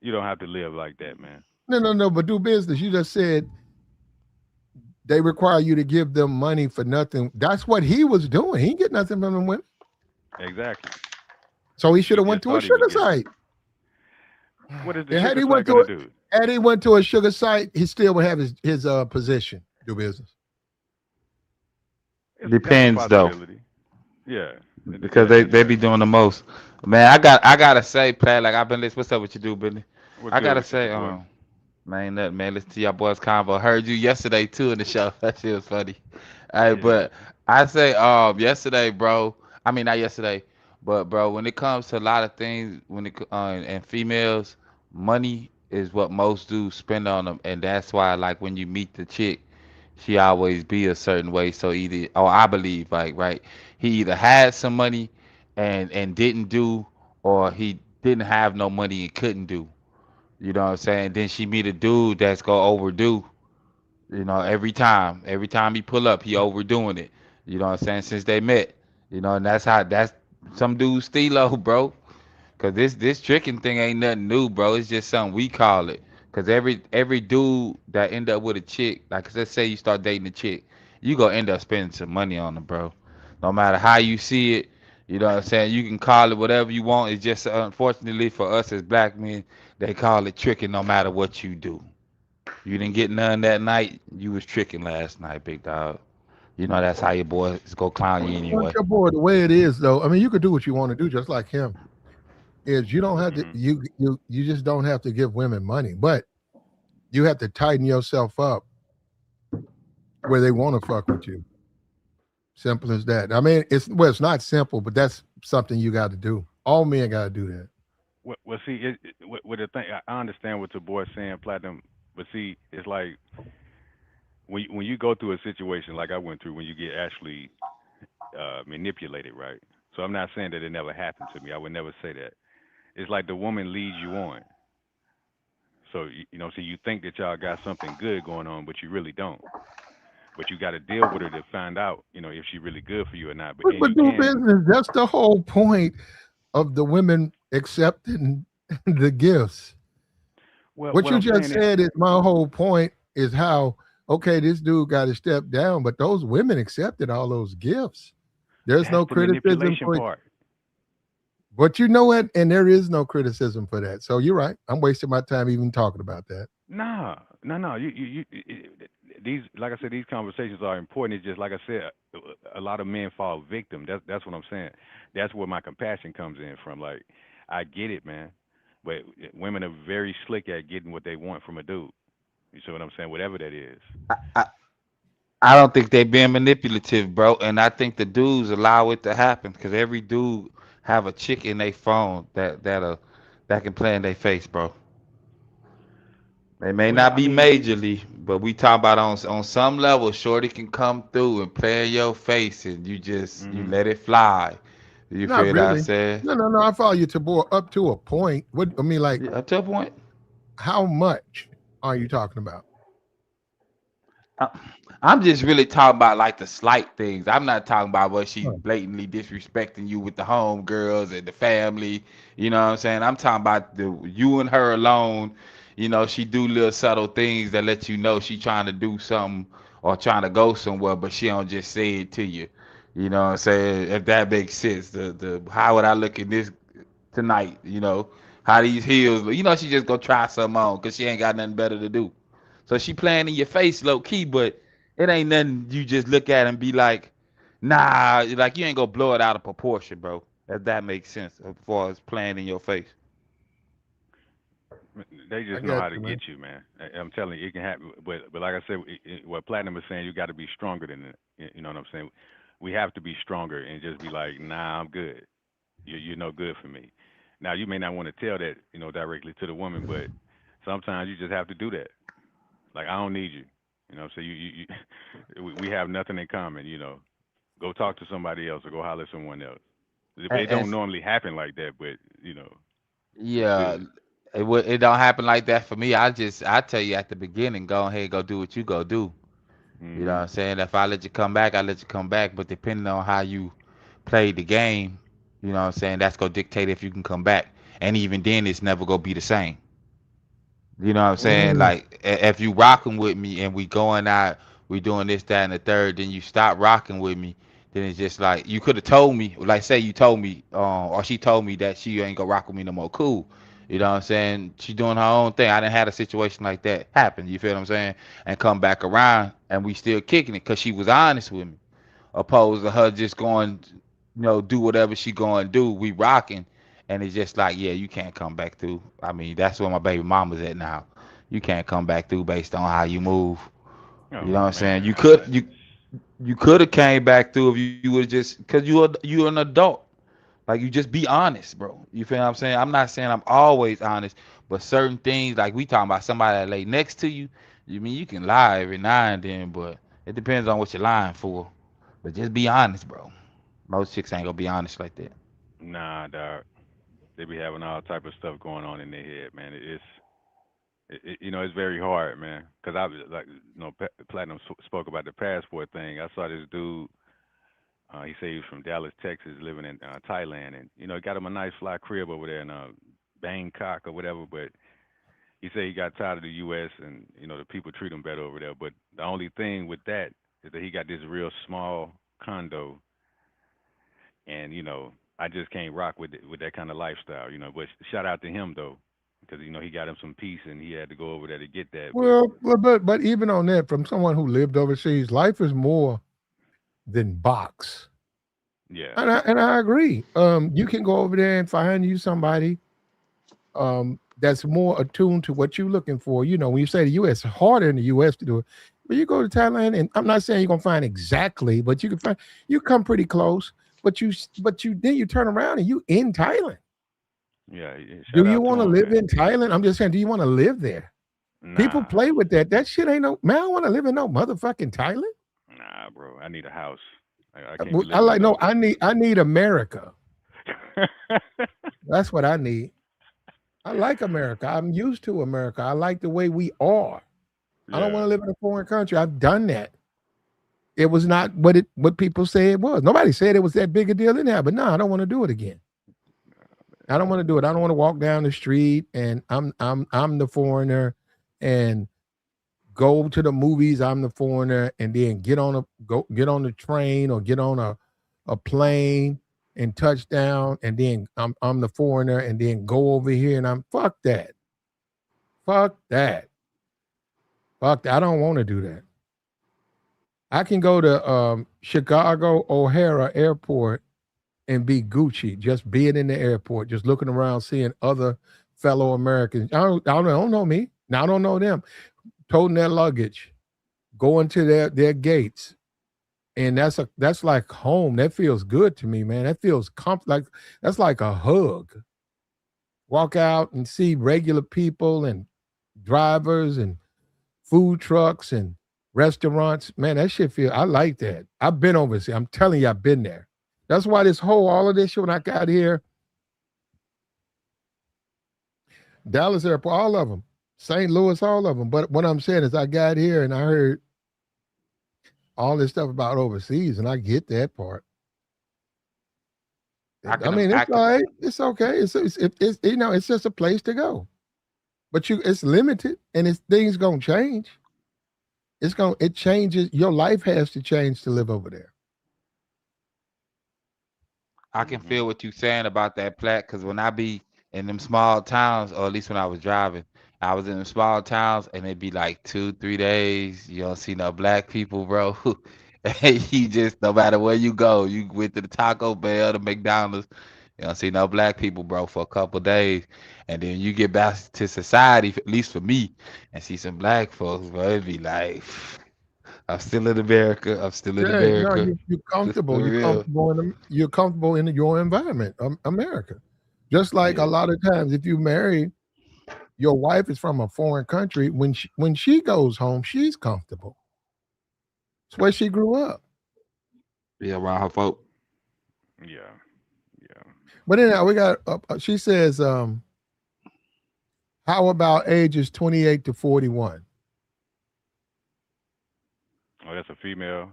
You don't have to live like that, man. No, but do business. You just said they require you to give them money for nothing. That's what he was doing. He didn't get nothing from them women. Exactly. So he should He have went just to a thought he was sugar getting. site. What is the And sugar site gonna do? had he went to a sugar site, he still would have his position. Do business. That's a depends though, possibility. Yeah. because Yeah. they Yeah. be doing the most. Man, I gotta say, Pat, like I've been listening. What's up with you, do, Billy? What's I good gotta with you, say, big boy? man, nothing, man. Listen to y'all boys convo. Heard you yesterday too in the show. That shit was funny. Hey, Yeah. but I say, yesterday, bro. I mean, not yesterday, but bro, when it comes to a lot of things, and females, money is what most dudes spend on them, and that's why, like, when you meet the chick, she always be a certain way. So either, oh, I believe, like, right, he either had some money and didn't do, or he didn't have no money and couldn't do. You know what I'm saying? Then she meet a dude that's gonna overdo. You know, every time he pull up, he overdoing it. You know what I'm saying? Since they met, you know, and that's some dudes steelo, bro. Cause this tricking thing ain't nothing new, bro. It's just something we call it. Cause every dude that end up with a chick, like let's say you start dating a chick, you gonna end up spending some money on them, bro. No matter how you see it, you know what I'm saying. You can call it whatever you want. It's just unfortunately for us as black men, they call it tricking. No matter what you do, you didn't get none that night. You was tricking last night, big dog. You know that's how your boys go clown you Well, anyway. your boy, the way it is though, I mean, you could do what you want to do, just like him. Is you don't have to Mhm. you just don't have to give women money, but you have to tighten yourself up where they want to fuck with you. Simple as that. I mean, it's not simple, but that's something you got to do. All men got to do that. well, see, with the thing, I understand what your boy's saying, platinum. But see, it's like when you go through a situation like I went through, when you get actually manipulated, right? So I'm not saying that it never happened to me. I would never say that. It's like the woman leads you on. So so you think that y'all got something good going on, but you really don't. But you got to deal with her to find out, if she really good for you or not. But and But you do can. business. That's the whole point of the women accepting the gifts. Well, What what you I'm just saying is, said is my whole point is how, okay, this dude got to step down, but those women accepted all those gifts. There's that's no the criticism manipulation for it. part. But you know what? And there is no criticism for that. So you're right. I'm wasting my time even talking about that. Nah, no, no. These, like I said, these conversations are important. It's just like I said, a lot of men fall victim. That's what I'm saying. That's where my compassion comes in from. Like, I get it, man, but women are very slick at getting what they want from a dude. You see what I'm saying? Whatever that is. I, I don't think they being manipulative, bro, and I think the dudes allow it to happen because every dude have a chick in their phone that can play in their face, bro. They may Well, not I be mean, majorly, but we talk about on some level, shorty can come through and play in your face, and you hmm let it fly. You Not feel what I really. said? No, no, no. I follow you to boy up to a point. What I mean, like, Yeah, up to a point. how much are you talking about? I- I'm just really talking about like the slight things. I'm not talking about what she's Huh. blatantly disrespecting you with the homegirls and the family. You know what I'm saying? I'm talking about the you and her alone. She do little subtle things that let you know she trying to do something or trying to go somewhere, but she don't just say it to you. You know what I'm saying? If that makes sense. The how would I look at this tonight? How these heels. She just go try something on because she ain't got nothing better to do. So she playing in your face low key, but it ain't nothing you just look at and be like, nah, like you ain't gonna blow it out of proportion, bro. If that makes sense as far as playing in your face. they I just know got how to you, get man. you, man. I'm telling you, it can happen. But like I said, what Platinum is saying, you got to be stronger than it. You know what I'm saying? We have to be stronger and just be like, nah, I'm good. You're no good for me. Now you may not want to tell that, directly to the woman, but sometimes you just have to do that. Like, I don't need you. You know what I'm saying? We have nothing in common. Go talk to somebody else or go holler at someone else. It don't And normally happen like that, but it yeah, should. it don't happen like that for me. I tell you at the beginning, go ahead, go do what you go do. You know what Mhm. I'm saying? If I let you come back, I let you come back. But depending on how you play the game, you know what I'm saying, that's gonna dictate if you can come back. And even then, it's never gonna be the same. You know what I'm saying? Mm. Like if you rocking with me and we going out, we doing this, that, and the third, then you stop rocking with me, then it's just like you could have told me, like say you told me, or she told me that she ain't gonna rock with me no more. Cool. You know what I'm saying? She doing her own thing. I didn't have a situation like that happen. You feel what I'm saying? And come back around and we still kicking it because she was honest with me opposed to her just going, do whatever she going to do. We rocking, and it's just like, yeah, you can't come back through. I mean, that's where my baby mama's at now. You can't come back through based on how you move. You know Oh what I'm saying? man, You could have came back through if you would just because you're an adult. Like you just be honest, bro. You feel what I'm saying? I'm not saying I'm always honest, but certain things like we talking about somebody that lay next to you. You mean you can lie every now and then, but it depends on what you're lying for. But just be honest, bro. Most chicks ain't gonna be honest like that. nah, dog. They be having all type of stuff going on in their head, man. It's very hard, man. Cause I was like, Platinum spoke about the passport thing. I saw this dude. He said he was from Dallas, Texas, living in Thailand, and got him a nice fly crib over there in Bangkok or whatever. But he said he got tired of the U.S. and the people treat him better over there. But the only thing with that is that he got this real small condo, and I just can't rock with that kind of lifestyle. But shout out to him though, because he got him some peace, and he had to go over there to get that. But But even on that, from someone who lived overseas, life is more than box. yeah, And I agree. You can go over there and find you somebody that's more attuned to what you're looking for. When you say the U.S., it's harder in the U.S. to do it. But you go to Thailand, and I'm not saying you're gonna find exactly, but you come pretty close. But you then you turn around and you in Thailand. Yeah, Do shout you out to want to him, live man. in Thailand? I'm just saying, do you want to live there? People Nah, play with that. That shit ain't no man. I don't want to live in no motherfucking Thailand. nah, bro. I need a house. I can't be I living in like no. no. I need America. That's what I need. I like America. I'm used to America. I like the way we are. I don't want Yeah, to live in a foreign country. I've done that. It was not what people say it was. Nobody said it was that big a deal in there, but no, I don't want to do it again. I don't want to do it. I don't want to walk down the street and I'm the foreigner and go to the movies. I'm the foreigner and then get on the train or get on a plane and touch down and then I'm the foreigner and then go over here and I'm fuck that. Fuck that. Fuck that. I don't want to do that. I can go to Chicago O'Hara Airport and be Gucci, just being in the airport, just looking around, seeing other fellow Americans. I don't know me. Now I don't know them. Toting their luggage, going to their gates. And that's like home. That feels good to me, man. That feels like that's like a hug. Walk out and see regular people and drivers and food trucks and restaurants. Man, that shit feel. I like that. I've been overseas. I'm telling you, I've been there. That's why all of this shit when I got here, Dallas Airport, all of them, St. Louis, all of them. But what I'm saying is, I got here and I heard all this stuff about overseas, and I get that part. I I can mean, I it's can all right. It's okay. It's it's just a place to go. But it's limited, and things gonna change. It changes. Your life has to change to live over there. I can hmm feel what you saying about that plaque because when I be in them small towns, or at least when I was driving, I was in them small towns and it'd be like 2, 3 days. You don't see no black people, bro. And you just no matter where you go, you went to the Taco Bell, the McDonald's, you don't see no black people, bro, for a couple days. And then you get back to society, at least for me, and see some black folks, bro. It'd be like, I'm still in America. I'm still in Yeah, no, America. you're Just comfortable. for real. You're comfortable in your environment, America. Just like a Yeah, lot of times, if you marry your wife is from a foreign country, when she goes home, she's comfortable. It's where she grew up. Yeah, around her folk. yeah, yeah. But anyhow, we got. She says, "How about ages 28 to 41?" Oh, that's a female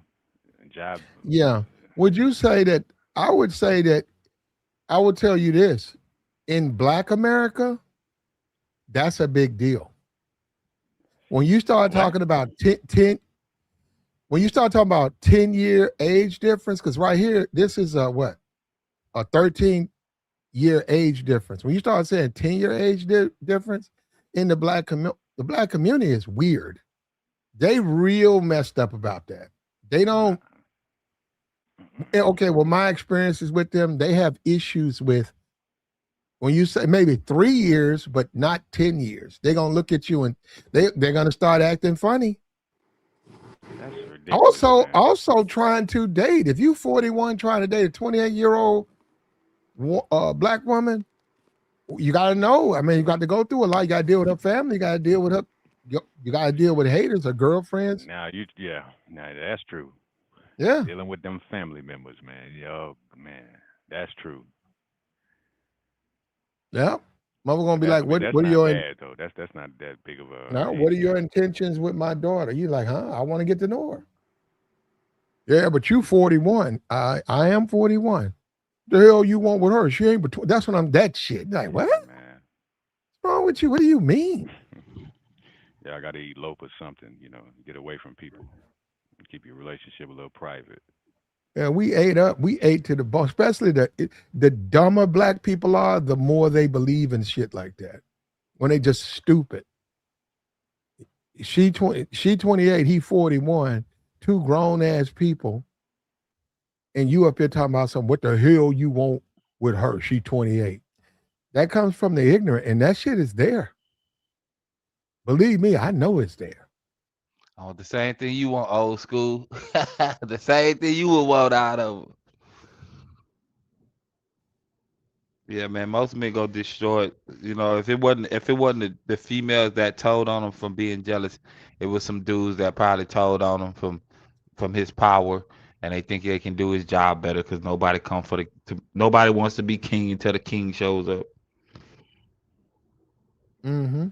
job. Yeah. Would you say that? I would say that. I would tell you this: in Black America, that's a big deal. When you start Black. talking about 10 when you start talking about 10-year age difference, because right here, this is a what? A 13-year age difference. When you start saying 10-year age difference in the black community is weird. They real messed up about that. They Nah. don't okay, well, my experiences with them, they have issues with when you say maybe 3 years, but not 10 years. They're gonna look at you and they're gonna start acting funny. That's ridiculous, Also, man. trying to date. If you 41 trying to date a 28-year-old black woman, you got to know. I mean, you got to go through a lot. You got to deal with her family. You got to deal with her. You got to deal with haters, her girlfriends. Now yeah, now that's true. Yeah, Dealing with them family members, man. Yo, man, that's true. yeah. Mother gonna But be like, that's what are not your bad though. That's not that big of a now? What are age your gap. intentions with my daughter? You like, huh? I want to get to know her. Yeah, but you 41. I am 41. The hell you want with her? She ain't between. That's what I'm. That shit. Like what? Yeah, What's man. wrong with you? What do you mean? Yeah, I got to elope or something. Get away from people. Keep your relationship a little private. Yeah, we ate up. We ate to the bone. Especially the dumber black people are, the more they believe in shit like that. When they just stupid. She 28, he 41, two grown ass people, and you up here talking about some what the hell you want with her. She 28. That comes from the ignorant, and that shit is there. Believe me, I know it's there. Oh, the same thing you want, old school. The same thing you would want out of 'em. Yeah, man. Most men go destroy it. You know, if it wasn't the females that told on him from being jealous, it was some dudes that probably told on him from his power, and they think they can do his job better because nobody wants to be king until the king shows up. Mm-hmm.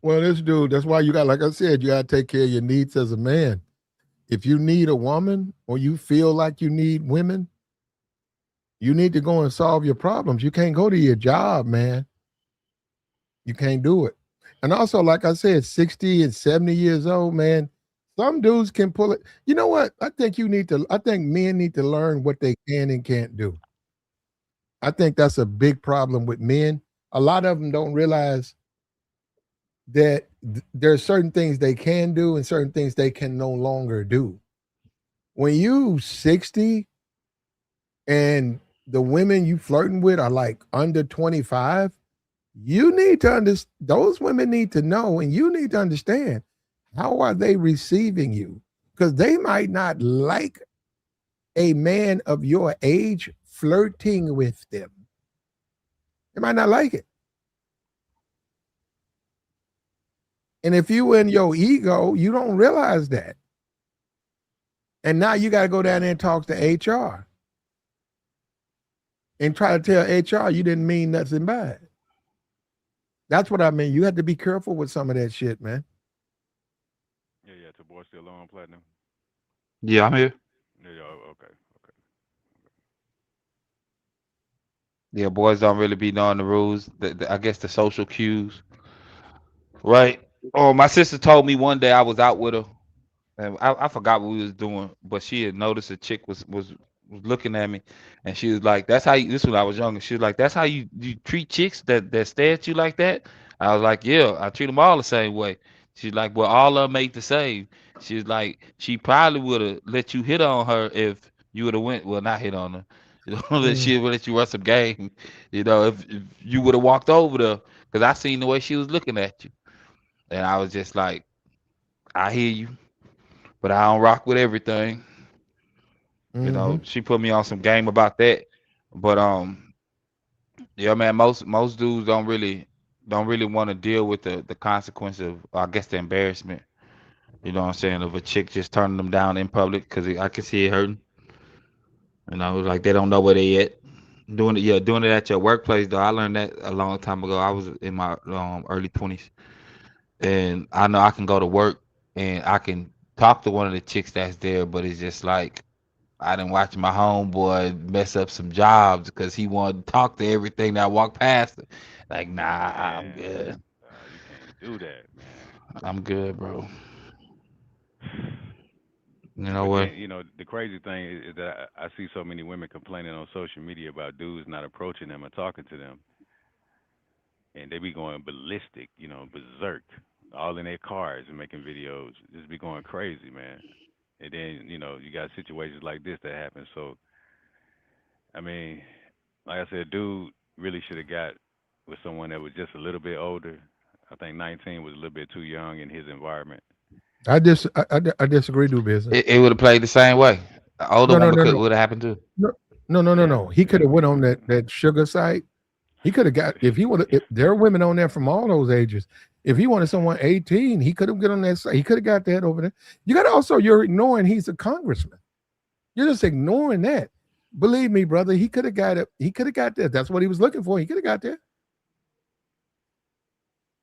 Well, this dude, that's why you got, like I said, you got to take care of your needs as a man. If you need a woman or you feel like you need women, you need to go and solve your problems. You can't go to your job, man. You can't do it. And also, like I said, 60 and 70 years old, man, some dudes can pull it. You know what? I think men need to learn what they can and can't do. I think that's a big problem with men. A lot of them don't realize that there are certain things they can do and certain things they can no longer do. When you 60 and the women you flirting with are like under 25, you need to understand, those women need to know, and you need to understand, how are they receiving you? Because they might not like a man of your age flirting with them. They might not like it. And if you in your ego, you don't realize that. And now you got to go down there and talk to HR and try to tell HR you didn't mean nothing by it. That's what I mean. You have to be careful with some of that shit, man. Yeah, yeah. The boy still on platinum. Yeah, I'm here. Yeah, yeah. Okay, okay. Yeah, boys don't really be knowing the rules. I guess the social cues, right? Oh, my sister told me one day I was out with her. And I forgot what we was doing, but she had noticed a chick was looking at me, and she was like, "That's how you." This was when I was younger. She was like, "That's how you treat chicks that stare at you like that." I was like, "Yeah, I treat them all the same way." She's like, "Well, all of them ain't the same." She was like, "She probably would have let you hit on her if you would have went. Well, not hit on her. You know, that Mm, she would let you run some game. You know, if you would have walked over there, because I seen the way she was looking at you, and I was just like, I hear you." But I don't rock with everything. You mm-hmm, know, she put me on some game about that. But yeah, man, most dudes don't really want to deal with the consequence of, I guess, the embarrassment. You know what I'm saying? Of a chick just turning them down in public because I can see it hurting. You know, like they don't know where they at. Doing it at your workplace though. I learned that a long time ago. I was in my early 20s, and I know I can go to work and I can talk to one of the chicks that's there, but it's just like I didn't watch my homeboy mess up some jobs because he wanted to talk to everything that walked past him. Like, nah, I'm Man, good. you can't do that, man. I'm good, bro. You know But what? then, the crazy thing is that I see so many women complaining on social media about dudes not approaching them or talking to them, and they be going ballistic, berserk, all in their cars and making videos, just be going crazy, man. And then, you got situations like this that happen. So, I mean, like I said, dude really should have got with someone that was just a little bit older. I think 19 was a little bit too young in his environment. I disagree, do business. It would have played the same way. The older No, no, woman no, could no, would have happened too. no, no, no, no, Yeah, no. He could yeah. have went on that sugar site. He could have got, if he would have. There are women on there from all those ages. If he wanted someone 18, he could have get on that site. He could have got that over there. You got to also, you're ignoring he's a congressman. You're just ignoring that. Believe me, brother, he could have got it. He could have got that. That's what he was looking for. He could have got there.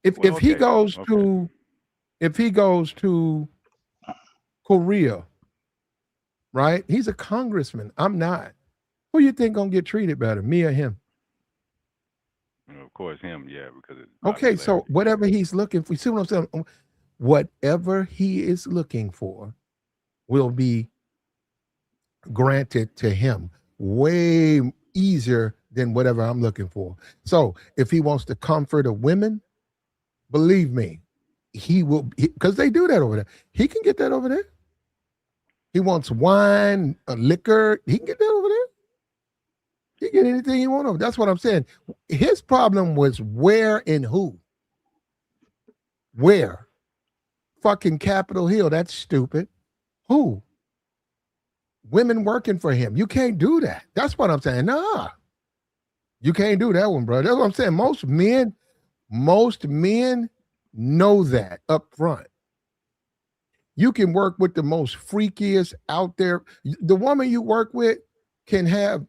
If Well, if he okay, goes okay. to if he goes to Korea, right? He's a congressman. I'm not. Who you think gonna get treated better, me or him? Of course, him, yeah, because of Okay, so popularity. Yeah. whatever he's looking for, you see what I'm saying? Whatever he is looking for will be granted to him way easier than whatever I'm looking for. So if he wants the comfort of women, believe me, he will, because they do that over there. He can get that over there. He wants wine, liquor. He can get that over there. He can get anything he wants over. That's what I'm saying. His problem was where and who. Where? Fucking Capitol Hill. That's stupid. Who? women working for him. You can't do that. That's what I'm saying. Nah, you can't do that one, bro. That's what I'm saying. Most men know that up front. You can work with the most freakiest out there. The woman you work with can have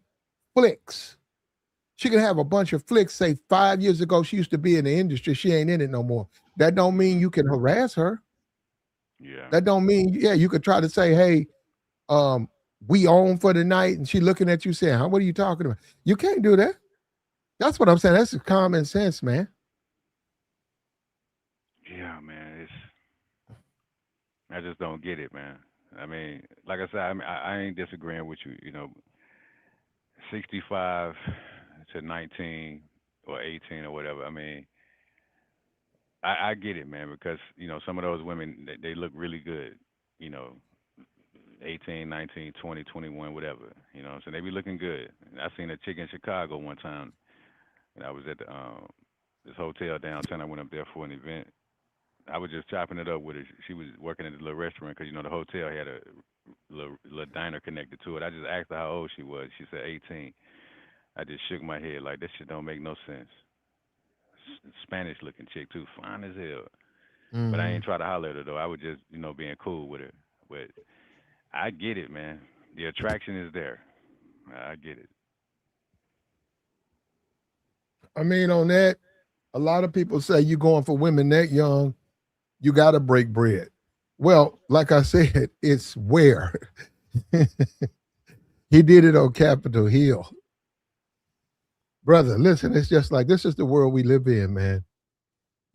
flicks. She can have a bunch of flicks. Say 5 years ago, she used to be in the industry. She ain't in it no more. That don't mean you can harass her. Yeah. That don't mean, yeah, you could try to say, hey, we own for the night, and she looking at you saying, what are you talking about? You can't do that. That's what I'm saying. That's common sense, man. Yeah, man. I just don't get it, man. I mean, like I said, I ain't disagreeing with you. 65 to 19 or 18 or whatever. I mean, I get it, man, because some of those women they look really good. You know, 18, 19, 20, 21, whatever. What I'm saying? They be looking good. And I seen a chick in Chicago one time, and I was at this hotel downtown. I went up there for an event. I was just chopping it up with her. She was working at the little restaurant because the hotel had a little diner connected to it. I just asked her how old she was. She said 18. I just shook my head like this shit don't make no sense. Spanish looking chick too, fine as hell. But I Mm. ain't try to holler at her though. I was just being cool with her. But I get it, man. The attraction is there. I get it. I mean, on that, a lot of people say you going for women that young, you got to break bread. Well, like I said, it's where. He did it on Capitol Hill. Brother, listen, it's just like this is the world we live in, man.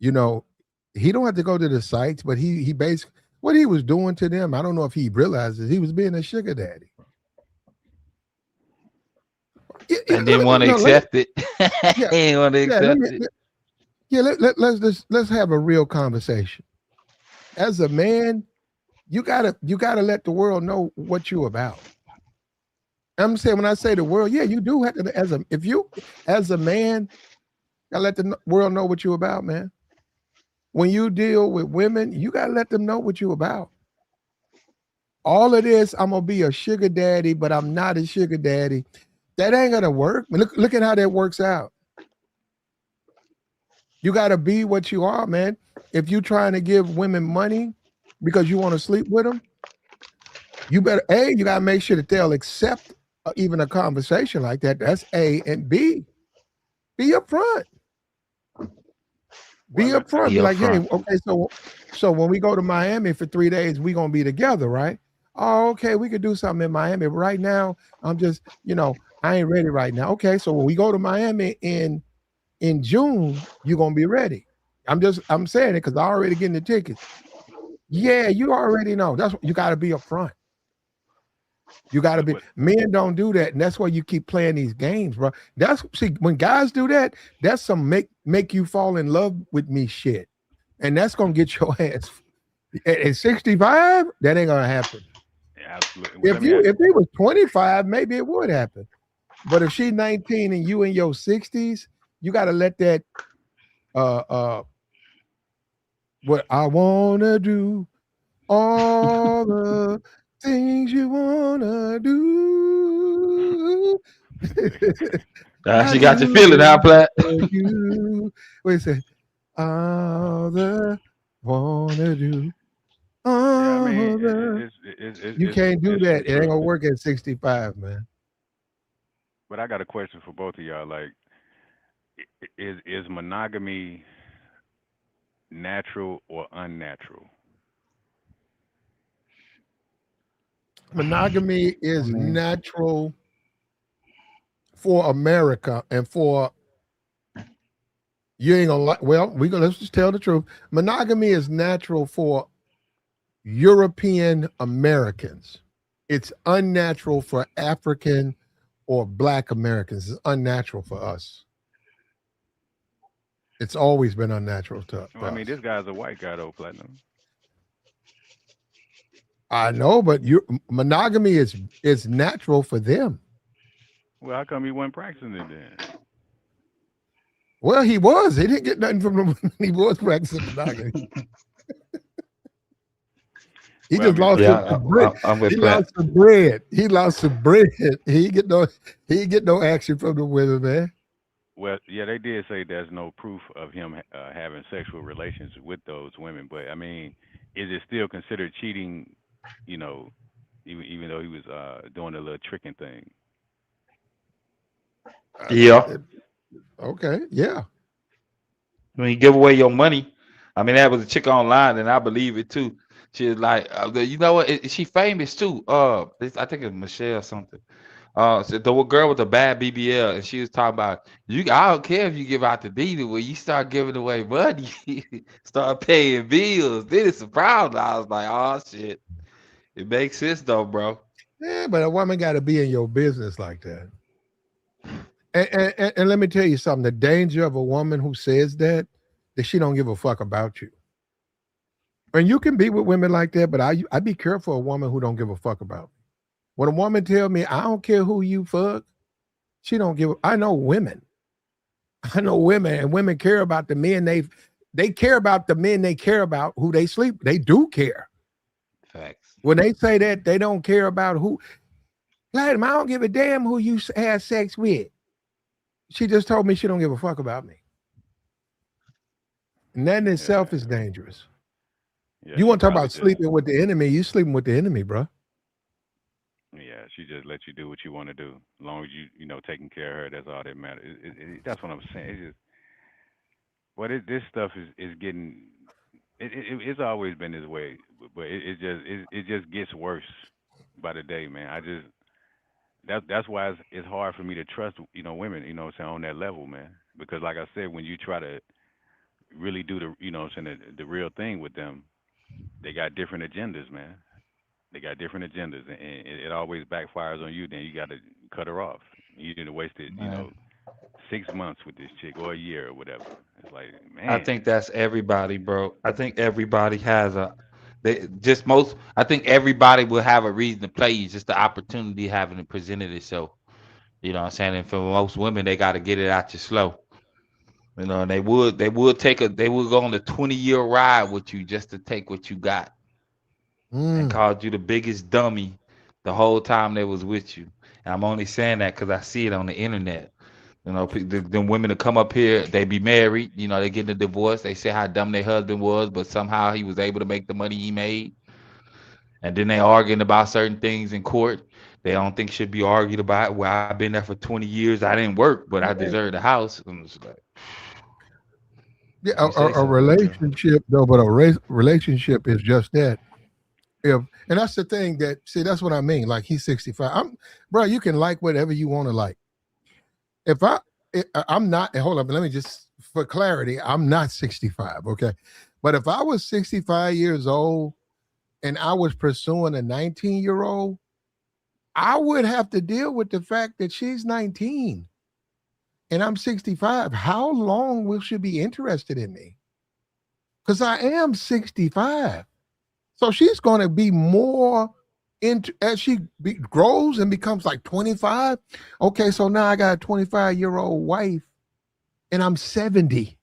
You know, he don't have to go to the sites, but he basically what he was doing to them, I don't know if he realizes he was being a sugar daddy. And didn't want to No, let me, accept it. yeah, He didn't want to yeah, let me, accept it. yeah, let's have a real conversation. As a man, you gotta let the world know what you about. I'm saying when I say the world, yeah, you do have to as a man, gotta let the world know what you about, man. When you deal with women, you gotta let them know what you about. All of this, I'm gonna be a sugar daddy, but I'm not a sugar daddy. That ain't gonna work. Look at how that works out. You gotta be what you are, man. If you're trying to give women money because you want to sleep with them, you better you gotta make sure that they'll accept even a conversation like that. That's A, and B, be upfront. Be Well, upfront. Be Be up like, hey, front. okay, so when we go to Miami for 3 days, we gonna be together, right? Oh, okay, we could do something in Miami. But right now, I'm just, I ain't ready right now. Okay, so when we go to Miami in June, you're gonna be ready. I'm saying it because I already getting the tickets. Yeah, you already know. That's what you gotta be upfront. You got to be. what Men don't do that, and that's why you keep playing these games, bro. When guys do that, that's some make you fall in love with me shit, and that's gonna get your ass at 65. That ain't gonna happen. yeah, absolutely. Well, let me If ask. he was 25, maybe it would happen. But if she's 19 and you in your 60s, you got to let that what I wanna do, all the things you wanna do. I She got you do feeling, how it Platt? for you. Wait a second. All the wanna do. Yeah, I mean, All the you can't do it's some that. It ain't truth. gonna work at 65, man. But I got a question for both of y'all. Like, is monogamy natural or unnatural? Monogamy I is mean, natural for America and for you ain't gonna like well, let's just tell the truth. Monogamy is natural for European Americans. It's unnatural for African or Black Americans. It's unnatural for us. It's always been unnatural Well, to I mean, us. this guy's a white guy though, Platinum. I know, but monogamy is natural for them. Well, how come he wasn't practicing it then? Well, he was. He didn't get nothing from the he was practicing monogamy. He Well, I just mean, so lost you, Yeah, some bread. I'm He with lost Plat. some bread. He lost some bread. He get no action from the women, man. well, yeah, they did say there's no proof of him having sexual relations with those women, but I mean, is it still considered cheating? You know, even though he was doing a little tricking thing. Uh, Yeah, uh, okay, yeah. when you give away your money, I mean that was a chick online, and I believe it too. She was like, you know what? She famous too. I think it's Michelle something. So the girl with the bad BBL, and she was talking about you. I don't care if you give out the D, but when you start giving away money, start paying bills, then it's a problem. I was like, oh shit, it makes sense though, bro. Yeah, but a woman got to be in your business like that. And let me tell you something: the danger of a woman who says that she don't give a fuck about you. And you can be with women like that, but I be careful of a woman who don't give a fuck about me. When a woman tell me I don't care who you fuck, she don't give. I know women. I know women, and women care about the men they care about the men they care about who they sleep. They do care. Facts. When they say that they don't care about who, Platinum, I don't give a damn who you had sex with. She just told me she don't give a fuck about me. And that in itself is Yeah, dangerous. yeah, You she want to talk probably about just sleeping with the enemy? You sleeping with the enemy, bro. yeah, she just let you do what you want to do, as long as you know taking care of her. That's all that matters. That's what I'm saying. It's just, this stuff is getting. It's always been this way, but it just gets worse by the day, man. I just that's why it's hard for me to trust women, what I'm saying, on that level, man. Because like I said, when you try to really do the what I'm saying, the real thing with them, they got different agendas, man. They got different agendas, and it always backfires on you. Then you got to cut her off. You didn't wasted, Man. 6 months with this chick or a year or whatever. It's like, I man, think that's everybody, bro. I think everybody has a they just most I think everybody will have a reason to play you, just the opportunity having it presented itself. You know what I'm saying? And for most women they gotta get it out you slow. You know, and they would go on a 20-year ride with you just to take what you got and Mm. called you the biggest dummy the whole time they was with you. And I'm only saying that because I see it on the internet. You know, the women that come up here, they be married. You know, they get a divorce. They say how dumb their husband was, but somehow he was able to make the money he made. And then they arguing about certain things in court. They don't think should be argued about. Well, I've been there for 20 years. I didn't work, but I deserve the house. And it's like, Yeah, let me say a something, bro. relationship, though, but a relationship is just that. If and that's the thing that see, that's what I mean. Like he's 65. Bro, you can like whatever you want to like. If I'm not, hold up, let me just for clarity, I'm not 65, okay? But if I was 65 years old and I was pursuing a 19-year-old, I would have to deal with the fact that she's 19 and I'm 65. How long will she be interested in me? Because I am 65. So she's going to be more into as she grows and becomes like 25. Okay, so now I got a 25-year-old wife and I'm 70.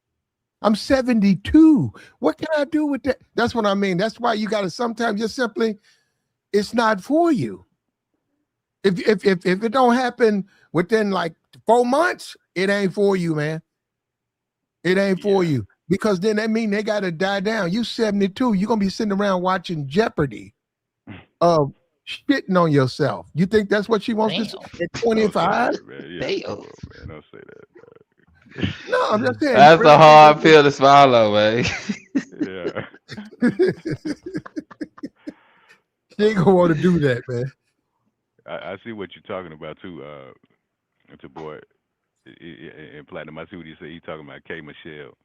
I'm 72. What can I do with that? That's what I mean. That's why you got to sometimes just simply, it's not for you. If it don't happen within like 4 months, it ain't for you, man. It ain't for yeah, you. Because then that mean they gotta die down. You 72, you're gonna be sitting around watching Jeopardy of shitting on yourself. You think that's what she wants to Damn. see at don't say 25? that, man. Yeah, come Damn. on, man, don't say that. No, I'm just saying you That's really a think hard pill to swallow, man. Yeah. she ain't gonna want to do that, man. I see what you're talking about too. It's a boy in platinum. I see what he said. He talking about K Michelle.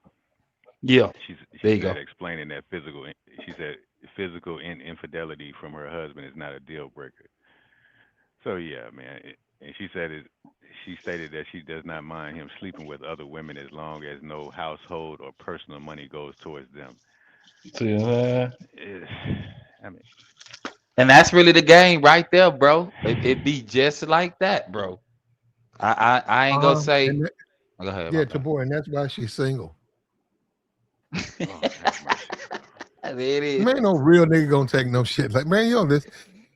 Yeah. She There you said go. explaining that physical. She said physical infidelity from her husband is not a deal breaker. So yeah, man. And she said it. She stated that she does not mind him sleeping with other women as long as no household or personal money goes towards them. See, Eh, I mean, and that's really the game right there, bro. It be just like that, bro. I ain't gonna say. And that, Go ahead, my yeah, to bad. boy, and that's why she's single. Lord have mercy, bro. There it is. Man, ain't no real nigga gonna take no shit. Like, man, you know this.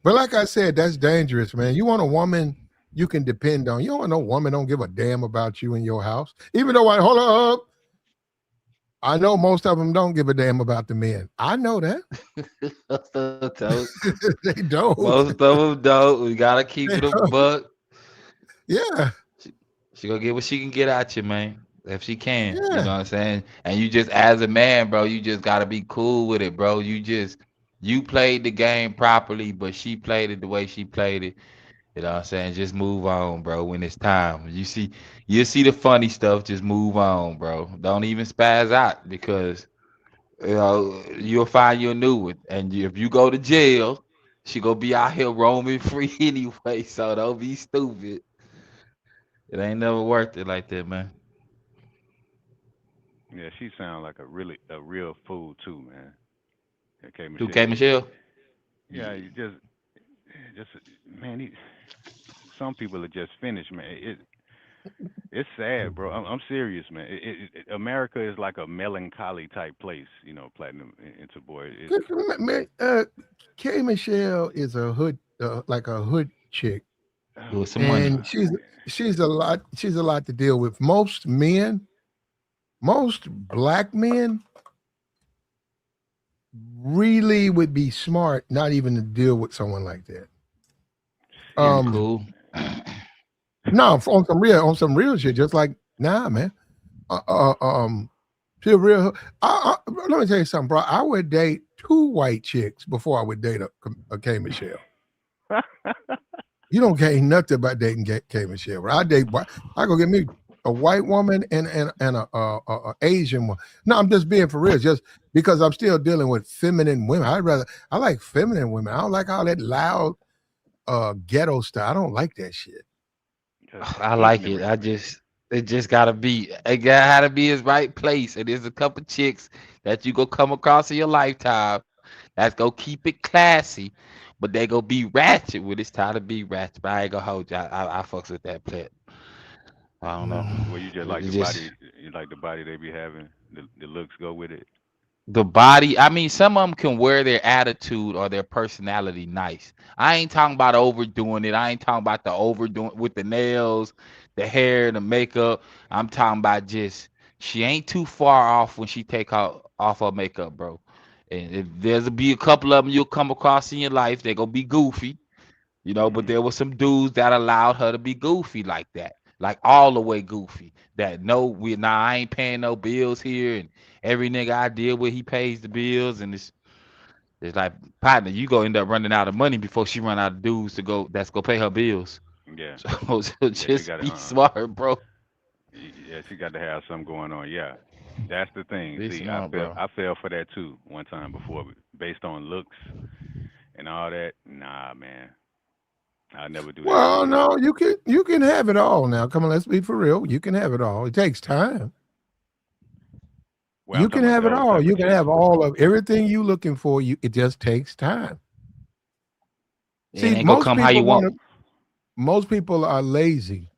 But like I said, that's dangerous, man. You want a woman you can depend on. You don't want no woman don't give a damn about you in your house. Even though hold up, I know most of them don't give a damn about the men. I know that. Most of them don't. They don't. Most of them don't. We gotta keep They it a don't. buck. Yeah, She, she gonna get what she can get out you, man. If she can, you yeah. know what I'm saying? And you just, as a man, bro, you just gotta be cool with it, bro. You played the game properly, but she played it the way she played it. You know what I'm saying? Just move on, bro. When it's time, you see the funny stuff. Just move on, bro. Don't even spaz out because you'll find you a new one. And if you go to jail, she gonna be out here roaming free anyway. So don't be stupid. It ain't never worth it like that, man. Yeah, she sound like a real fool too, man. Okay, Two Michelle. K Michelle. Yeah, Yeah. you just man, some people are just finished, man. It's sad, bro. I'm serious, man. America is like a melancholy type place, platinum into boy. Man, K Michelle is a hood, like a hood chick, With Oh some money. and God, man. she's a lot to deal with. Most black men really would be smart not even to deal with someone like that. She be Seriously, Um, cool. no, on some real shit, just like nah, man. Uh, uh um, she a real. Let me tell you something, bro. I would date two white chicks before I would date a K Michelle. man. You don't gain nothing about dating K Michelle. Bro. I go get me a white woman and a Asian one. No, I'm just being for real. Just because I'm still dealing with feminine women. I like feminine women. I don't like all that loud ghetto stuff. I don't like that shit. Cause I like it. ignorant, man. It just gotta be. It gotta be his right place. And there's a couple chicks that you go come across in your lifetime that's gonna keep it classy, but they gonna be ratchet when it's time to be ratchet. But I ain't gonna hold you. I fucks with that pet. I don't know. Well, you just It like the just body, you like the body they be having. The looks go with it. the body. I mean, some of them can wear their attitude or their personality nice. I ain't talking about overdoing it. I ain't talking about the overdoing with the nails, the hair, the makeup. I'm talking about just she ain't too far off when she take off her makeup, bro. And if there's be a couple of them you'll come across in your life, they're gonna be goofy, but Hmm. there was some dudes that allowed her to be goofy like that, like all the way goofy. That no, I ain't paying no bills here, and every nigga I deal with, he pays the bills, and it's like partner, you go end up running out of money before she run out of dudes that's go pay her bills. Yeah, So yeah. She just got to. be smart, bro. Yeah, she got to have something going on. Yeah, that's the thing. Be See, smart, bro. I fell for that too one time before, based on looks and all that. Nah, man, I'll never do that Well, again. no, you can have it all now. Come on, let's be for real. You can have it all. It takes time. Well, I'm You talking can about have it those all. type of You can chicks. have all of everything you looking for. It just takes time. It See, ain't gonna come how you want. most people are lazy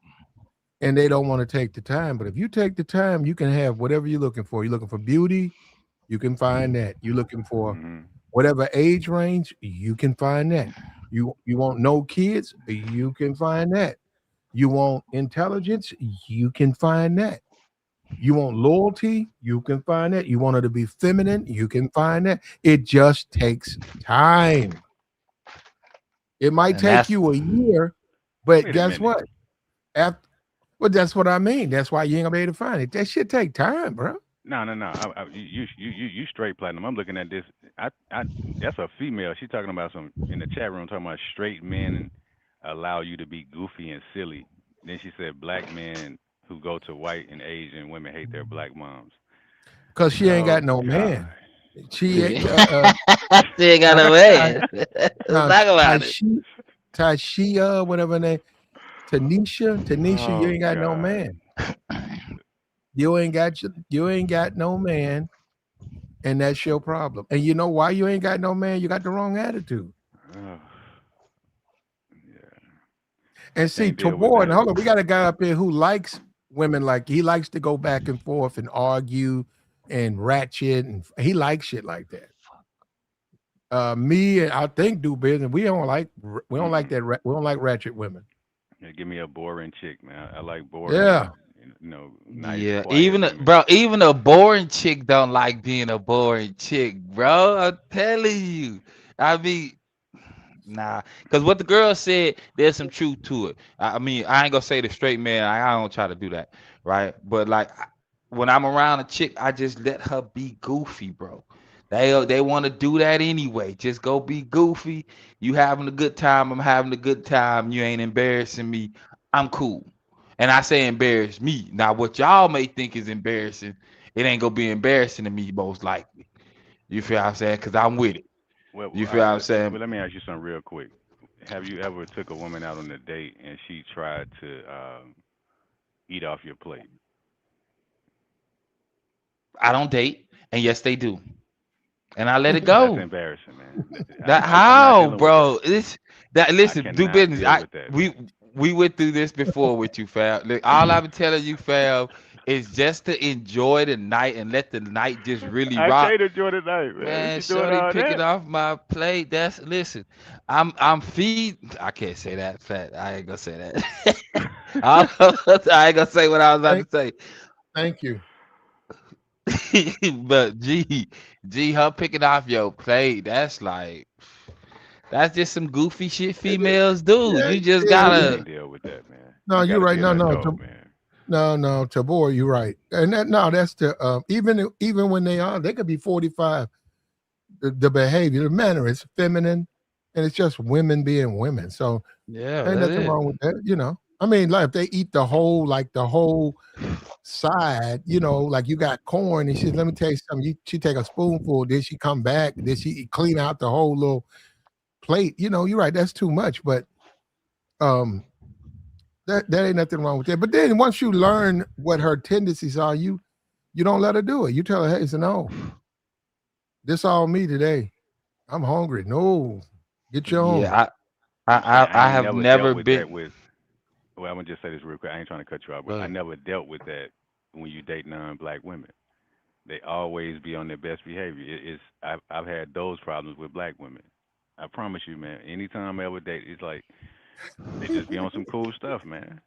and they don't want to take the time. But if you take the time, you can have whatever you're looking for. You're looking for beauty, you can find that. You're looking for Hmm. whatever age range, you can find that. You want no kids, you can find that. You want intelligence, you can find that. You want loyalty, you can find that. You want her to be feminine, you can find that. It just takes time. It might And take that's you a year, but Wait a guess minute. what? After, well, that's what I mean. That's why you ain't gonna be able to find it. That shit take time, bro. No, no, no. You straight platinum. I'm looking at this. I that's a female. She's talking about some in the chat room talking about straight men and allow you to be goofy and silly. Then she said black men who go to white and Asian women hate their black moms. Cause she ain't Oh got no God. man. She still ain't. got Ty, a Ty, man. Let's talk about it. Tashia, whatever her name, Tanisha, you Oh ain't got no God. man. You ain't got no man, and that's your problem. And you know why you ain't got no man? You got the wrong attitude. Oh, yeah. I And see, can't deal with toward that. hold on, we got a guy up here who likes women like he likes to go back and forth and argue and ratchet, and he likes shit like that. Me and I think do business. We don't like Mm-mm. that. We don't like ratchet women. Yeah, give me a boring chick, man. I like boring, Yeah. nice, Yeah, quiet women. even a boring chick don't like being a boring chick, bro. I'm telling you. I mean, nah, because what the girl said, there's some truth to it. I mean, I ain't gonna say the straight man. I don't try to do that, right? But like, when I'm around a chick, I just let her be goofy, bro. They want to do that anyway. Just go be goofy. You having a good time. I'm having a good time. You ain't embarrassing me. I'm cool. And I say embarrass me. Now, what y'all may think is embarrassing, it ain't gonna be embarrassing to me most likely. You feel what I'm saying? Cause I'm with it. Well, You feel what I'm saying? let me ask you something real quick. Have you ever took a woman out on a date and she tried to eat off your plate? I don't date, and yes, they do, and I let it That's go. embarrassing, man. That I'm not how, dealing with that. bro? This that I listen, do cannot business. deal with that, man. We went through this before with you, fam. Look, all I've been telling you, fam, is just to enjoy the night and let the night just really I rock. can't enjoy the night, man. What Man, you doing shorty all picking that? off my plate. That's listen. I'm feed. I can't say that, fat. I ain't gonna say that. I ain't gonna say what I was about Thank, to say. thank you. But her picking off your plate, that's like that's just some goofy shit females do. Yeah, You just I yeah. can't gotta deal with that, man. No, You got you're to right. be an No, no, adult, man. no, Tabor, you're right. And that no, that's the even when they could be 45. The behavior, the manner is feminine, and it's just women being women. So yeah, ain't that's nothing it. wrong with that. I mean, like if they eat the whole side, like you got corn, and she let me tell you something. She take a spoonful, then she come back, then she clean out the whole little plate. You're right. That's too much, but um, that ain't nothing wrong with that. But then once you learn what her tendencies are, you don't let her do it. You tell her, hey, so no, this all me today. I'm hungry. No, get your own. Yeah, See, I I ain't have never dealt never with that been. with. Well, I'm gonna just say this real quick. I ain't trying to cut you off, but Go I ahead. never dealt with that when you date non-black women. They always be on their best behavior. I've had those problems with black women. I promise you, man. Anytime I ever date, it's like they just be on some cool stuff, man.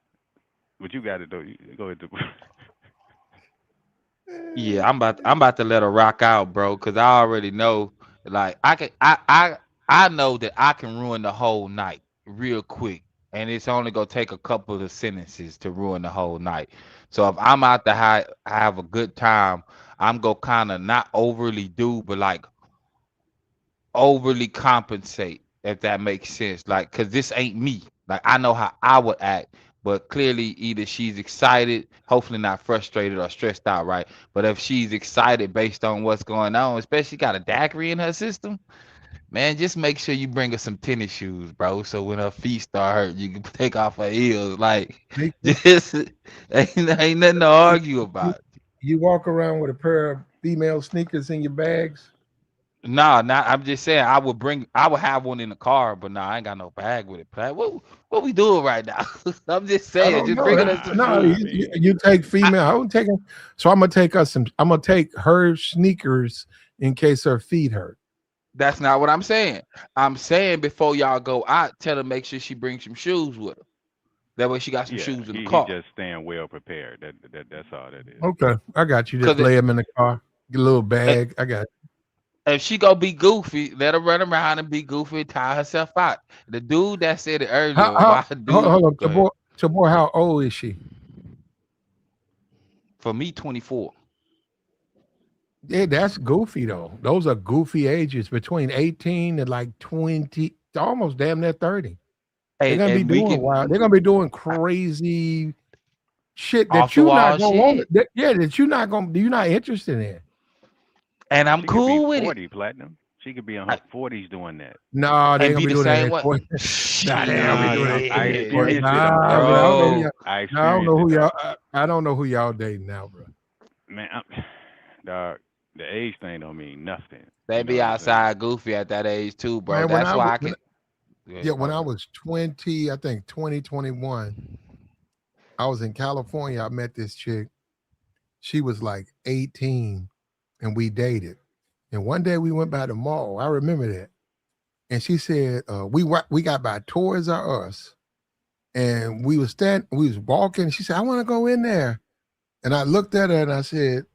But you got to do. Go ahead. Yeah, I'm about to let her rock out, bro, because I already know. Like I know that I can ruin the whole night real quick, and it's only gonna take a couple of sentences to ruin the whole night. So if I'm out to have a good time, I'm gonna kind of not overly do, but like overly compensate, if that makes sense. Like, cause this ain't me. Like, I know how I would act, but clearly either she's excited, hopefully not frustrated or stressed out, right? But if she's excited based on what's going on, especially got a daiquiri in her system, man, just make sure you bring her some tennis shoes, bro. So when her feet start hurt, you can take off her heels. Like, Me too. just ain't nothing to argue You, about. you walk around with a pair of female sneakers in your bags. Nah, not. I'm just saying. I would have one in the car, but nah, I ain't got no bag with it. Pat, what we doing right now? I'm just I saying, don't just know. bringing us some No, I shoes. mean, you take I, female. I don't take her. So I'm gonna take us some. I'm gonna take her sneakers in case her feet hurt. that's not what I'm saying. I'm saying before y'all go out, tell her make sure she brings some shoes with her. That way she got some yeah, shoes in the he car. just staying well prepared. That's all that is. Okay, I got you. Just Cause lay them in the car. Get a little it, bag. I got. if she gonna be goofy, let her run around and be goofy and tire herself out. The dude that said it earlier, How why dude? hold on, Go ahead. Tabor, how old is she? For me, 24. Yeah, that's goofy though. Those are goofy ages between 18 and like 20, almost damn near 30. They're gonna be And we doing can wild. They're gonna be doing crazy shit off that the you not wall gonna want. shit, Yeah, that you're not interested in. and I'm She could be cool with it. 40 platinum. She could be in her 40s doing that. No, they ain't And gonna be be the doing that same at way. 40. Nah, they ain't gonna be Nah, doing that I at 40. experienced it. Shit, I'm Nah, telling bro. you, I don't know man. who bro. y'all. I Nah, I don't know experienced it, who dog. y'all. I don't know who y'all dating now, bro. Man, dog, the age thing don't mean nothing. They You know be what I'm saying? outside goofy at that age too, bro. Man, when That's I why was I can. Yeah, yeah, when my I bad. was 20, I think 2021, I was in California. I met this chick. She was like 18, and we dated. And one day we went by the mall. I remember that. and she said, we got by Toys R Us, and we was walking. She said, I want to go in there. And I looked at her and I said,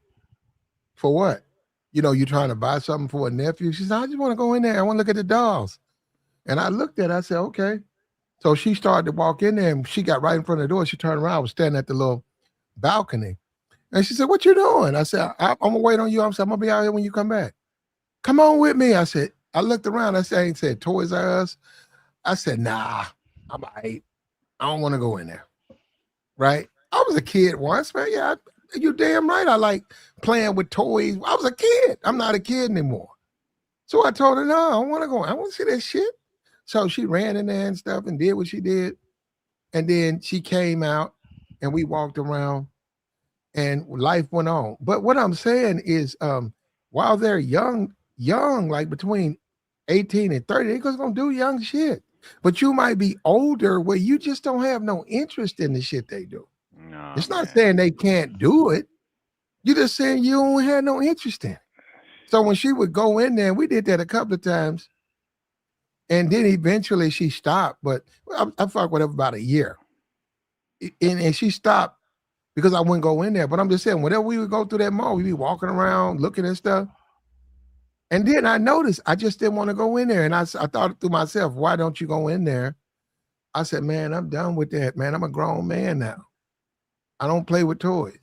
for what? You trying to buy something for a nephew? She said, I just want to go in there. I want to look at the dolls. And I looked at her, I said, okay. So she started to walk in there and she got right in front of the door. She turned around, I was standing at the little balcony. And she said, what you doing? I said, I'm going to wait on you. I'm going to be out here when you come back. Come on with me. I said, I looked around. I said Toys R Us. I said, nah, I'm all right. I don't want to go in there. Right? I was a kid once, man. Yeah, you damn right. I like playing with toys. I was a kid. I'm not a kid anymore. So I told her, no, I don't want to go. I want to see that shit. So she ran in there and stuff and did what she did. And then she came out and we walked around and life went on. But what I'm saying is, while they're young, like between 18 and 30, they're gonna do young shit. But you might be older where you just don't have no interest in the shit they do. No, It's not man. saying they can't do it. You're just saying you don't have no interest in it. So when she would go in there, we did that a couple of times, and then eventually she stopped. But I fucked with her for about a year, and she stopped because I wouldn't go in there. But I'm just saying, whenever we would go through that mall, we'd be walking around looking at stuff. And then I noticed I just didn't want to go in there. And I thought to myself, why don't you go in there? I said, man, I'm done with that, man. I'm a grown man now. I don't play with toys.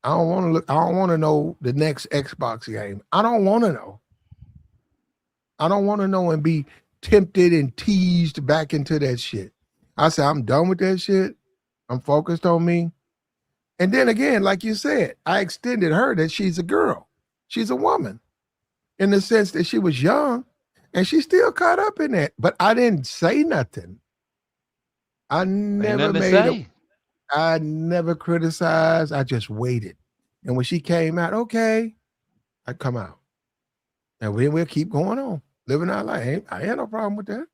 I don't want to look. I don't want to know the next Xbox game. I don't want to know. I don't want to know and be tempted and teased back into that shit. I said, I'm done with that shit. I'm focused on me. And then again, like you said, I extended her that she's a girl. She's a woman in the sense that she was young and she's still caught up in that. But I didn't say nothing. I Ain't never nothing to made it. say. I never criticized. I just waited. And when she came out, okay, I come out. And we'll keep going on, living our life. I had no problem with that.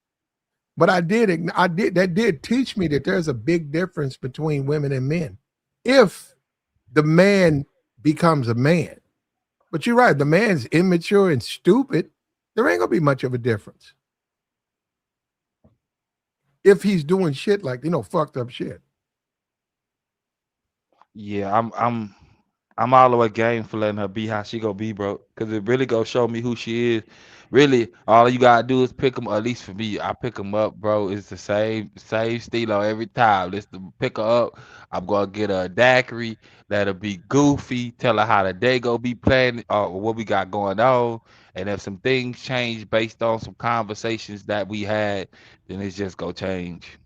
But that did teach me that there's a big difference between women and men. If the man becomes a man. But you're right, the man's immature and stupid, there ain't gonna be much of a difference. If he's doing shit like, fucked up shit. Yeah, I'm all the way game for letting her be how she gonna be, bro. Cause it really gonna show me who she is. Really, all you gotta do is pick them. At least for me, I pick them up, bro. It's the same stilo every time. Let's pick her up. I'm gonna get her a daiquiri that'll be goofy. Tell her how the day go be playing, or what we got going on. And if some things change based on some conversations that we had, then it's just gonna change.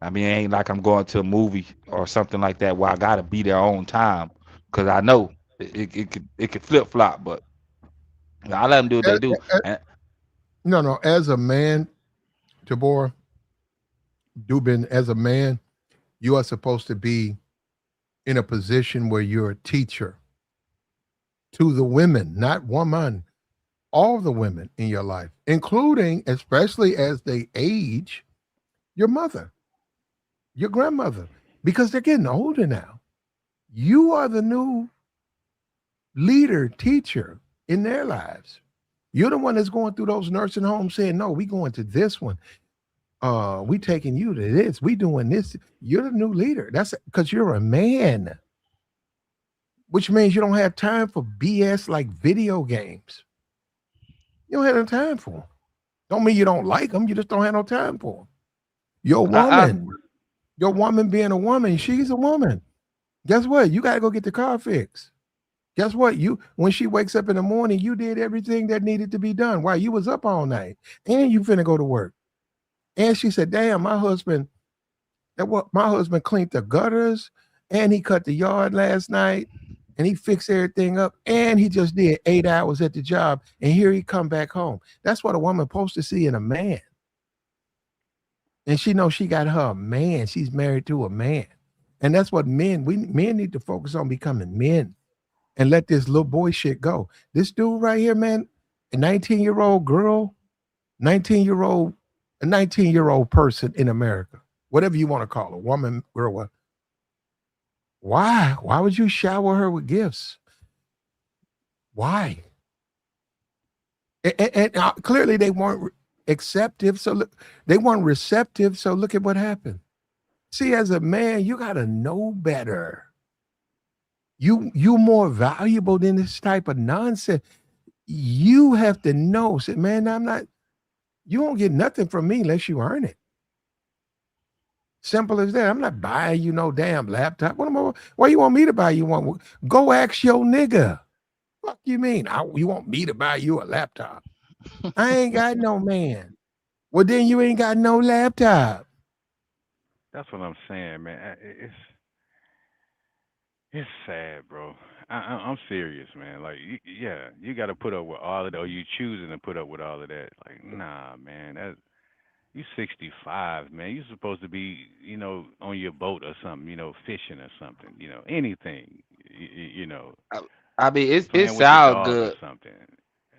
I mean, it ain't like I'm going to a movie or something like that where I gotta be there on time because I know it could flip flop, but I let them do what Eh, they do. eh, And No, as a man, Tabor, Dubin, as a man, you are supposed to be in a position where you're a teacher to the women, not woman, all the women in your life, including, especially as they age, your mother, your grandmother, because they're getting older now. You are the new leader, teacher in their lives. You're the one that's going through those nursing homes saying, no, we going to this one. We taking you to this. We doing this. You're the new leader. That's because you're a man, which means you don't have time for BS like video games. You don't have no time for them. Don't mean you don't like them. You just don't have no time for them. Your I woman, your woman being a woman, she's a woman. Guess what? You got to go get the car fixed. Guess what? When she wakes up in the morning, you did everything that needed to be done. Why? You was up all night and you finna go to work. And she said, damn, my husband cleaned the gutters and he cut the yard last night and he fixed everything up and he just did 8 hours at the job and here he come back home. That's what a woman supposed to see in a man. And she knows she got her a man. She's married to a man. And that's what men need to focus on, becoming men and let this little boy shit go. This dude right here, man, a 19-year-old girl, 19-year-old, a 19-year-old person in America, whatever you want to call a woman, girl, what? Why? Why would you shower her with gifts? Why? And clearly they weren't acceptive. So look, they weren't receptive. So look at what happened. See, as a man, you gotta know better. You more valuable than this type of nonsense. You have to know. Say, man, I'm not. You won't get nothing from me unless you earn it. Simple as that. I'm not buying you no damn laptop. Why you want me to buy you one? Go ask your nigga. Fuck you mean? You want me to buy you a laptop? I ain't got no man. Well, then you ain't got no laptop. That's what I'm saying, man. It's sad, bro. I'm serious, man. Like, yeah, you got to put up with all of that, or you choosing to put up with all of that. Like, nah, man. You 65, man. You supposed to be, on your boat or something, fishing or something, anything, I, I mean, it playing with your sound dog or good. something.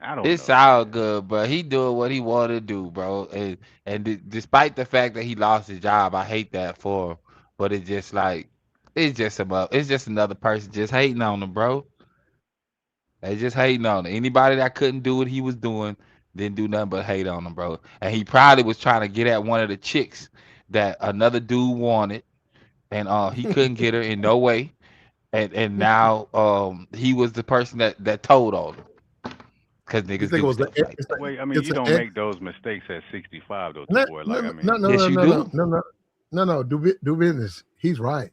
I don't It know, man. sound good, but he doing what he want to do, bro. And despite the fact that he lost his job, I hate that for him. But it's just like it's just another person just hating on him, bro. They just hating on him. Anybody that couldn't do what he was doing didn't do nothing but hate on him, bro. And he probably was trying to get at one of the chicks that another dude wanted, and he couldn't get her in no way. And now he was the person that told on him because You niggas think it do was stuff like that. Wait, I mean, it's you an don't ex? make those mistakes at 65, though, No, Tabor. Like, no, I no, mean, no, Yes, no, you no, no, do. no, no, no, no. Do business. He's right,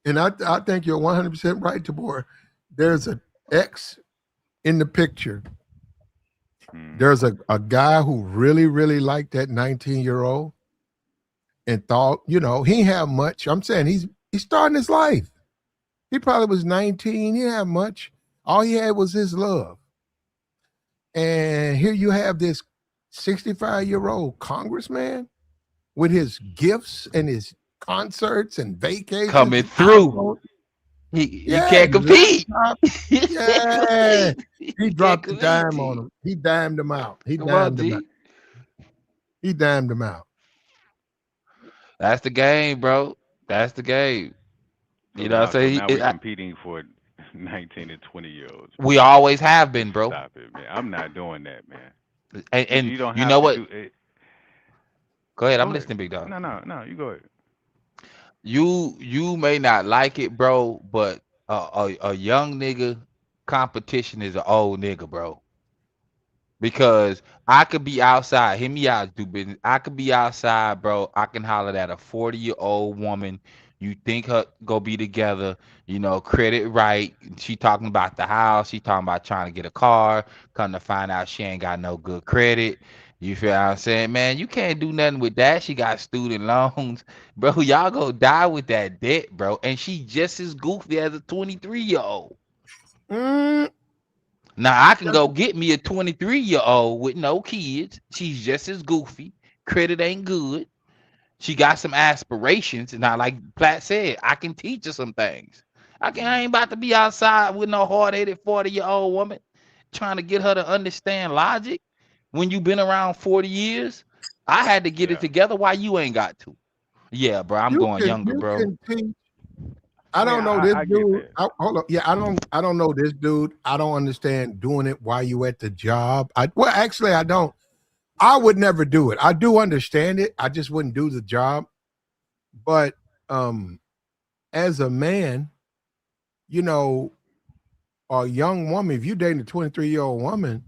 and I think you're 100% right, Tabor. There's an X in the picture. mm, There's a guy who really liked that 19-year-old and thought, he didn't have much. I'm saying he's starting his life. He probably was 19. He didn't have much. All he had was his love. And here you have this 65-year-old congressman with his gifts and his concerts and vacations Coming and through. iPhone. You Yeah, can't compete. laptop. You can't Yeah. compete. He You can't dropped the compete, dime on G. him. He dimed him out. He Come on, dimed him out. G. He dimed him out. That's the game, bro. That's the game. so You know what I'm now, so saying? now we competing for 19 and 20-year-olds, man. We always have been, bro. Stop it, man. I'm not doing that, man. And You don't you have know to what? do it. Go ahead. I'm Go ahead. listening, big dog. No, you go ahead. You may not like it, bro, but a young nigga competition is an old nigga, bro. Because I could be outside. Hear me out, do business. I could be outside, bro. I can holler at a 40-year-old woman. You think her go be together, credit right. She talking about the house. She talking about trying to get a car. Come to find out she ain't got no good credit. You feel what I'm saying? Man, you can't do nothing with that. She got student loans. Bro, y'all go die with that debt, bro. And she just as goofy as a 23-year-old. Mm, Now I can go get me a 23-year-old with no kids. She's just as goofy. Credit ain't good. She got some aspirations. And now, like Platt said, I can teach her some things. I ain't about to be outside with no hard-headed 40-year-old woman trying to get her to understand logic when you been around 40 years. I had to get it Yeah. together. Why you ain't got to? Yeah, bro. I'm going younger, you bro. can teach. I I mean, don't know this I get dude. that. Hold up. Yeah, I don't know this dude. I don't understand doing it while you at the job. Well, actually, I don't. I would never do it. I do understand it. I just wouldn't do the job. But as a man, you know, a young woman, if you dating a 23-year-old woman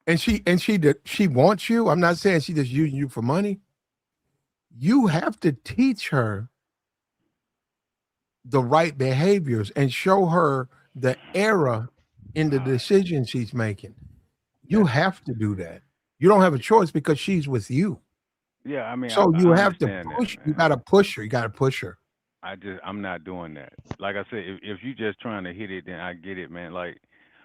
and she wants you, I'm not saying she just using you for money. You have to teach her the right behaviors and show her the error in the All right. decision she's making. You That's have to do that. You don't have a choice because she's with you. Yeah. I mean, So you I have to understand that, push. You man. got to push her. You got to push her. I'm not doing that. Like I said, if you just trying to hit it, then I get it, man. Like,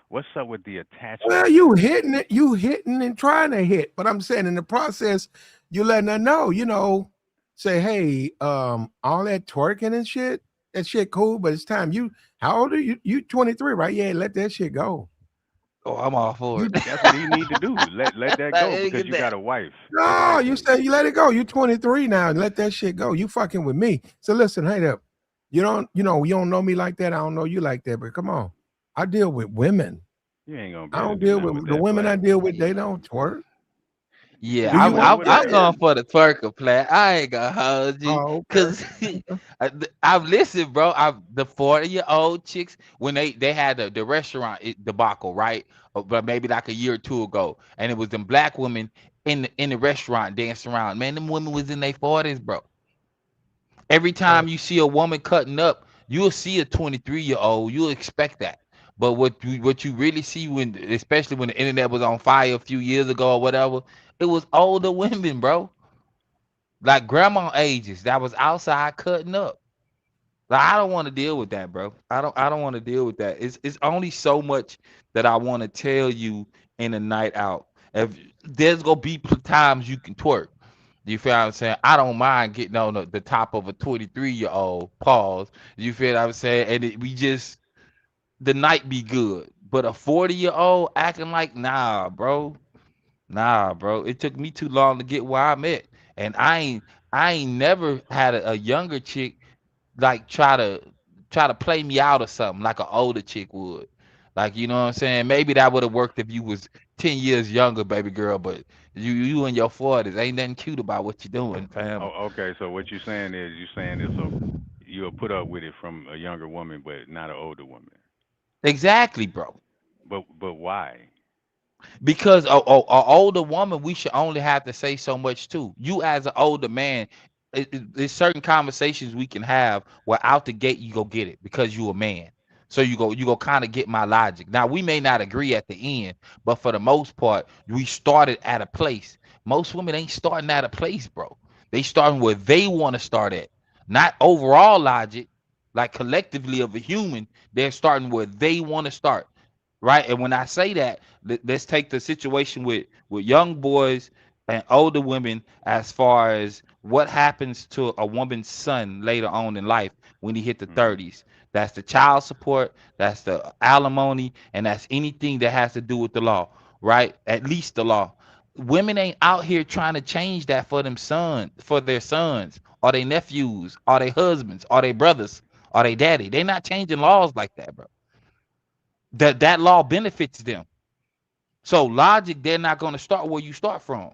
what's up with the attachment, Well, man? you hitting it, you hitting and trying to hit. But I'm saying in the process, you letting her know, say, hey, all that twerking and shit, that shit cool, but it's time. How old are you? You 23, right? Yeah, let that shit go. Oh, I'm all for You it. That's what he need to do. Let that go Look because at you got that. a wife. That's no, like, you say you let it go. You 23 now, and let that shit go. You fucking with me. So listen, hey up. You don't know me like that. I don't know you like that, but come on. I deal with women. You ain't gonna be I able to don't do deal nothing with with the that women I plat. deal with. They don't twerk. Yeah, Do you want I'm What to if I'm they? going twerk? for the twerker plat. I ain't gonna hold you, Oh, okay. cause I've listened, bro. I've the 40-year-old chicks when they had the restaurant debacle, right? But maybe like a year or two ago, and it was them black women in the restaurant dancing around. Man, them women was in their 40s, bro. Every Right. time you see a woman cutting up, you'll see a 23-year-old. You'll expect that. But what you really see when, especially when the internet was on fire a few years ago or whatever, it was older women, bro, like grandma ages that was outside cutting up. Like, I don't want to deal with that, bro. I don't want to deal with that. It's only so much that I want to tell you in a night out. If there's gonna be times you can twerk. You feel what I'm saying? I don't mind getting on the top of a 23-year-old. Pause. You feel what I'm saying? And we just the night be good. But a 40-year-old acting like nah, bro. Nah, bro. It took me too long to get where I'm at. And I ain't never had a younger chick like try to play me out or something like an older chick would. Like, you know what I'm saying? Maybe that would have worked if you was 10 years younger, baby girl, but you in your 40s. Ain't nothing cute about what you doing, fam. Oh, okay. So what you're saying is so you'll put up with it from a younger woman, but not an older woman. Exactly, bro. But why? Because a older woman, we should only have to say so much too. You as an older man, there's certain conversations we can have where out the gate you go get it because you a man. So you go kind of get my logic. Now we may not agree at the end, but for the most part, we started at a place. Most women ain't starting at a place, bro. They starting where they want to start at, not overall logic, like collectively of a human. They're starting where they want to start, right? And when I say that, let's take the situation with young boys and older women as far as what happens to a woman's son later on in life when he hit the Hmm. 30s. That's the child support, that's the alimony, and that's anything that has to do with the law, right? At least the law. Women ain't out here trying to change that for for their sons, or their nephews, or their husbands, or their brothers, or their daddy. They're not changing laws like that, bro. That law benefits them. So logic, they're not going to start where you start from.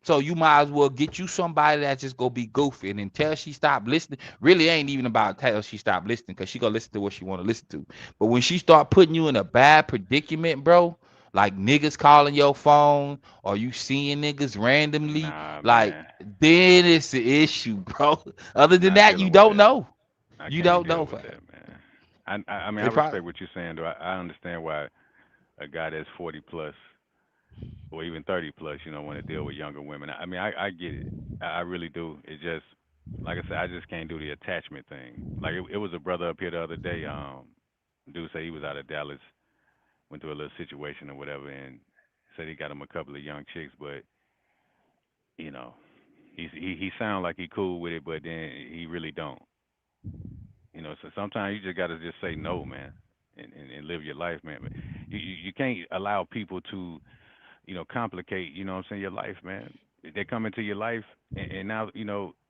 So you might as well get you somebody that's just gonna be goofy, and until she stop listening, really ain't even about tell she stop listening, because she gonna listen to what she want to listen to. But when she start putting you in a bad predicament, bro, like niggas calling your phone or you seeing niggas randomly, Nah, like, man. then it's the issue, bro. Other than Not that, you dealing with don't that. know. I You can't don't deal know, with fam. that, man. I mean, I It probably respect what you're saying, though. I understand why a guy that's 40 plus or even 30 plus, want to deal with younger women. I mean, I get it. I really do. It just, like I said, I just can't do the attachment thing. Like it was a brother up here the other day. Dude said he was out of Dallas, went through a little situation or whatever, and said he got him a couple of young chicks, but you know, he sound like he cool with it, but then he really don't. So sometimes you just gotta just say no, man, and live your life, man. But you can't allow people to complicate, what I'm saying, your life, man. They come into your life, and now,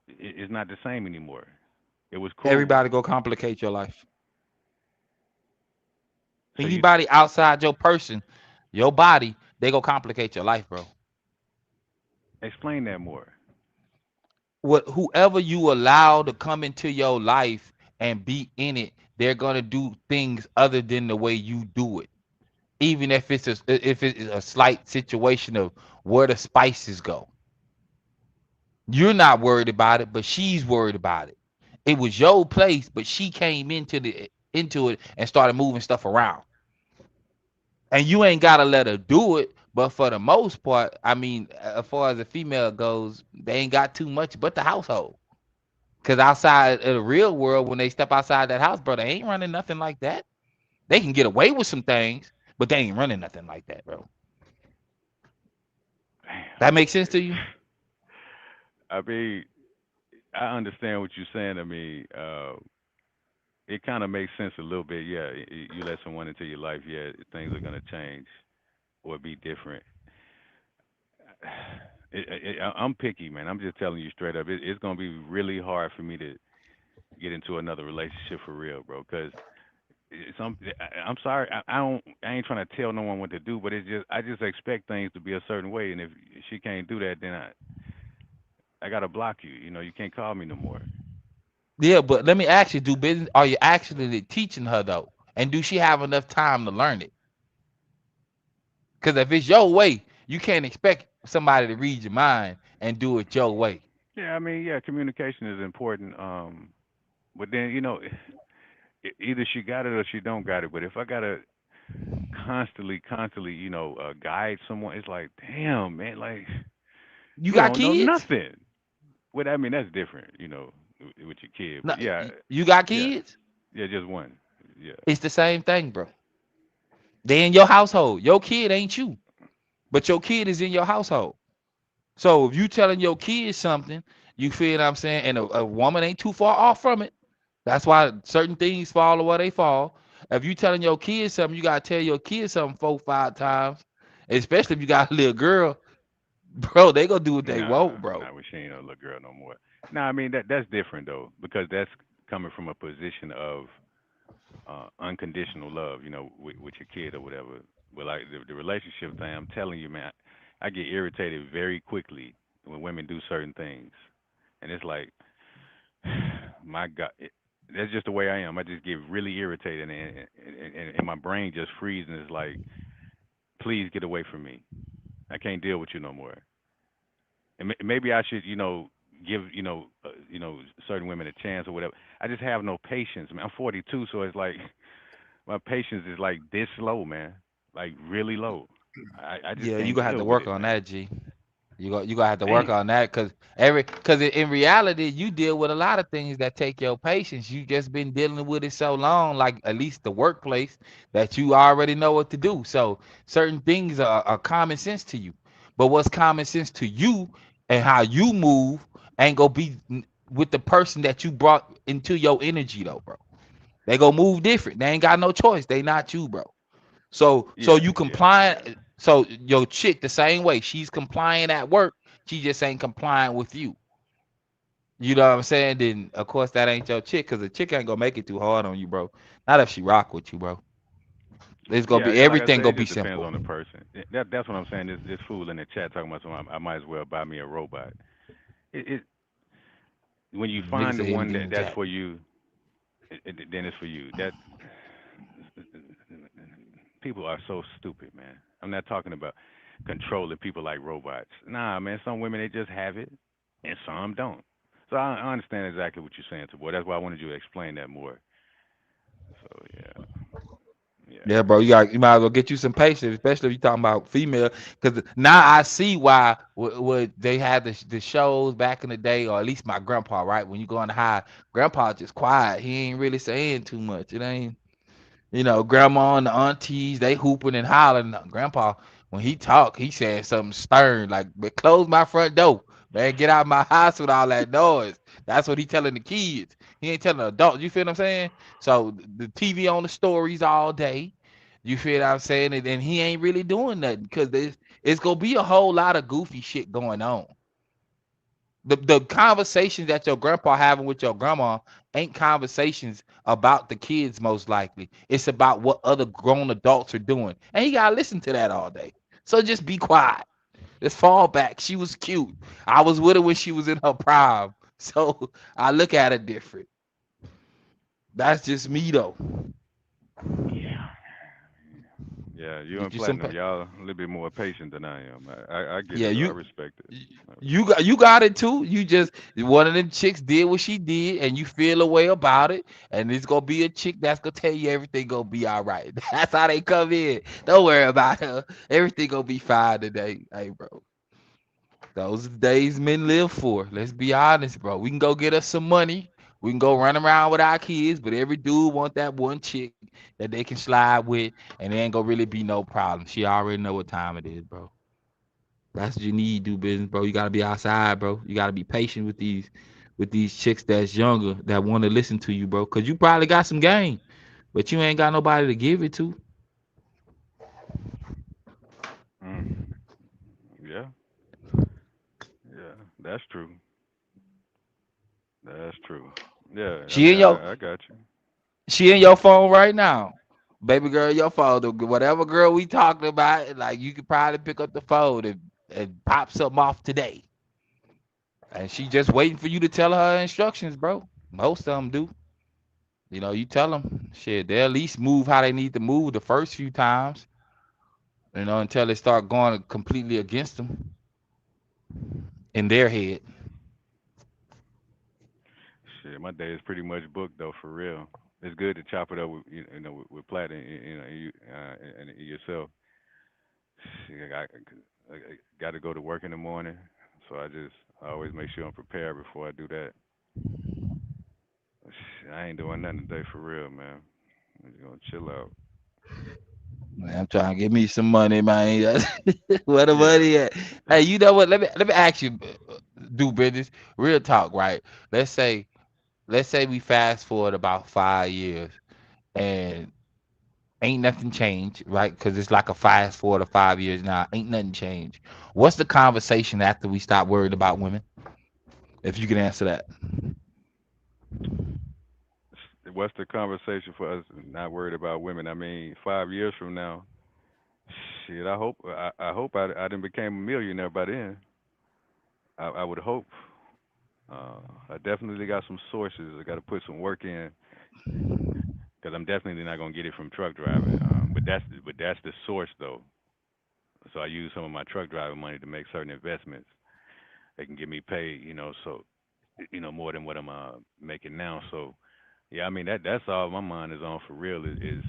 it's not the same anymore. It was cool. everybody go complicate your life. So you Anybody outside your person, your body, they go complicate your life, bro. explain that more. What whoever you allow to come into your life and be in it, they're gonna do things other than the way you do it. Even if it's a slight situation of where the spices go. You're not worried about it, but she's worried about it. It was your place, but she came into it and started moving stuff around. And you ain't gotta let her do it. But for the most part, I mean, as far as the female goes, they ain't got too much but the household. Cause outside of the real world, when they step outside that house, bro, they ain't running nothing like that. They can get away with some things, but they ain't running nothing like that, bro. Damn. That makes sense to you? I mean, I understand what you're saying. I mean, it kind of makes sense a little bit. Yeah, you let someone into your life, yeah, things are gonna change or be different. I'm picky, man. I'm just telling you straight up. It's gonna be really hard for me to get into another relationship for real, bro. Cause I'm sorry. I don't. I ain't trying to tell no one what to do, but it's just I just expect things to be a certain way, and if she can't do that, then I gotta block you. You know, you can't call me no more. Yeah, but let me ask you, do business? Are you actually teaching her though? And do she have enough time to learn it? Because if it's your way, you can't expect somebody to read your mind and do it your way. Yeah, I mean, yeah, communication is important. But then either she got it or she don't got it. But if I gotta constantly, guide someone, it's like, damn, man, like You you got don't know kids? nothing. Well, I mean, that's different, with your kid. No, But yeah, you got yeah, kids? yeah, just one. Yeah, It's the same thing, bro. They in your household. Your kid ain't you, but your kid is in your household. So if you telling your kids something, you feel what I'm saying, and a woman ain't too far off from it. That's why certain things fall where they fall. If you telling your kids something, you gotta tell your kids something 4, 5 times. Especially if you got a little girl, bro, they gonna do what they nah, want, bro. nah, we she ain't no little girl no more. Nah, I mean that's different though, because that's coming from a position of unconditional love, with your kid or whatever. But like the relationship thing, I'm telling you, man, I get irritated very quickly when women do certain things, and it's like, my God, that's just the way I am. I just get really irritated, and my brain just freezes. And it's like, please get away from me. I can't deal with you no more. And maybe I should, give certain women a chance or whatever. I just have no patience, man. I'm 42, so it's like my patience is like this low, man, like really low. I just Yeah, you can't gonna have deal to with work it, on man. that, G. You gonna have to work Damn. on that because in reality you deal with a lot of things that take your patience. You just been dealing with it so long, like at least the workplace, that you already know what to do. So certain things are common sense to you. But what's common sense to you and how you move ain't gonna be with the person that you brought into your energy though, bro. They gonna move different. They ain't got no choice. They not you, bro. So Yeah, you yeah, yeah. compliant. So your chick the same way. She's compliant at work. She just ain't compliant with you. You know what I'm saying? Then of course that ain't your chick, cause the chick ain't gonna make it too hard on you, bro. Not if she rock with you, bro. It's gonna Yeah, be like I everything said, it gonna be just depends simple. on the person. That's what I'm saying. This fool in the chat talking about something. I might as well buy me a robot. It when you Nigga find the say one anything in the that's chat. for you, then it's for you. That people are so stupid, man. I'm not talking about controlling people like robots. Nah, man. Some women they just have it, and some don't. So I understand exactly what you're saying, to boy. That's why I wanted you to explain that more. So yeah, Yeah, yeah. bro, you might as well get you some patience, especially if you talking about female. Because now I see why would they had the shows back in the day, or at least my grandpa, right? When you go on the high, grandpa just quiet. He ain't really saying too much. It ain't. Grandma and the aunties, they hooping and hollering. Grandpa, when he talk, he saying something stern, like, "But close my front door, man, get out of my house with all that noise." That's what he telling the kids. He ain't telling the adults. You feel what I'm saying? So the TV on the stories all day. You feel what I'm saying? And he ain't really doing nothing because it's gonna be a whole lot of goofy shit going on. The conversations that your grandpa having with your grandma ain't conversations about the kids most likely. It's about what other grown adults are doing. And he gotta listen to that all day. So just be quiet. Let's fall back. She was cute. I was with her when she was in her prime. So I look at it different. That's just me though. Yeah. Yeah, you and Get you some Platinum, y'all a little bit more patient than I am. I get yeah, it though. I you respect it. I you got it too. You just one of them chicks did what she did, and you feel a way about it. And it's gonna be a chick that's gonna tell you everything gonna be all right. That's how they come in. Don't worry about her. Everything gonna be fine today. Hey, bro. Those are the days men live for. Let's be honest, bro. We can go get us some money. We can go run around with our kids, but every dude want that one chick that they can slide with, and there ain't gonna really be no problem. She already know what time it is, bro. That's what you need to do business, bro. You gotta be outside, bro. You gotta be patient with these chicks that's younger that want to listen to you, bro. Cause you probably got some game, but you ain't got nobody to give it to. mm, yeah, yeah, that's true. That's true. Yeah, I She mean, in your I got you. She in your phone right now. Baby girl, your phone. Whatever girl we talking about, like you could probably pick up the phone and pop something off today. And she just waiting for you to tell her instructions, bro. Most of them do. You know, you tell them, shit, they at least move how they need to move the first few times, you know, until they start going completely against them in their head. Shit, my day is pretty much booked though, for real. It's good to chop it up with with Platt and and yourself. Shit, I got to go to work in the morning, so I always make sure I'm prepared before I do that. Shit, I ain't doing nothing today for real, man. I'm just gonna chill out. Man, I'm trying to get me some money, man. Where the Yeah. money at? Hey, you know what? Let me ask you, do business, real talk, right? Let's say let's say we fast forward about 5 years and ain't nothing changed, right? Because it's like a fast forward of 5 years now. Ain't nothing changed. What's the conversation after we stop worried about women? If you can answer that. What's the conversation for us not worried about women? I mean, 5 years from now, shit. I hope I done became a millionaire by then. I would hope. I definitely got some sources. I got to put some work in because I'm definitely not gonna get it from truck driving. But that's the source though. So I use some of my truck driving money to make certain investments. They can get me paid, so more than what I'm making now. So yeah, I mean that's all my mind is on for real is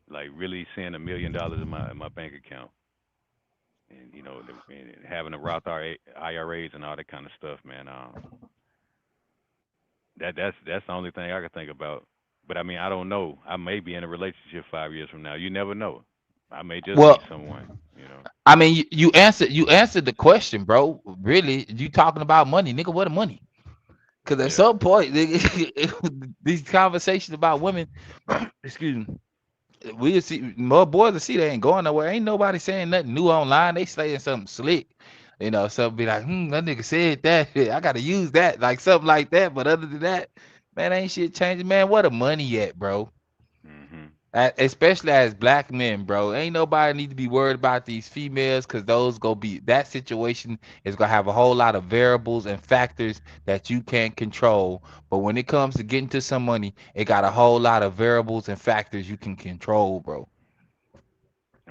like really seeing $1 million in my bank account, and and having a Roth IRAs and all that kind of stuff, man. That's the only thing I can think about. But I mean, I don't know. I may be in a relationship 5 years from now. You never know. I may just meet Well, someone. I mean, you answered the question, bro. Really, you talking about money, nigga? What the money? Because at Yeah. some point, these conversations about women, excuse me, we'll see more boys will see they ain't going nowhere. Ain't nobody saying nothing new online. They saying something slick. You know, some be like, that nigga said that. I gotta use that, like something like that. But other than that, man, ain't shit changing, man. Where the money at, bro? Mhm. Especially as black men, bro. Ain't nobody need to be worried about these females because those go be that situation is gonna have a whole lot of variables and factors that you can't control. But when it comes to getting to some money, it got a whole lot of variables and factors you can control, bro.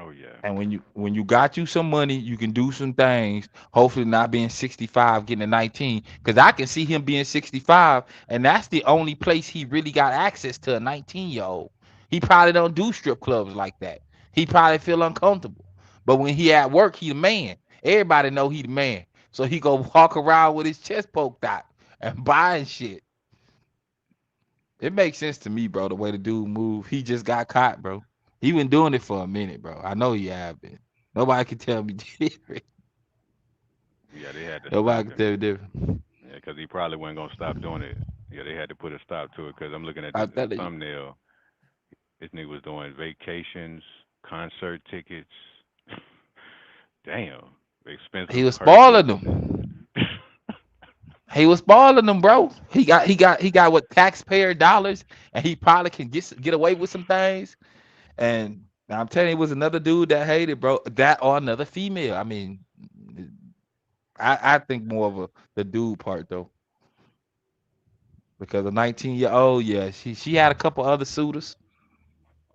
Oh yeah. And when you got you some money, you can do some things. Hopefully, not being 65, getting a 19, because I can see him being 65, and that's the only place he really got access to a 19-year-old. He probably don't do strip clubs like that. He probably feel uncomfortable. But when he at work, he the man. Everybody know he the man. So he go walk around with his chest poked out and buying shit. It makes sense to me, bro, the way the dude move. He just got caught, bro. He been doing it for a minute, bro. I know he have been. Nobody can tell me different. Yeah, they had to Nobody stop can tell him. me different. Yeah, because he probably wasn't gonna stop doing it. Yeah, they had to put a stop to it because I'm looking at I'm the telling you. thumbnail. This nigga was doing vacations, concert tickets. Damn, He expensive was purses. spoiling them. He was spoiling them, bro. He got what taxpayer dollars, and he probably can get away with some things. And I'm telling you, it was another dude that hated, bro. That or another female. I mean, I think more of the dude part though, because a 19-year-old, yeah, she had a couple other suitors.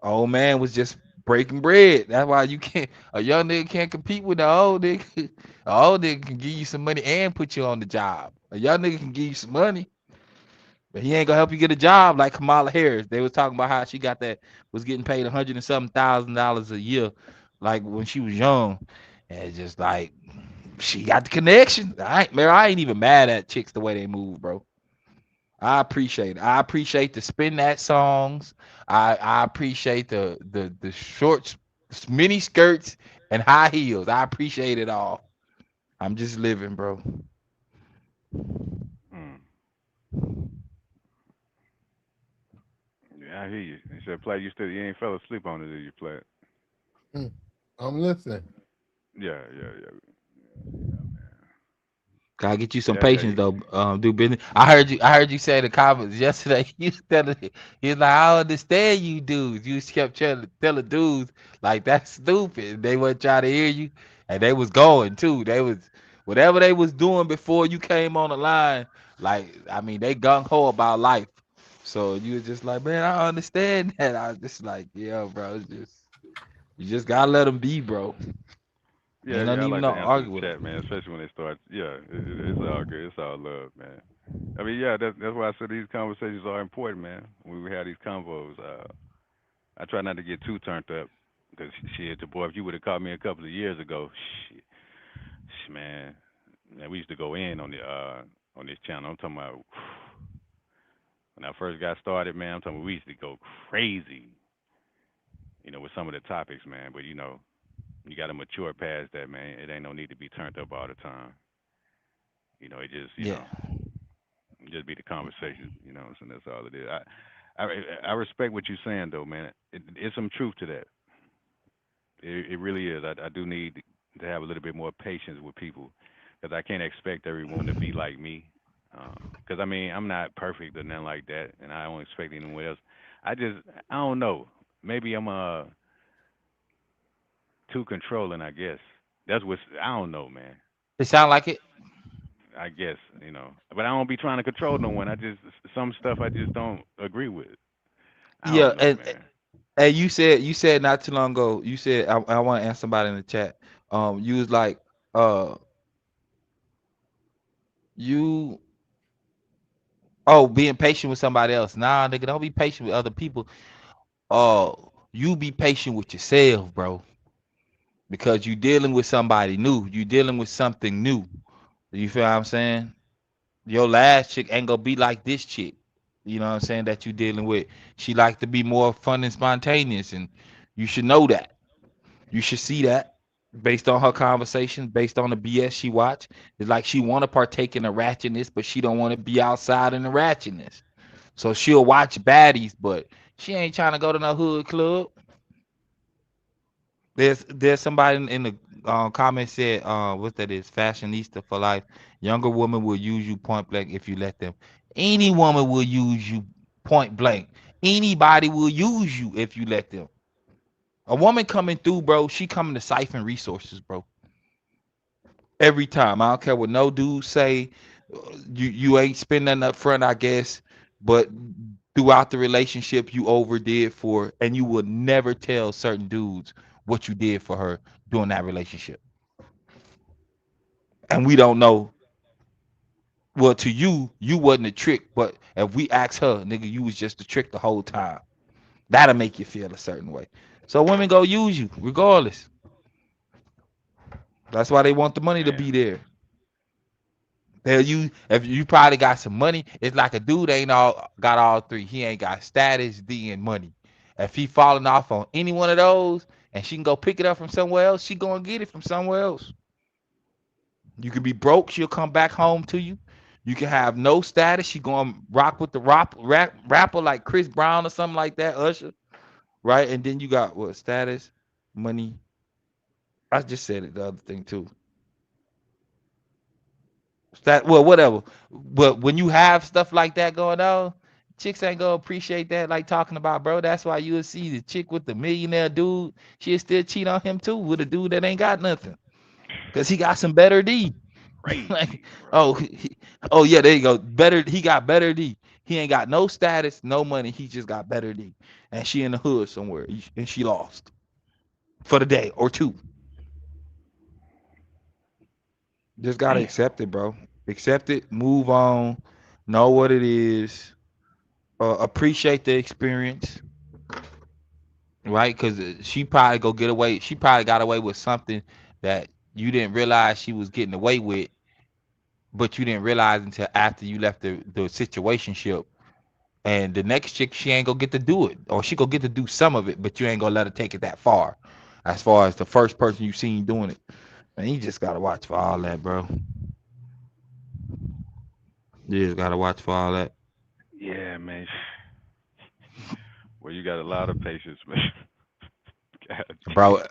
Old man was just breaking bread. That's why you can't. A young nigga can't compete with the old nigga. A old nigga can give you some money and put you on the job. A young nigga can give you some money, but he ain't gonna help you get a job like Kamala Harris. They was talking about how she got that was getting paid 100 and something thousand a year, like when she was young, and it's just like she got the connection. I ain't even mad at chicks the way they move, bro. I appreciate it. I appreciate the spin that songs. I appreciate the shorts, mini skirts, and high heels. I appreciate it all. I'm just living, bro. Mm. Yeah, I hear you. He said, "Play, you ain't fell asleep on it, did you, Play?" Hmm. I'm listening. Yeah, yeah, yeah, yeah, man. Gotta get you some Yeah, yeah. patience though. Do business. I heard you say in the comments yesterday. You was telling, he's like, I don't understand you dudes. You just kept telling dudes like that's stupid. They weren't trying to hear you, and they was going too. They was whatever they was doing before you came on the line. Like I mean, they gung ho about life. So you was just like, man, I understand that. I was just like, yeah, bro. It's just you just gotta let them be, bro. Yeah, Ain't yeah. nothing I even like no to answer the argue with chat, them. man. Especially when they start. Yeah, it's all good. It's all love, man. I mean, yeah, that's why I said these conversations are important, man. When we have these convos, I try not to get too turned up, because shit, the boy, if you would have caught me a couple of years ago, shit, man, we used to go in on this channel. I'm talking about when I first got started, man. I'm talking about we used to go crazy, with some of the topics, man. But you got to mature past that, man. It ain't no need to be turned up all the time. It just, Yeah. it just be the conversation, so that's all it is. I respect what you're saying though, man. It's some truth to that. It really is. I do need to have a little bit more patience with people, because I can't expect everyone to be like me. Because I mean, I'm not perfect or nothing like that, and I don't expect anyone else. I just, I don't know. Maybe I'm too controlling. I guess that's what I don't know, man. It sound like it. I guess but I don't be trying to control no one. I just, some stuff I just don't agree with. I Yeah, don't know, man. and you said not too long ago. You said I want to answer somebody in the chat. You was like, uh, you being patient with somebody else. Nah, nigga, don't be patient with other people. Uh, you be patient with yourself, bro, because you dealing with somebody new. You dealing with something new. You feel what I'm saying? Your last chick ain't gonna be like this chick. You know what I'm saying? That you dealing with. She like to be more fun and spontaneous, and you should know that. You should see that based on her conversation, based on the BS she watch. It's like she want to partake in the ratchetness, but she don't want to be outside in the ratchetness. So she'll watch baddies, but she ain't trying to go to no hood club. There's somebody in the comment said, what that is, fashionista for life. Younger women will use you point blank if you let them. Any woman will use you point blank. Anybody will use you if you let them. A woman coming through, bro, she coming to siphon resources, bro. Every time. I don't care what no dude say. You ain't spending up front, I guess, but throughout the relationship you overdid for, and you will never tell certain dudes what you did for her during that relationship. And we don't know. Well, to you, you wasn't a trick, but if we ask her, nigga, you was just a trick the whole time. That'll make you feel a certain way. So women go use you regardless. That's why they want the money to Man, be there. Tell you if you probably got some money, it's like a dude ain't all got all three. He ain't got status, D, and money. If he falling off on any one of those, and she can go pick it up from somewhere else, she gonna get it from somewhere else. You can be broke, she'll come back home to you. You can have no status, she gonna rock with the rapper like Chris Brown or something like that, Usher, right? And then you got what status, money. I just said it the other thing too. That well, whatever. But when you have stuff like that going on, chicks ain't gonna appreciate that. Like talking about, bro. That's why you'll see the chick with the millionaire dude. She'll still cheat on him too with a dude that ain't got nothing, cause he got some better D. Like, crazy, bro. oh, oh yeah, there you go. Better. He got better D. He ain't got no status, no money. He just got better D. And she in the hood somewhere, and she lost for the day or two. Just gotta Damn. accept it, bro. Accept it. Move on. Know what it is, appreciate the experience, right? Because she probably go get away. She probably got away with something that you didn't realize she was getting away with, but you didn't realize until after you left the situationship. And the next chick, she ain't gonna get to do it, or she gonna get to do some of it, but you ain't gonna let her take it that far. As far as the first person you seen doing it, and you just gotta watch for all that, bro. You just gotta watch for all that, Yeah, man. Well, you got a lot of patience, man. God damn. bro.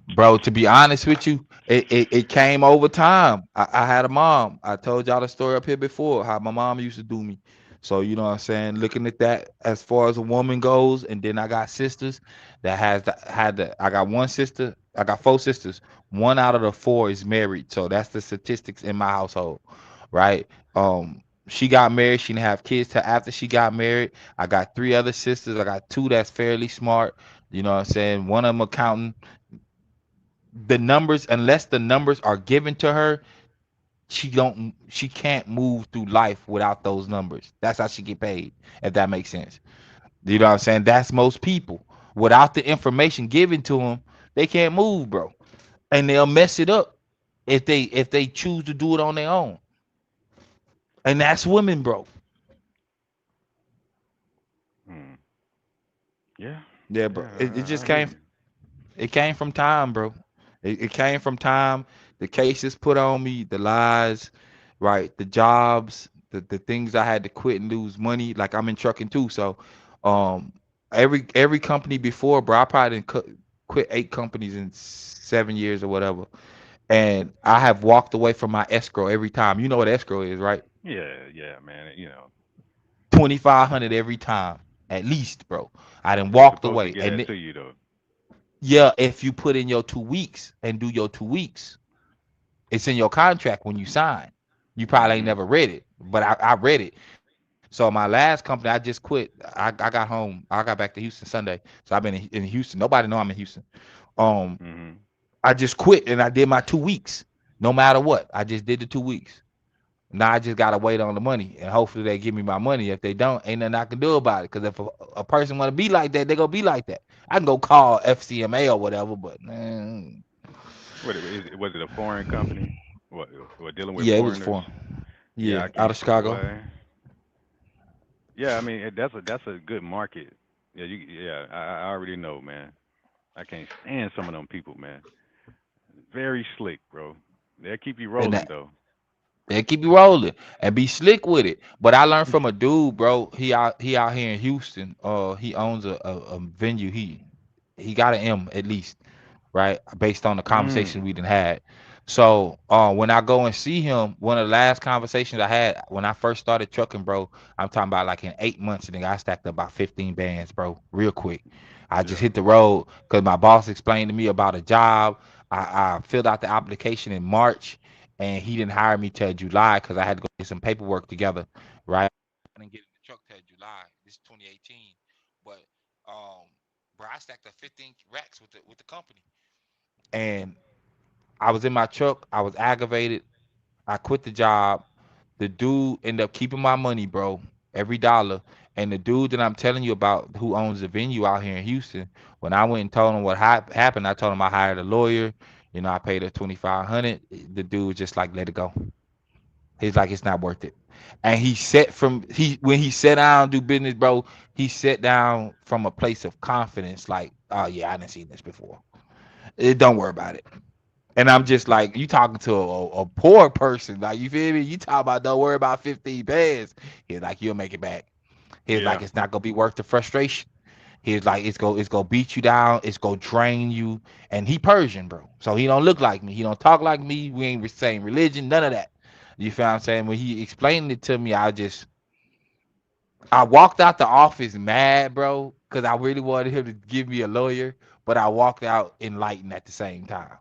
Bro, to be honest with you, It came over time. I had a mom. I told y'all the story up here before, how my mom used to do me. So you know what I'm saying. Looking at that as far as a woman goes, and then I got sisters that had the. I got one sister. I got four sisters. One out of the four is married. So that's the statistics in my household, right? She got married. She didn't have kids till after she got married. I got three other sisters. I got two that's fairly smart. You know what I'm saying. One of them accountant. The numbers, unless the numbers are given to her, she can't move through life without those numbers. That's how she get paid, if that makes sense. You know what I'm saying? That's most people. Without the information given to them, they can't move, bro. And they'll mess it up if they choose to do it on their own. And that's women, bro. Hmm. Yeah, Yeah, bro. yeah, It I just hear came. you. It came from time, bro. It came from time. The cases put on me, the lies, right? The jobs, the things I had to quit and lose money. Like I'm in trucking too, so um, every company before, bro, I probably didn't quit 8 companies in 7 years or whatever, and I have walked away from my escrow every time. You know what escrow is, right? Yeah, yeah, man. 2,500 every time, at least, bro. I done They walked supposed to away, get and that to you though. yeah, if you put in your 2 weeks and do your 2 weeks. It's in your contract when you sign. You probably ain't Hmm. never read it, but I read it. So my last company, I just quit. I got home. I got back to Houston Sunday. So I've been in Houston. Nobody know I'm in Houston. Um, Hmm. I just quit and I did my 2 weeks. No matter what, I just did the 2 weeks. Now I just gotta wait on the money, and hopefully they give me my money. If they don't, ain't nothing I can do about it. Cause if a person want to be like that, they gonna be like that. I can go call FCMA or whatever, but man, Was it a foreign company? What dealing with yeah, it was foreigners? fun. Yeah, Yeah, I out of can't. Chicago. Boy. Yeah, I mean that's a good market. Yeah, I already know, man. I can't stand some of them people, man. Very slick, bro. They'll keep you And rolling though. they keep you rolling and be slick with it. But I learned from a dude, bro. He out here in Houston. He owns a venue. He got an M at least, right? Based on the Mm. conversation we done had. So when I go and see him, one of the last conversations I had when I first started trucking, bro, I'm talking about like in 8 months, and I stacked up about 15 bands, bro, real quick. I just Yeah. hit the road because my boss explained to me about a job. I filled out the application in March, and he didn't hire me till July because I had to go get some paperwork together, right? I didn't get in the truck till July. This is 2018, but um, bro, I stacked up 15 racks with the company, and I was in my truck. I was aggravated. I quit the job. The dude ended up keeping my money, bro, every dollar. And the dude that I'm telling you about, who owns the venue out here in Houston, when I went and told him what happened, I told him I hired a lawyer. I paid her 2,500. The dude was just like, let it go. He's like, it's not worth it. And he set from he when he sat down do business, bro. He sat down from a place of confidence, like, oh yeah, I didn't see this before. Don't worry about it. And I'm just like, you talking to a poor person, like, you feel me? You talking about don't worry about 15 bands. He's like, you'll make it back. He's like, Yeah. it's not gonna be worth the frustration. He's like, it's gonna beat you down, it's gonna drain you. And he Persian, bro. So he don't look like me. He don't talk like me. We ain't the same religion, none of that. You feel what I'm saying? When he explained it to me, I walked out the office mad, bro, because I really wanted him to give me a lawyer, but I walked out enlightened at the same time.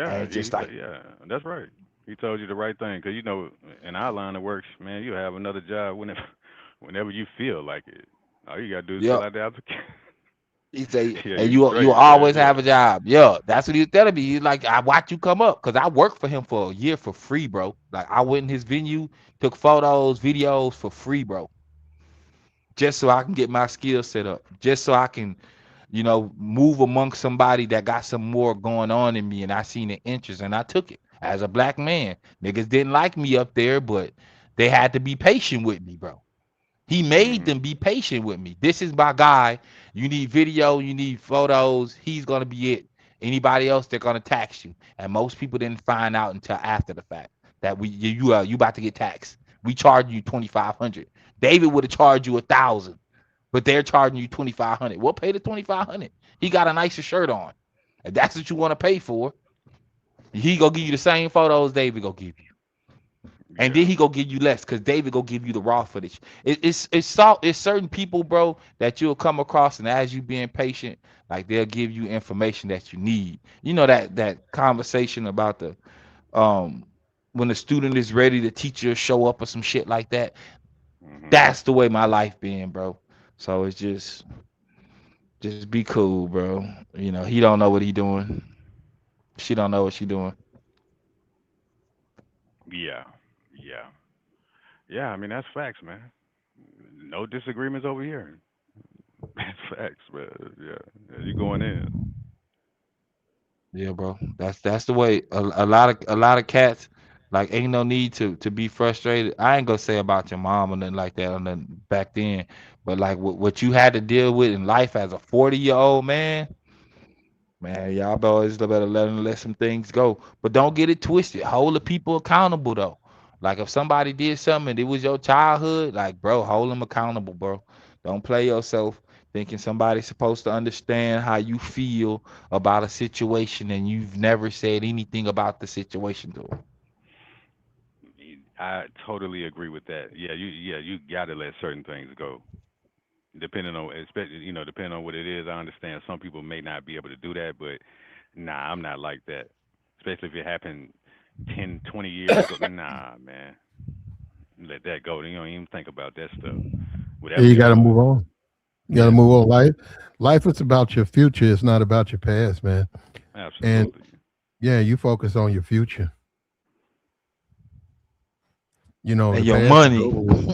And Yeah. it's just like, Yeah. That's right. He told you the right thing because in our line of work, man, you have another job whenever, whenever you feel like it. All you gotta do is fill yep. out the application. He say, Yeah, and you you straight, man. always Yeah. have a job. Yeah, that's what he was telling me. He's like, I watch you come up because I worked for him for a year for free, bro. Like I went in his venue, took photos, videos for free, bro, just so I can get my skills set up, just so I can, move amongst somebody that got some more going on in me, and I seen the interest, and I took it as a black man. Niggas didn't like me up there, but they had to be patient with me, bro. He made Mhm. them be patient with me. This is my guy. You need video, you need photos. He's gonna be it. Anybody else, they're gonna tax you. And most people didn't find out until after the fact that you about to get taxed. We charging you 2,500. David would have charged you 1,000, but they're charging you 2,500. We'll pay the 2,500. He got a nicer shirt on. And that's what you want to pay for. He gonna give you the same photos David gonna give you. And then Yeah. he gonna give you less because David gonna give you the raw footage. It's certain people, bro, that you'll come across, and as you being patient, like they'll give you information that you need. You know that conversation about the um when the student is ready, the teacher show up or some shit like that. Mhm. That's the way my life been, bro. So it's just be cool, bro. You know, he don't know what he doing. She don't know what she doing. Yeah. Yeah. Yeah. I mean, that's facts, man. No disagreements over here. That's facts, man. Yeah. Yeah, you going in? Yeah, bro. That's the way. A lot of cats like ain't no need to be frustrated. I ain't gonna say about your mom or nothing like that or nothing back then, but like what you had to deal with in life as a 40-year-old man. Man, y'all boys better let some things go. But don't get it twisted. Hold the people accountable though. Like if somebody did something and it was your childhood, like bro, hold them accountable, bro. Don't play yourself thinking somebody's supposed to understand how you feel about a situation and you've never said anything about the situation to them. I totally agree with that. Yeah, you gotta let certain things go. Depending on, especially, depending on what it is. I understand some people may not be able to do that, but nah, I'm not like that. Especially if it happened 10, 20 years ago. Nah, man, let that go. You don't even think about that stuff. Yeah, Whatever you you're got to doing. move on. You got to Yeah, move on. Life is about your future. It's not about your past, man. And absolutely. yeah, you focus on your future. You know, And the your past is money. over with.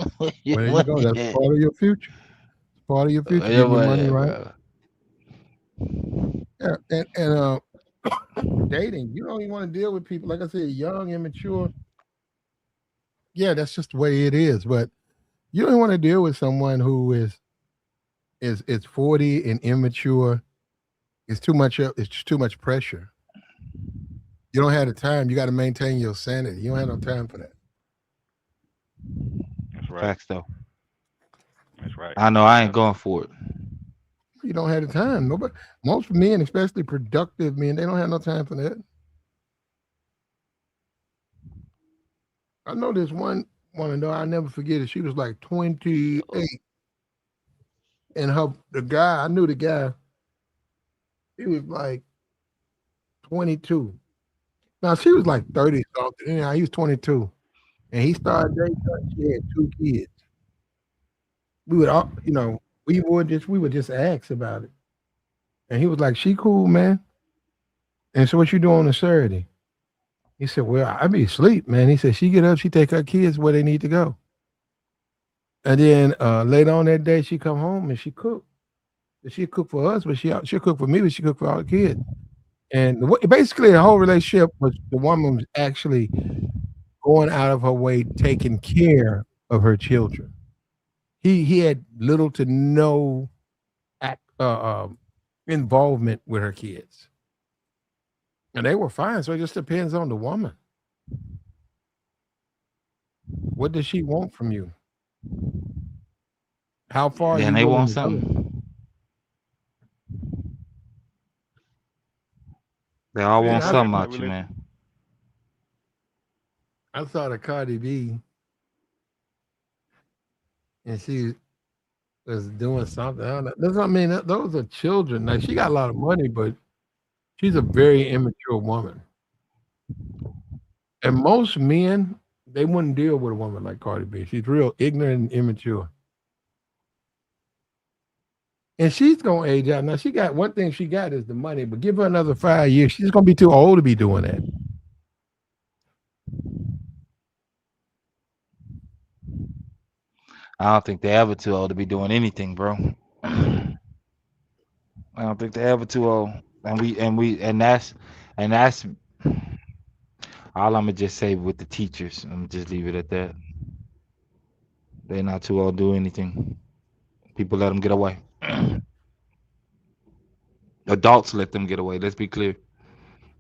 Your Well, there you go. money. That's part of your future. It's part of your future, Your getting your money money, right. bro. Yeah, and dating, you don't even want to deal with people like I said, young, immature. Yeah, that's just the way it is. But you don't want to deal with someone who is 40 and immature. It's too much. It's just too much pressure. You don't have the time. You got to maintain your sanity. You don't have no time for that. That's right. Facts though. That's right. I know Most I ain't going definitely. for it. You don't have the time. Nobody. Most men, especially productive men, they don't have no time for that. I know this one woman though. I'll never forget it. She was like 28, and her the guy. I knew the guy. He was like 22. Now she was like 30 something. Anyhow, he was 22, and he started dating her. She had 2 kids. We would all, we would just ask about it, and he was like, "She cool, man." And so, what you doing on a Saturday? He said, "Well, I be asleep, man." He said, "She get up, she take her kids where they need to go, and then later on that day, she come home and she cook. She cook for us, but she'll cook for me, but she cook for all the kids." And basically, the whole relationship was the woman was actually going out of her way taking care of her children. He had little to no act, involvement with her kids, and they were fine. So it just depends on the woman. What does she want from you? How far are Yeah. Then you they willing want to go? something. They all Yeah, And want most I, something definitely. out you, man. I saw the Cardi B, and she was doing something. I don't know. That's what I mean. Those are children. Like she got a lot of money, but she's a very immature woman. And most men, they wouldn't deal with a woman like Cardi B. She's real ignorant and immature. And she's gonna age out. Now she got one thing she got is the money, but give her another 5 years. She's gonna be too old to be doing that. I don't think they ever too old to be doing anything, bro. I don't think they ever too old. And that's all I'm gonna just say with the teachers. I'm gonna just leave it at that. They're not too old to do anything. People let them get away. Adults let them get away. Let's be clear.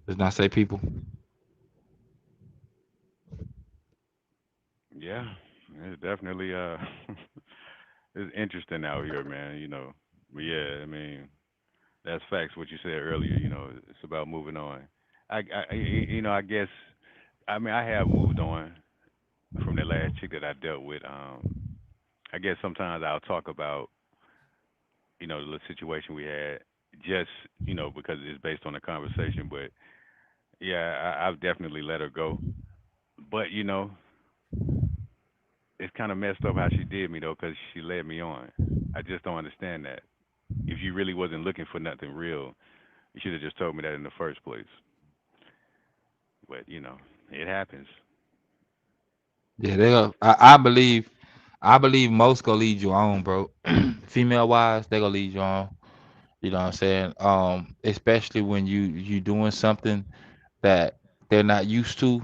Let's not say people. Yeah. It's definitely it's interesting out here, man. But yeah, I mean, that's facts. What you said earlier. It's about moving on. I guess, I mean, I have moved on from the last chick that I dealt with. I guess sometimes I'll talk about, the little situation we had, just, because it's based on a conversation. But yeah, I've definitely let her go. But it's kind of messed up how she did me though, because she led me on. I just don't understand that. If you really wasn't looking for nothing real, you should have just told me that in the first place. But it happens. Yeah, I believe most gonna lead you on, bro. Female wise, they gonna lead you on. You know what I'm saying? Especially when you doing something that they're not used to,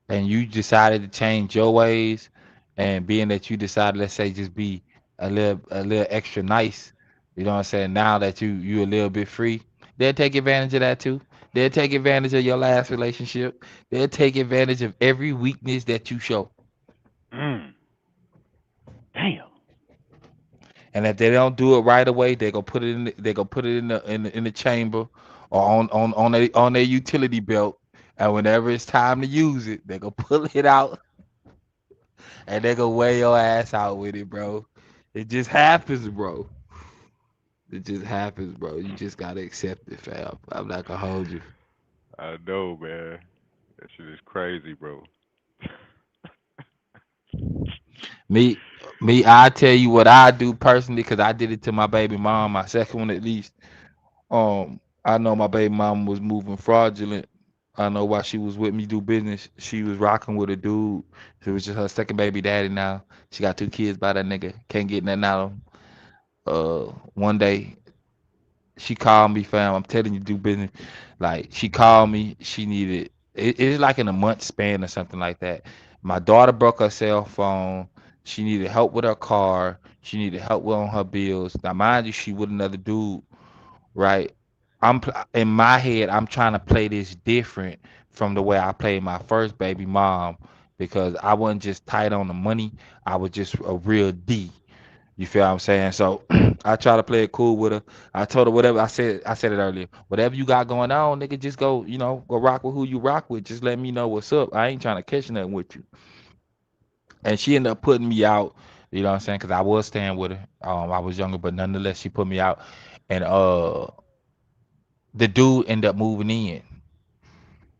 and you decided to change your ways, and being that you decided, let's say, just be a little extra nice. You know what I'm saying? Now that you a little bit free, they'll take advantage of that too. They'll take advantage of your last relationship. They'll take advantage of every weakness that you show. Mm, damn. And if they don't do it right away, they gonna put it in the chamber, or on their utility belt. And whenever it's time to use it, they gonna pull it out, and they gonna weigh your ass out with it, bro. It just happens, bro. It just happens, bro. You just gotta accept it, fam. I'm not gonna hold you. I know, man. That shit is crazy, bro. Me, I tell you what I do personally, because I did it to my baby mom, my second one at least. I know my baby mom was moving fraudulent. I know while she was with me do business, she was rocking with a dude. It was just her second baby daddy now. She got two kids by that nigga. Can't get nothing out of him. One day she called me, fam. I'm telling you, do business. Like she called me. She needed it's like in a month span or something like that. My daughter broke her cell phone. She needed help with her car. She needed help with on her bills. Now, mind you, she with another dude, right? In my head, I'm trying to play this different from the way I played my first baby mom, because I wasn't just tight on the money. I was just a real D. You feel what I'm saying? So I try to play it cool with her. I told her whatever I said it earlier. Whatever you got going on, nigga, just go, go rock with who you rock with. Just let me know what's up. I ain't trying to catch nothing with you. And she ended up putting me out, you know what I'm saying? Because I was staying with her. I was younger, but nonetheless, she put me out. And the dude ended up moving in,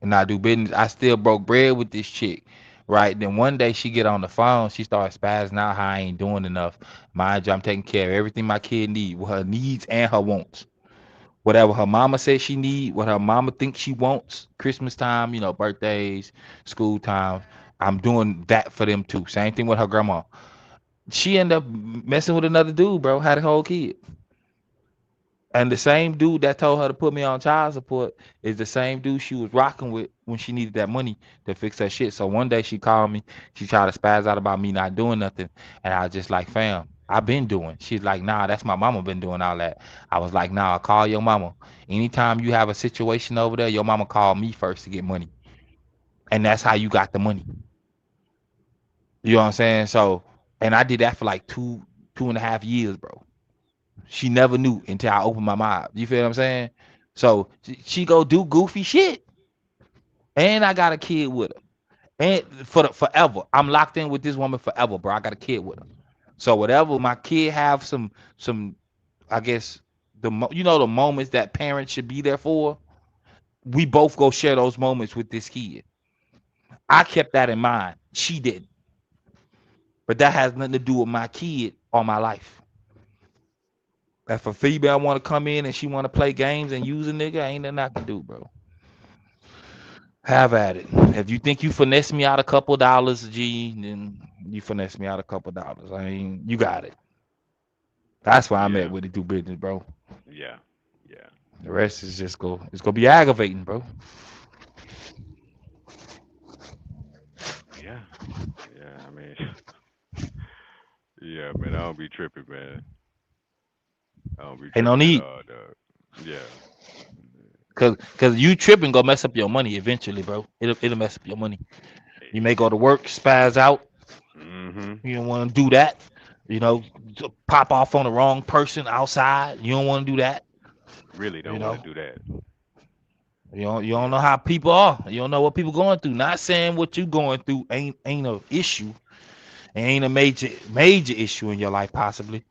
and I do business. I still broke bread with this chick, right? Then one day she get on the phone, she started spazzing out how I ain't doing enough. Mind you, I'm taking care of everything my kid need, with her needs and her wants. Whatever her mama says she need, what her mama thinks she wants, Christmas time, birthdays, school time, I'm doing that for them too. Same thing with her grandma. She ended up messing with another dude, bro. Had a whole kid. And the same dude that told her to put me on child support is the same dude she was rocking with when she needed that money to fix her shit. So one day she called me. She tried to spaz out about me not doing nothing. And I was just like, fam, I've been doing. She's like, nah, that's my mama been doing all that. I was like, nah, call your mama. Anytime you have a situation over there, your mama call me first to get money. And that's how you got the money. You know what I'm saying? So, and I did that for like 2.5 years, bro. She never knew until I opened my mouth. You feel what I'm saying? So she go do goofy shit, and I got a kid with her, and forever. I'm locked in with this woman forever, bro. I got a kid with her. So whatever my kid have some, I guess the moments that parents should be there for. We both go share those moments with this kid. I kept that in mind. She didn't, but that has nothing to do with my kid or my life. If a female want to come in and she want to play games and use a nigga, ain't nothing I can do, bro. Have at it. If you think you finesse me out a couple dollars, G, then you finesse me out a couple dollars. I mean, you got it. That's why I'm at Yeah, with it do business, bro. yeah, yeah, The rest is it's gonna be aggravating, bro. yeah, yeah. I mean, yeah, man. I don't be tripping, man. I don't be Ain't no tripping at need. all, dog. Yeah, Cause you tripping gonna mess up your money eventually, bro. It'll mess up your money. You may go to work, spaz out. Mhm. You don't wanna do that. You know, pop off on the wrong person outside. You don't wanna do that. Really You don't want to know. do that. You don't know Yeah, how people are. You don't know what people going through. Not saying what you going through ain't a issue, ain't a major issue in your life possibly.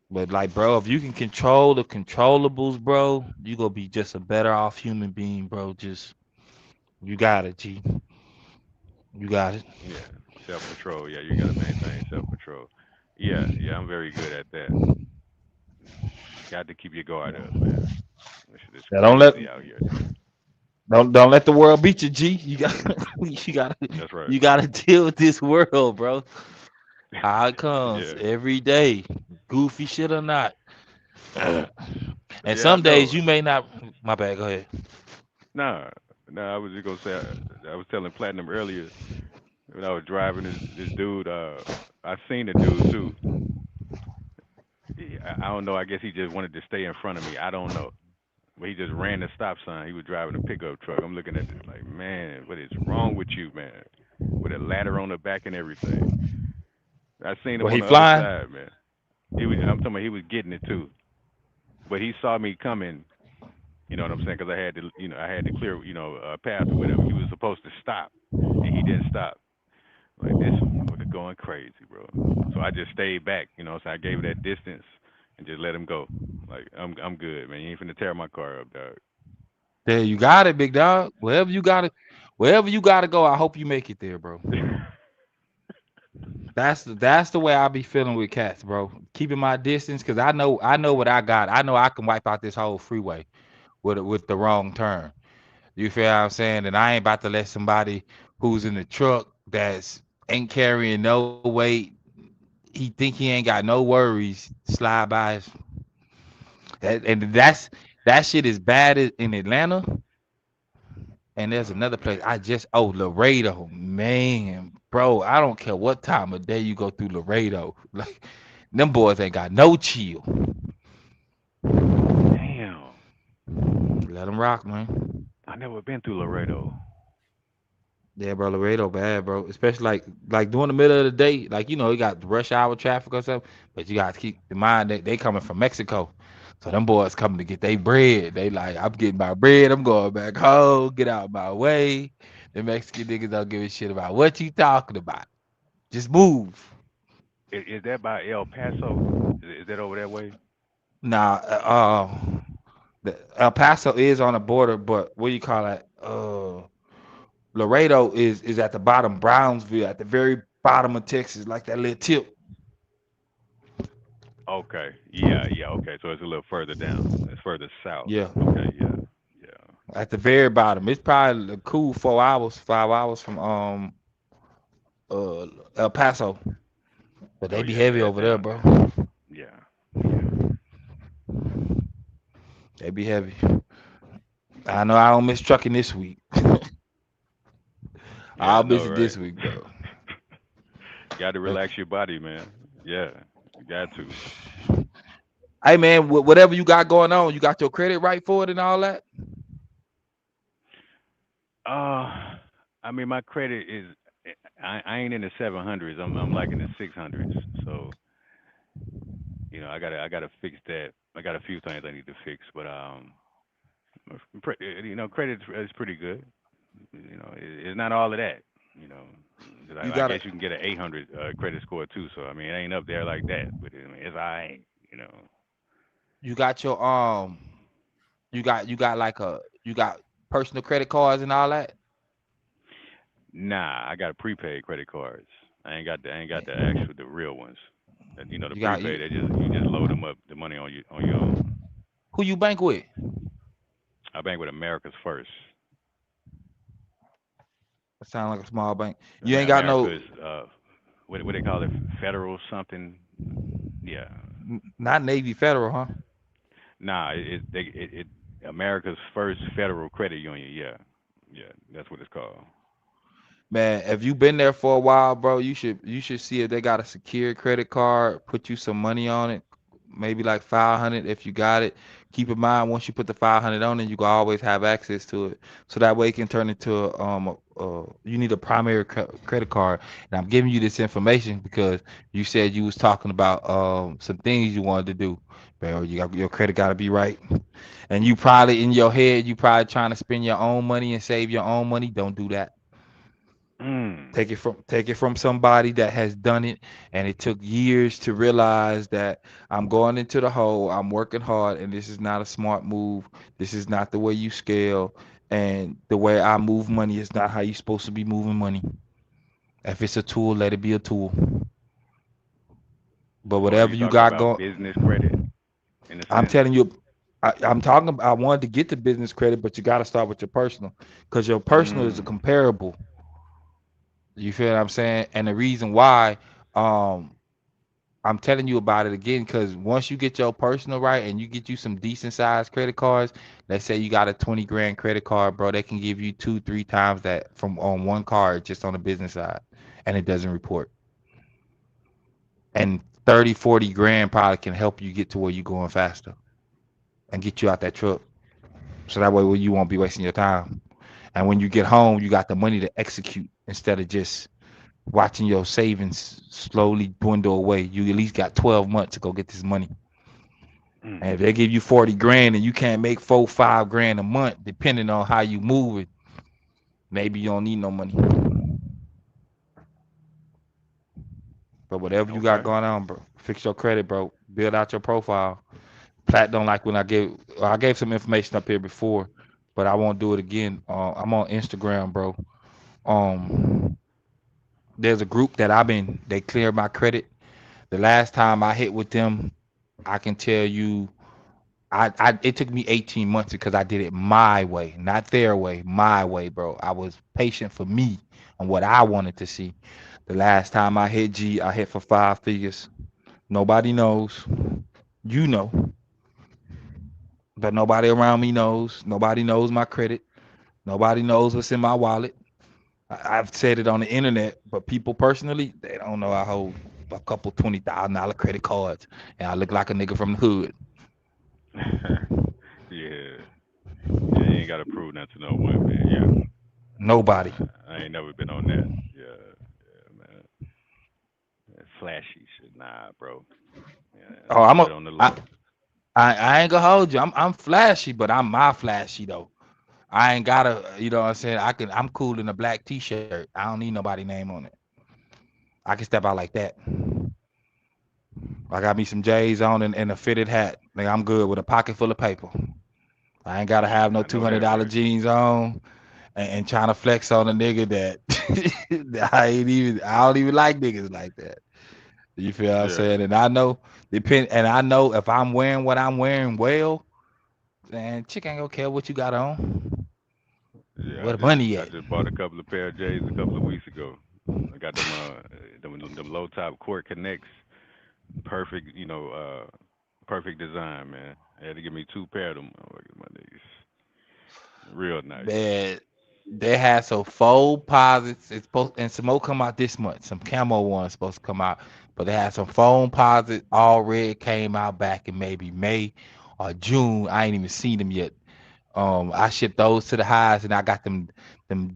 But like, bro, if you can control the controllables, bro, you gonna be just a better off human being, bro. Just you got it, G. You got it. yeah. Self control. Yeah, you got to maintain self control. Yeah, yeah. I'm very good at that. Got to keep your guard up, man. This shit is Now crazy out here, dude. don't let the world beat you, G. You got you got to That's right. you got to deal with this world, bro. How it comes Yeah, every day, goofy shit or not. And yeah. I some days know. you may not. My bad. Go ahead. Nah, nah. I was just gonna say. I was telling Platinum earlier when I was driving this dude. I seen the dude too. I don't know. I guess he just wanted to stay in front of me. I don't know. But he just ran the stop sign. He was driving a pickup truck. I'm looking at this like, man, what is wrong with you, man? With a ladder on the back and everything. I seen him Well, on he the other flying. side, man. He was. I'm talking about he was getting it too. But he saw me coming. You know what I'm saying? Because I had to clear, a path or whatever. He was supposed to stop, and he didn't stop. Like this motherfucker going crazy, bro. So I just stayed back. So I gave it that distance and just let him go. Like I'm good, man. You ain't finna tear my car up, dog. There, you got it, big dog. Wherever you gotta go. I hope you make it there, bro. That's the way I be feeling with cats, bro. Keeping my distance, cause I know what I got. I know I can wipe out this whole freeway with the wrong turn. You feel what I'm saying? And I ain't about to let somebody who's in the truck that's ain't carrying no weight. He think he ain't got no worries. Slide by. And that shit is bad in Atlanta. And there's Oh another place. man. I just Laredo, man, bro. I don't care what time of day you go through Laredo. Like them boys ain't got no chill. Damn. Let them rock, man. I never been through Laredo. Yeah, bro, Laredo bad, bro. Especially like during the middle of the day, like you got rush hour traffic or something. But you got to keep in mind that they coming from Mexico, so them boys coming to get their bread. They like, I'm getting my bread. I'm going back home. Get out of my way. The Mexican niggas don't give a shit about what you talking about. Just move. Is that by El Paso? Is that over that way? Now, El Paso is on the border, but what do you call that? Laredo is at the bottom, Brownsville, at the very bottom of Texas, like that little tip. Okay. Yeah, yeah, okay. So it's a little further down. It's further south. Yeah, Okay, yeah. Yeah. at the very bottom. It's probably a cool 4 hours, 5 hours from uh El Paso, but Oh they be yeah, heavy bad over there, down bro. there. Yeah. Yeah. They be heavy. I know I don't miss trucking this week. Yeah, I I'll know, miss it right? this week, bro. Got to Uh, relax your body, man. Yeah. You got to. Hey man, whatever you got going on, you got your credit right for it and all that. Uh, I mean, my credit is. I ain't in the 700s. I'm like in the 600s. So I gotta fix that. I got a few things I need to fix, but credit is pretty good. It's not all of that. You know, 'Cause You I got to guess you can get an 800 credit score too. So I mean, it ain't up there like that, but I mean, it's I ain't. You know, you got your you got personal credit cards and all that. nah, I got prepaid credit cards. I ain't got the Man, actual the real ones. The you got prepaid, you just load them up the money on your own. who you bank with? I bank with America's First. That sound like a small bank. You ain't got America's no, what they call it, federal something. Yeah, not Navy Federal, huh? nah, it America's First Federal Credit Union. Yeah, yeah, that's what it's called. Man, if you been there for a while, bro, you should see if they got a secure credit card. Put you some money on it. maybe like 500 if you got it. Keep in mind, once you put the 500 on it, you can always have access to it. So that way it can turn into you need a primary credit card. And I'm giving you this information because you said you was talking about some things you wanted to do. Bro, your credit got to be right. And you probably in your head, you probably trying to spend your own money and save your own money. Don't do that. Mm. Take it from somebody that has done it, and it took years to realize that I'm going into the hole, I'm working hard, and this is not a smart move. This is not the way you scale, and the way I move money is not how you're supposed to be moving money. If it's a tool, let it be a tool. But So are you whatever you talking got about going, business credit in a I'm sense? telling you, I'm talking. I wanted to get the business credit, but you got to start with your personal, because your personal is a Mm. comparable. You feel what I'm saying? And the reason why, um, I'm telling you about it again because once you get your personal right and you get you some decent sized credit cards, let's say you got a 20 grand credit card, bro, they can give you two, three times that from on one card just on the business side, and it doesn't report. And 30, 40 grand probably can help you get to where you're going faster and get you out that truck. So that way you won't be wasting your time. And when you get home, you got the money to execute instead of just watching your savings slowly dwindle away. You at least got 12 months to go get this money. Mm. And if they give you 40 grand and you can't make 4, 5 grand a month, depending on how you move it, maybe you don't need no money. But whatever you got Okay. going on, bro, fix your credit, bro. Build out your profile. Platt don't like when I gave some information up here before, but I won't do it again. I'm on Instagram, bro. Um, there's a group that they clear my credit. The last time I hit with them, I can tell you it took me 18 months because I did it my way, not their way, my way, bro. I was patient for me and what I wanted to see. The last time I hit G, I hit for 5 figures. Nobody knows. You know, but nobody around me knows. Nobody knows my credit. Nobody knows what's in my wallet. I've said it on the internet, but people personally, they don't know I hold a couple $20,000 credit cards and I look like a nigga from the hood. Yeah. Yeah, you ain't gotta prove nothing to no one, man. Yeah. Nobody. I ain't never been on that. Yeah. Yeah, man. That flashy shit. Nah, bro. Yeah, Oh, I'm good on the I, low. I ain't gonna hold you. I'm flashy, but I'm my flashy though. I ain't gotta, you know what I'm saying? I'm cool in a black t-shirt. I don't need nobody name on it. I can step out like that. I got me some J's on and a fitted hat. Like I'm good with a pocket full of paper. I ain't gotta have no I two know hundred that's dollar right. jeans on and trying to flex on a nigga that, that I don't even like niggas like that. You feel what I'm Yeah. saying? And I know if I'm wearing what I'm wearing well, man, chick ain't gonna care what you got on. Yeah, Where the money I at? just bought a couple of pair of J's a couple of weeks ago. I got them low top court connects. Perfect, perfect design, man. I had to give me two pair of them. My niggas, real nice. Man, they had some faux posits. It's supposed and some more come out this month. Some camo ones supposed to come out, but they had some foam posits. All red came out back in maybe May or June. I ain't even seen them yet. I shipped those to the highs, and I got them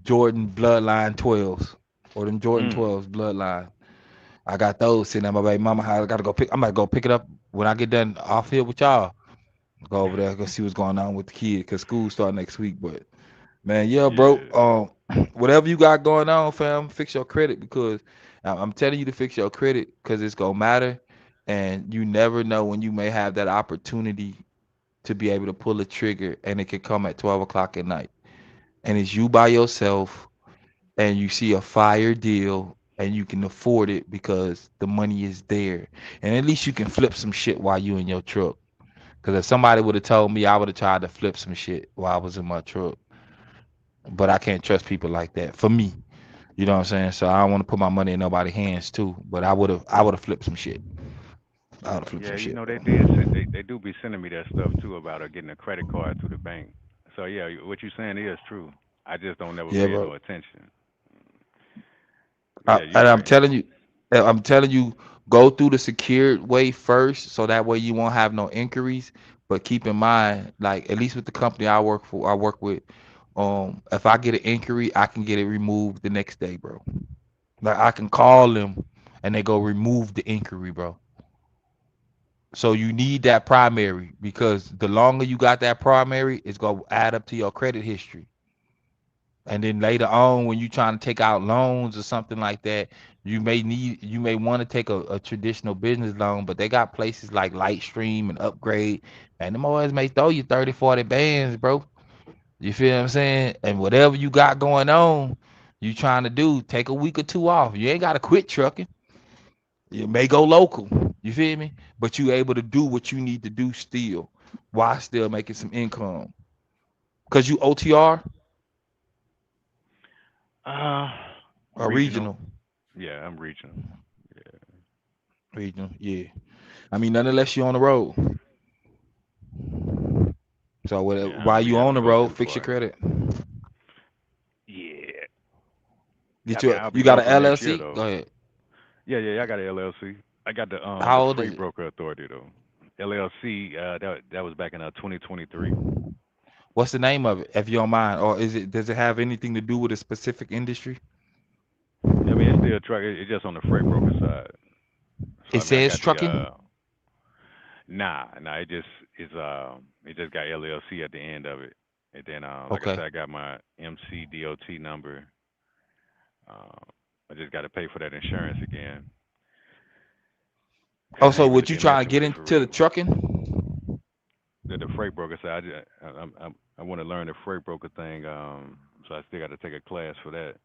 Jordan Bloodline 12s or them Jordan Mm. 12s Bloodline. I got those sitting at my baby mama house. I gotta go pick. I'm gonna go pick it up when I get done off here with y'all. Go over there, go see what's going on with the kid, cause school start next week. But man, yeah, bro. Yeah. Whatever you got going on, fam, fix your credit because I'm telling you to fix your credit because it's gonna matter, and you never know when you may have that opportunity to be able to pull a trigger, and it could come at 12 o'clock at night, and it's you by yourself, and you see a fire deal, and you can afford it because the money is there, and at least you can flip some shit while you in your truck. Because if somebody would have told me, I would have tried to flip some shit while I was in my truck. But I can't trust people like that. For me, you know what I'm saying. So I don't want to put my money in nobody's hands too. But I would have flipped some shit. I would have flipped Yeah, some you shit. know they did send they do be sending me that stuff too about getting a credit card through the bank. So yeah, what you saying is true. I just don't never Yeah, pay no no attention. I, Yeah, you're and right. I'm telling you, Go through the secured way first, so that way you won't have no inquiries. But keep in mind, like at least with the company I work with, if I get an inquiry, I can get it removed the next day, bro. Like I can call them and they go remove the inquiry, bro. So you need that primary because the longer you got that primary, it's gonna add up to your credit history. And then later on, when you're trying to take out loans or something like that, you may want to take a traditional business loan, but they got places like Lightstream and Upgrade, and them always may throw you 30, 40 bands, bro. You feel what I'm saying? And whatever you got going on, you trying to do, take a week or two off. You ain't gotta quit trucking. You may go local. You feel me? But you able to do what you need to do still, while still making some income. Cause you OTR Uh, or regional. regional. Yeah, I'm regional. Yeah, Regional, yeah. I mean, none unless you on the road. So yeah. I don't while be you having on to the go road, too fix your far. credit. Yeah. I Get mean, your I'll be you got an local next year LLC? though. Go ahead. Yeah. I got an LLC. I got the How old is Freight it? Broker Authority though. LLC. That was back in 2023. What's the name of it, if you don't mind? Or does it have anything to do with a specific industry? I mean, it's still truck. It's just on the freight broker side. So It I mean, I says got the trucking. nah. It just got LLC at the end of it. And then like I Okay. said, I got my MCDOT number. Uh, I just got to pay for that insurance again because Oh, I so ain't really would you been try to messing get with it for into the real. trucking? The freight broker side, I want to learn the freight broker thing. So I still got to take a class for that.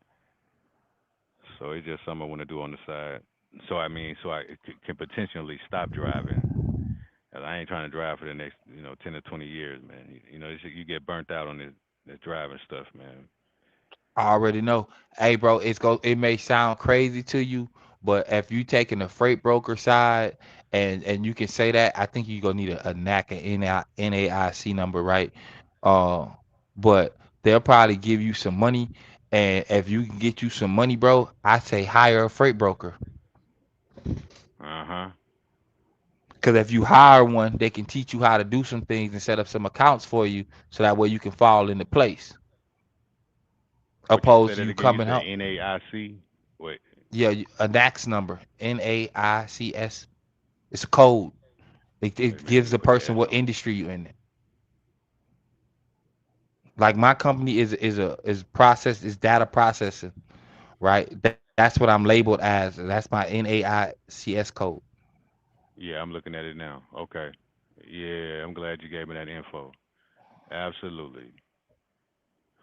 So it's just something I want to do on the side. So I mean, so can potentially stop driving. 'Cause I ain't trying to drive for the next, 10 to 20 years, man. You get burnt out on this driving stuff, man. I already know. Hey, bro, it may sound crazy to you, but if you taking the freight broker side and you can say that, I think you're gonna need a NAC and NAIC number, right? Uh, but they'll probably give you some money, and if you can get you some money, bro, I say hire a freight broker. Uh huh. Because if you hire one, they can teach you how to do some things and set up some accounts for you, so that way you can fall into place. What you say Opposed to that you again? You coming say home, NAIC? Wait, yeah, a NACS number, NAICS. It's a code. It let gives me the put person that what on. industry you in. Like my company is process is data processing, right? That's what I'm labeled as. That's my NAICS code. Yeah, I'm looking at it now. Okay. Yeah, I'm glad you gave me that info. Absolutely.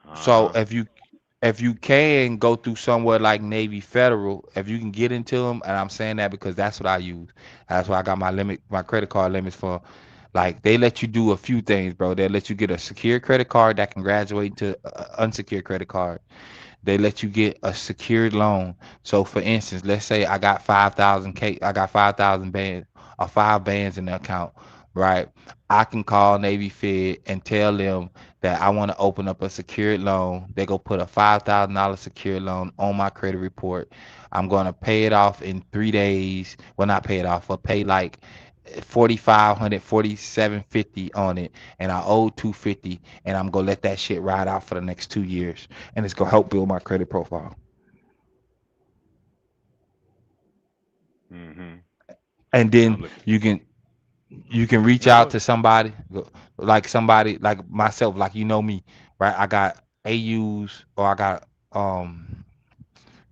Uh So huh. if you can go through somewhere like Navy Federal, if you can get into them, and I'm saying that because that's what I use. That's why I got my credit card limits for. Like they let you do a few things, bro. They let you get a secure credit card that can graduate to unsecured credit card. They let you get a secured loan. So for instance, let's say I got 5,000 bands or 5 bands in the account, right? I can call Navy Fed and tell them that I want to open up a secured loan. They go put a $5,000 secured loan on my credit report. I'm gonna pay it off in 3 days. Well, not pay it off, but pay like 4,500, 4,750 on it, and I owe 250, and I'm gonna let that shit ride out for the next 2 years, and it's gonna help build my credit profile. Mhm. And Yeah, then I'm looking. you can reach No, out go. to somebody like myself, like me, right? I got AUs or I got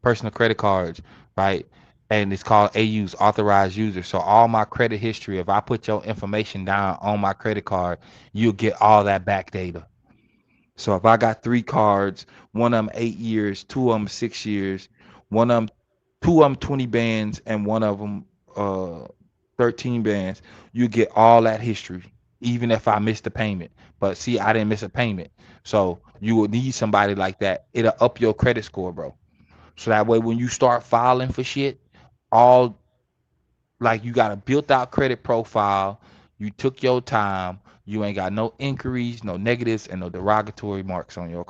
personal credit cards, right? And it's called AUs, authorized user. So all my credit history, if I put your information down on my credit card, you'll get all that back data. So if I got 3 cards, one of them 8 years, two of them 6 years, one of them, two of them 20 bands, and one of them 13 bands, you get all that history, even if I missed a payment. But see, I didn't miss a payment. So you will need somebody like that. It'll up your credit score, bro. So that way when you start filing for shit, all like you got a built out credit profile, you took your time, you ain't got no inquiries, no negatives, and no derogatory marks on your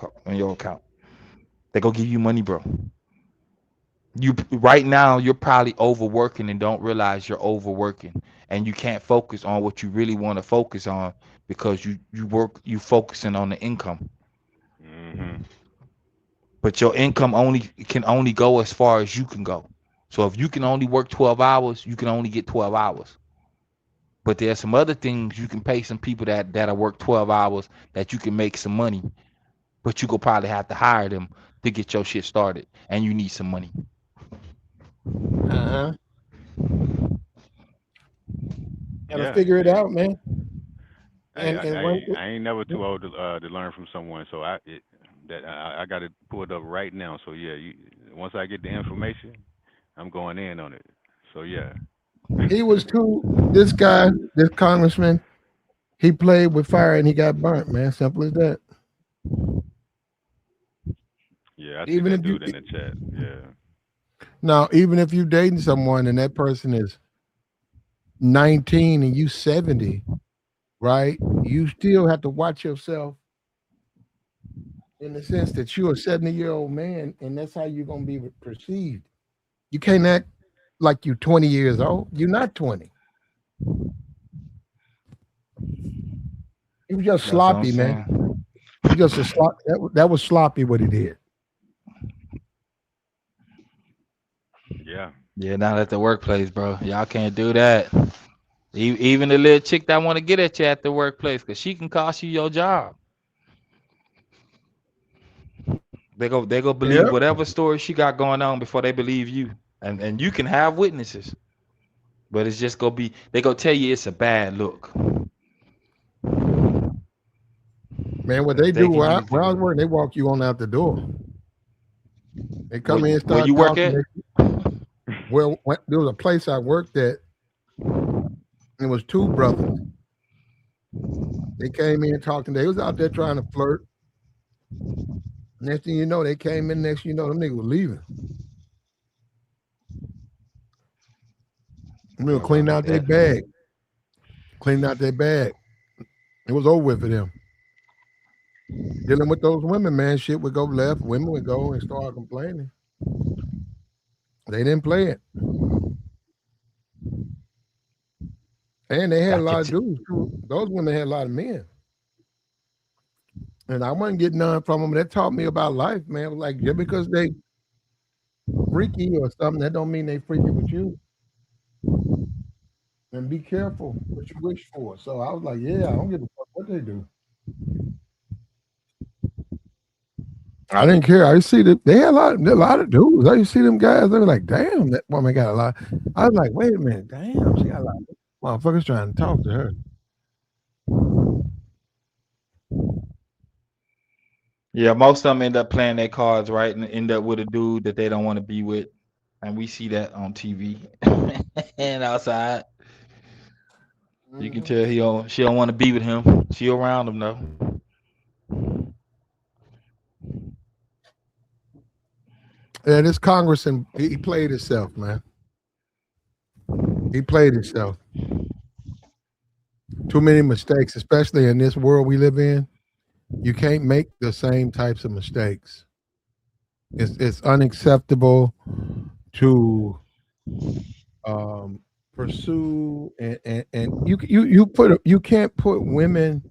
account. They go give you money, bro. You right now you're probably overworking and don't realize you're overworking, and you can't focus on what you really want to focus on because you focusing on the income. Mhm. But your income only can only go as far as you can go. So if you can only work 12 hours, you can only get 12 hours. But there's some other things you can pay some people that'll work 12 hours that you can make some money, but you could probably have to hire them to get your shit started, and you need some money. Uh-huh. Gotta Yeah. figure it Hey, out, man. I And when I ain't never too old to learn from someone. So I got it pulled up right now. So yeah, once I get the information, I'm going in on it. So yeah. he was too this guy, this congressman, he played with fire and he got burnt, man. Simple as that. Yeah, I see Even that if you dude in the chat. Yeah. now, even if you dating someone and that person is 19 and you 70, right? You still have to watch yourself in the sense that you're a 70-year-old man and that's how you're gonna be perceived. You can't act like you're 20 years old. You're not 20. He was just That's what I'm sloppy, man. saying. He just a slop. That was sloppy what he did. Yeah. Yeah, not at the workplace, bro. Y'all can't do that. Even the little chick that want to get at you at the workplace, cause she can cost you your job. They go believe Yeah, whatever story she got going on before they believe you, and you can have witnesses, but it's just gonna be they gonna tell you it's a bad look, man. What they do thinking where you where I was working, they walk you on out the door. They come in and where start you work talking. at. There was a place I worked at, and it was two brothers. They came in talking. They was out there trying to flirt. Next thing you know, they came in. Next thing you know, them niggas were leaving. You know, Yeah, bro. cleaning out their That bag. Cleaning out their bag. It was over with for them. Dealing with those women, man, shit would go left. Women would go and start complaining. They didn't play it. And they had a I lot could of dudes too. Those women had a lot of men. And I wasn't getting none from them. That taught me about life, man. It was like just because they freaky or something, that don't mean they freaky with you. And be careful what you wish for. So I was like, yeah, I don't give a fuck what they do. I didn't care. I see that they had a lot of dudes. I used to see them guys. They were like, damn, that woman got a lot. I was like, wait a minute, damn, she got a lot of motherfuckers trying to talk to her. yeah, most of them end up playing their cards right and end up with a dude that they don't want to be with, and we see that on TV and outside. You can Hmm. tell she don't want to be with him. She around him though. Yeah, this congressman, he played himself, man. He played himself. Too many mistakes, especially in this world we live in. You can't make the same types of mistakes. It's unacceptable to um, pursue and you can't put women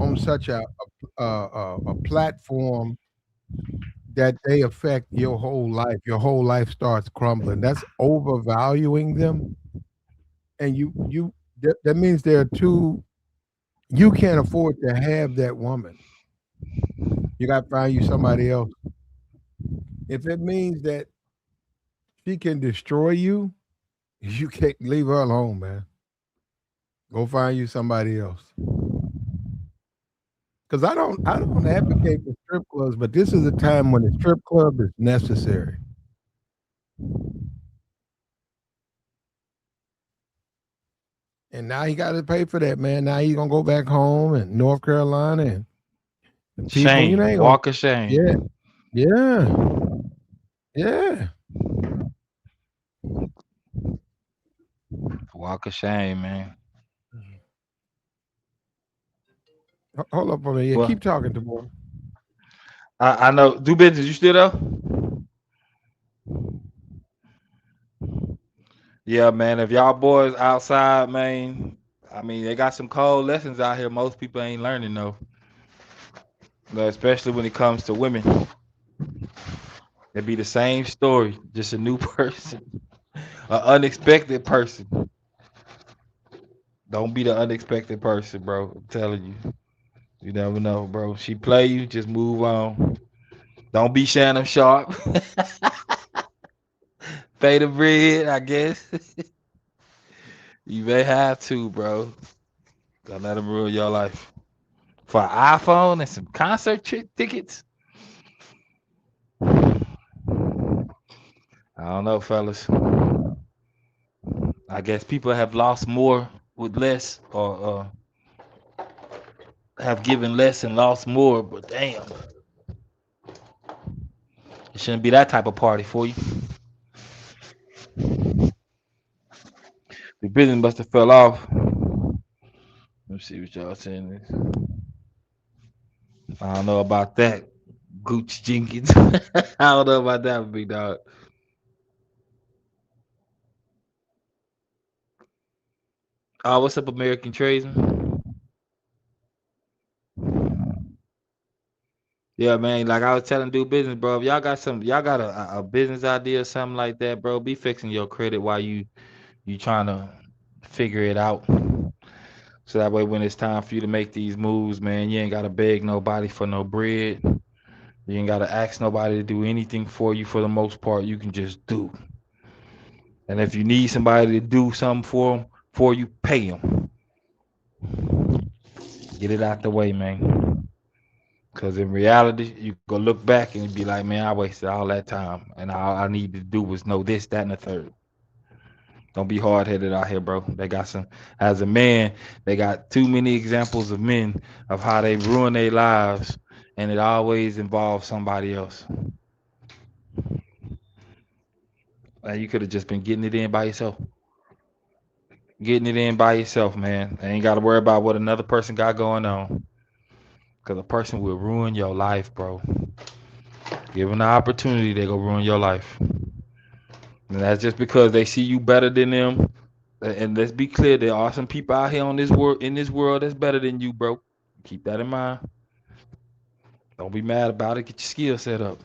on such a platform that they affect your whole life. Your whole life starts crumbling. That's overvaluing them, and that means there are two. You can't afford to have that woman. You got to find you somebody else. If it means that she can destroy you, you can't leave her alone, man. Go find you somebody else. Because I don't advocate for strip clubs, but this is a time when the strip club is necessary. And now he got to pay for that, man. Now he's gonna go back home in North Carolina, and people, you know, Shame, ain't gonna, walk of yeah, shame, yeah, yeah. walk of shame, man. Hold up for me. Yeah, Well, keep talking to boy. I know. Do business. You still there? Yeah, man. If y'all boys outside, man, I mean, they got some cold lessons out here. Most people ain't learning though. Especially when it comes to women. It be the same story, just a new person, an unexpected person. Don't be the unexpected person, bro. I'm telling you. You never know, bro. She play you, just move on. Don't be Shannon Sharp. Pay the bread, I guess. You may have to, bro. Don't let them ruin your life. For an iPhone and some concert tickets? I don't know, fellas. I guess people have lost more with less, or have given less and lost more. But damn, it shouldn't be that type of party for you. The business must have fell off. Let's see what y'all saying. I don't know about that, Gooch Jenkins. I don't know about that, big dog. What's up, American Tradesman? Yeah, man. Like I was telling, do business, bro. If y'all got a business idea or something like that, bro. Be fixing your credit while you trying to figure it out. So that way, when it's time for you to make these moves, man, you ain't gotta beg nobody for no bread. You ain't gotta ask nobody to do anything for you. For the most part, you can just do. And if you need somebody to do something for you, pay them. Get it out the way, man. Because in reality, you go look back and be like, man, I wasted all that time. And all I need to do was know this, that, and the third. Don't be hard headed out here, bro. They got some, as a man, they got too many examples of men of how they ruin their lives. And it always involves somebody else. And you could have just been getting it in by yourself. Getting it in by yourself, man. I ain't got to worry about what another person got going on. Because a person will ruin your life, bro. Given the opportunity, they go ruin your life. And that's just because they see you better than them. And let's be clear, there are some people out here on this world in this world that's better than you, bro. Keep that in mind. Don't be mad about it. Get your skill set up.